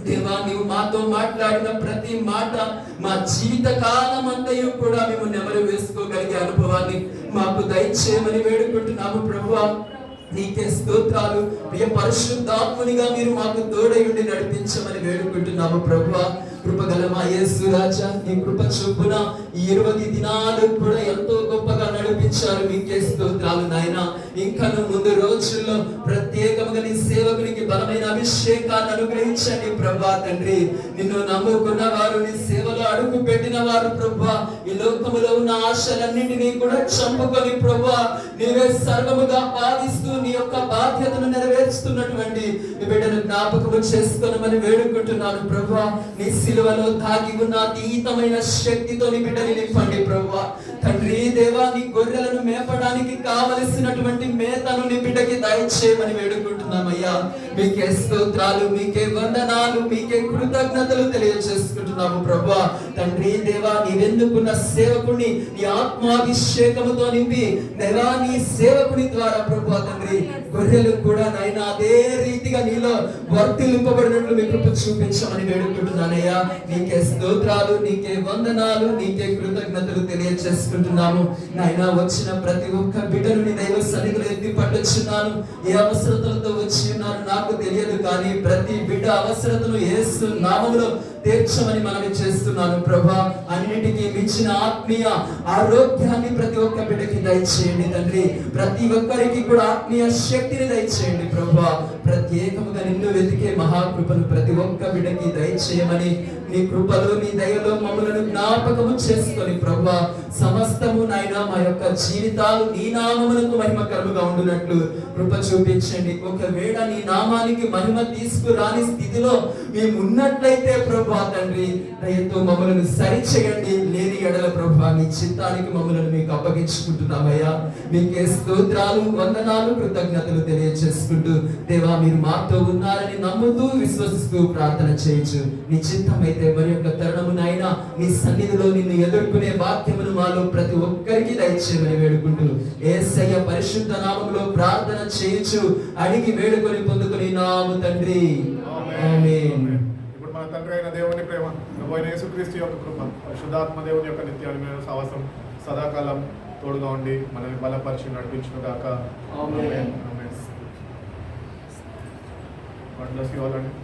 దేవా నీవు మాతో మాట్లాడిన ప్రతి మాట మా జీవిత కాలం అంతయు కూడా మేము నెమరు వేసుకోగలిగే అనుభవాన్ని మాకు దయచేయమని వేడుకుంటున్నాము ప్రభువా. నీకే స్తోత్రాలు. ప్రియ పరిశుద్ధాత్మునిగా మీరు మాకు తోడై ఉండి నడిపించమని వేడుకుంటున్నాము ప్రభువా. కృపగల మా యేసు రాజా నీ కృప చొప్పున ఈ 20 దినాలు కూడా ఎంతో గొప్పగా నడిపించారు. మీకే స్తోత్రాలు నాయన. ఇంకా ముందు రోజుల్లో ప్రత్యేకంగా నీ సేవకునికి బలమైన అభిషేకాన్ని అనుగ్రహించండి ప్రభా. తండ్రి నిన్ను నమ్ముకున్న వారు, నీ సేవలో అడుగు పెట్టిన వారు ప్రభా ఈ లోకములో ఉన్న ఆశలన్నింటినీ కూడా చంపుకొని ప్రభా నీవే సర్వముగా పాలిస్తూ నీ యొక్క బాధ్యతను నెరవేర్చుతున్నటువంటి నీ బిడ్డను జ్ఞాపకము చేసుకోనమని వేడుకుంటున్నాను ప్రభా. నీ సిలువలో దాగి ఉన్న అతీతమైన శక్తితో నీ బిడ్డని నింపండి ప్రభువా. తండ్రి దేవా నీ గొర్రెలను మేపడానికి కావలసినటువంటి మేతను నీ బిడ్డకి దయచేయమని వేడుకుంటున్నామయ్యా. మీకే స్తోత్రాలు, మీకే వందనాలు, మీకే కృతజ్ఞతలు తెలియజేసుకుంటున్నాము ప్రభువా. తండ్రి దేవా నీవెన్నుకున్న సేవకుని నీ ఆత్మాభిషేకముతో నింపి దేవా నీ సేవకుని ద్వారా ప్రభువా తండ్రి గొర్రెలు కూడా నాయన అదే రీతిగా నీలో వర్తిల్లింపబడినట్లు మీ కృప చూపించమని వేడుకుంటున్నానయ్యా. నీకే స్తోత్రాలు, నీకే వందనాలు, నీకే కృతజ్ఞతలు తెలియజేసుకుంటున్నాను. తెలియచేసుకుంటున్నాము. నాయన వచ్చిన ప్రతి ఒక్క బిడ్డను నీ దైవ సన్నిధిలో ఎత్తి పట్టుచున్నాను. ఏ అవసరతలతో వచ్చి ఉన్నారు నాకు తెలియదు, కానీ ప్రతి బిడ్డ అవసరతను యేసు నామములో తీర్చమని మనవి చేస్తున్నాను ప్రభా. అన్నిటికీ మించిన ఆత్మీయ ఆరోగ్యాన్ని ప్రతి ఒక్క బిడ్డకి దయచేయండి తండ్రి. ప్రతి ఒక్కరికి కూడా ఆత్మీయ శక్తిని దయచేయండి ప్రభా. ప్రత్యేకముగా నిన్ను వెతికే మహాకృపను ప్రతి ఒక్క బిడ్డకి దయచేయమని నీ కృపలో నీ దయలో మమ్మలను జ్ఞాపకము చేసుకొని ప్రభా సమస్తము నాయన మా యొక్క జీవితాలు నీ నామమునకు మహిమకరముగా ఉండునట్లు కృప చూపించండి. ఒకవేళ నీ నామానికి మహిమ తీసుకురాని స్థితిలో మేము ఉన్నట్లయితే ప్రభా తండ్రి దయతో మమ్మలను సరిచేయండి. లేని ఎడల ప్రభా నీ చిత్తానికి మమ్మలను మీకు అప్పగించుకుంటున్నామయ్యా. మీకే స్తోత్రాలు, వందనాలు, కృతజ్ఞతలు తెలియజేసుకుంటూ దేవా మీరు మాతో ఉన్నారని నమ్ముతూ విశ్వసిస్తూ ప్రార్థన చేయొచ్చు. నీ చిత్తమైతే మరి యొక్క తరుణమునైనా నీ సన్నిధిలో నిన్ను ఎదుర్కొనే వాక్యమును మాలో ప్రతి ఒక్కరికి దయచేయమని వేడుకుంటూ యేసయ్య పరిశుద్ధ నామములో ప్రార్థన చేయొచ్చు అడిగి వేడుకొని పొందుకొని నాము తండ్రి. ఆమేన్. ఇప్పుడు మన తండ్రి అయిన దేవుని ప్రేమ, ప్రభువైన యేసుక్రీస్తు యొక్క కృప, పరిశుద్ధాత్మ దేవుని యొక్క నిత్యమైన సహవాసం సదాకాలం తోడుగా ఉండి మనల్ని బలపరిచి నడిపించును గాక. ఆమేన్. ఆమేన్. God bless you all.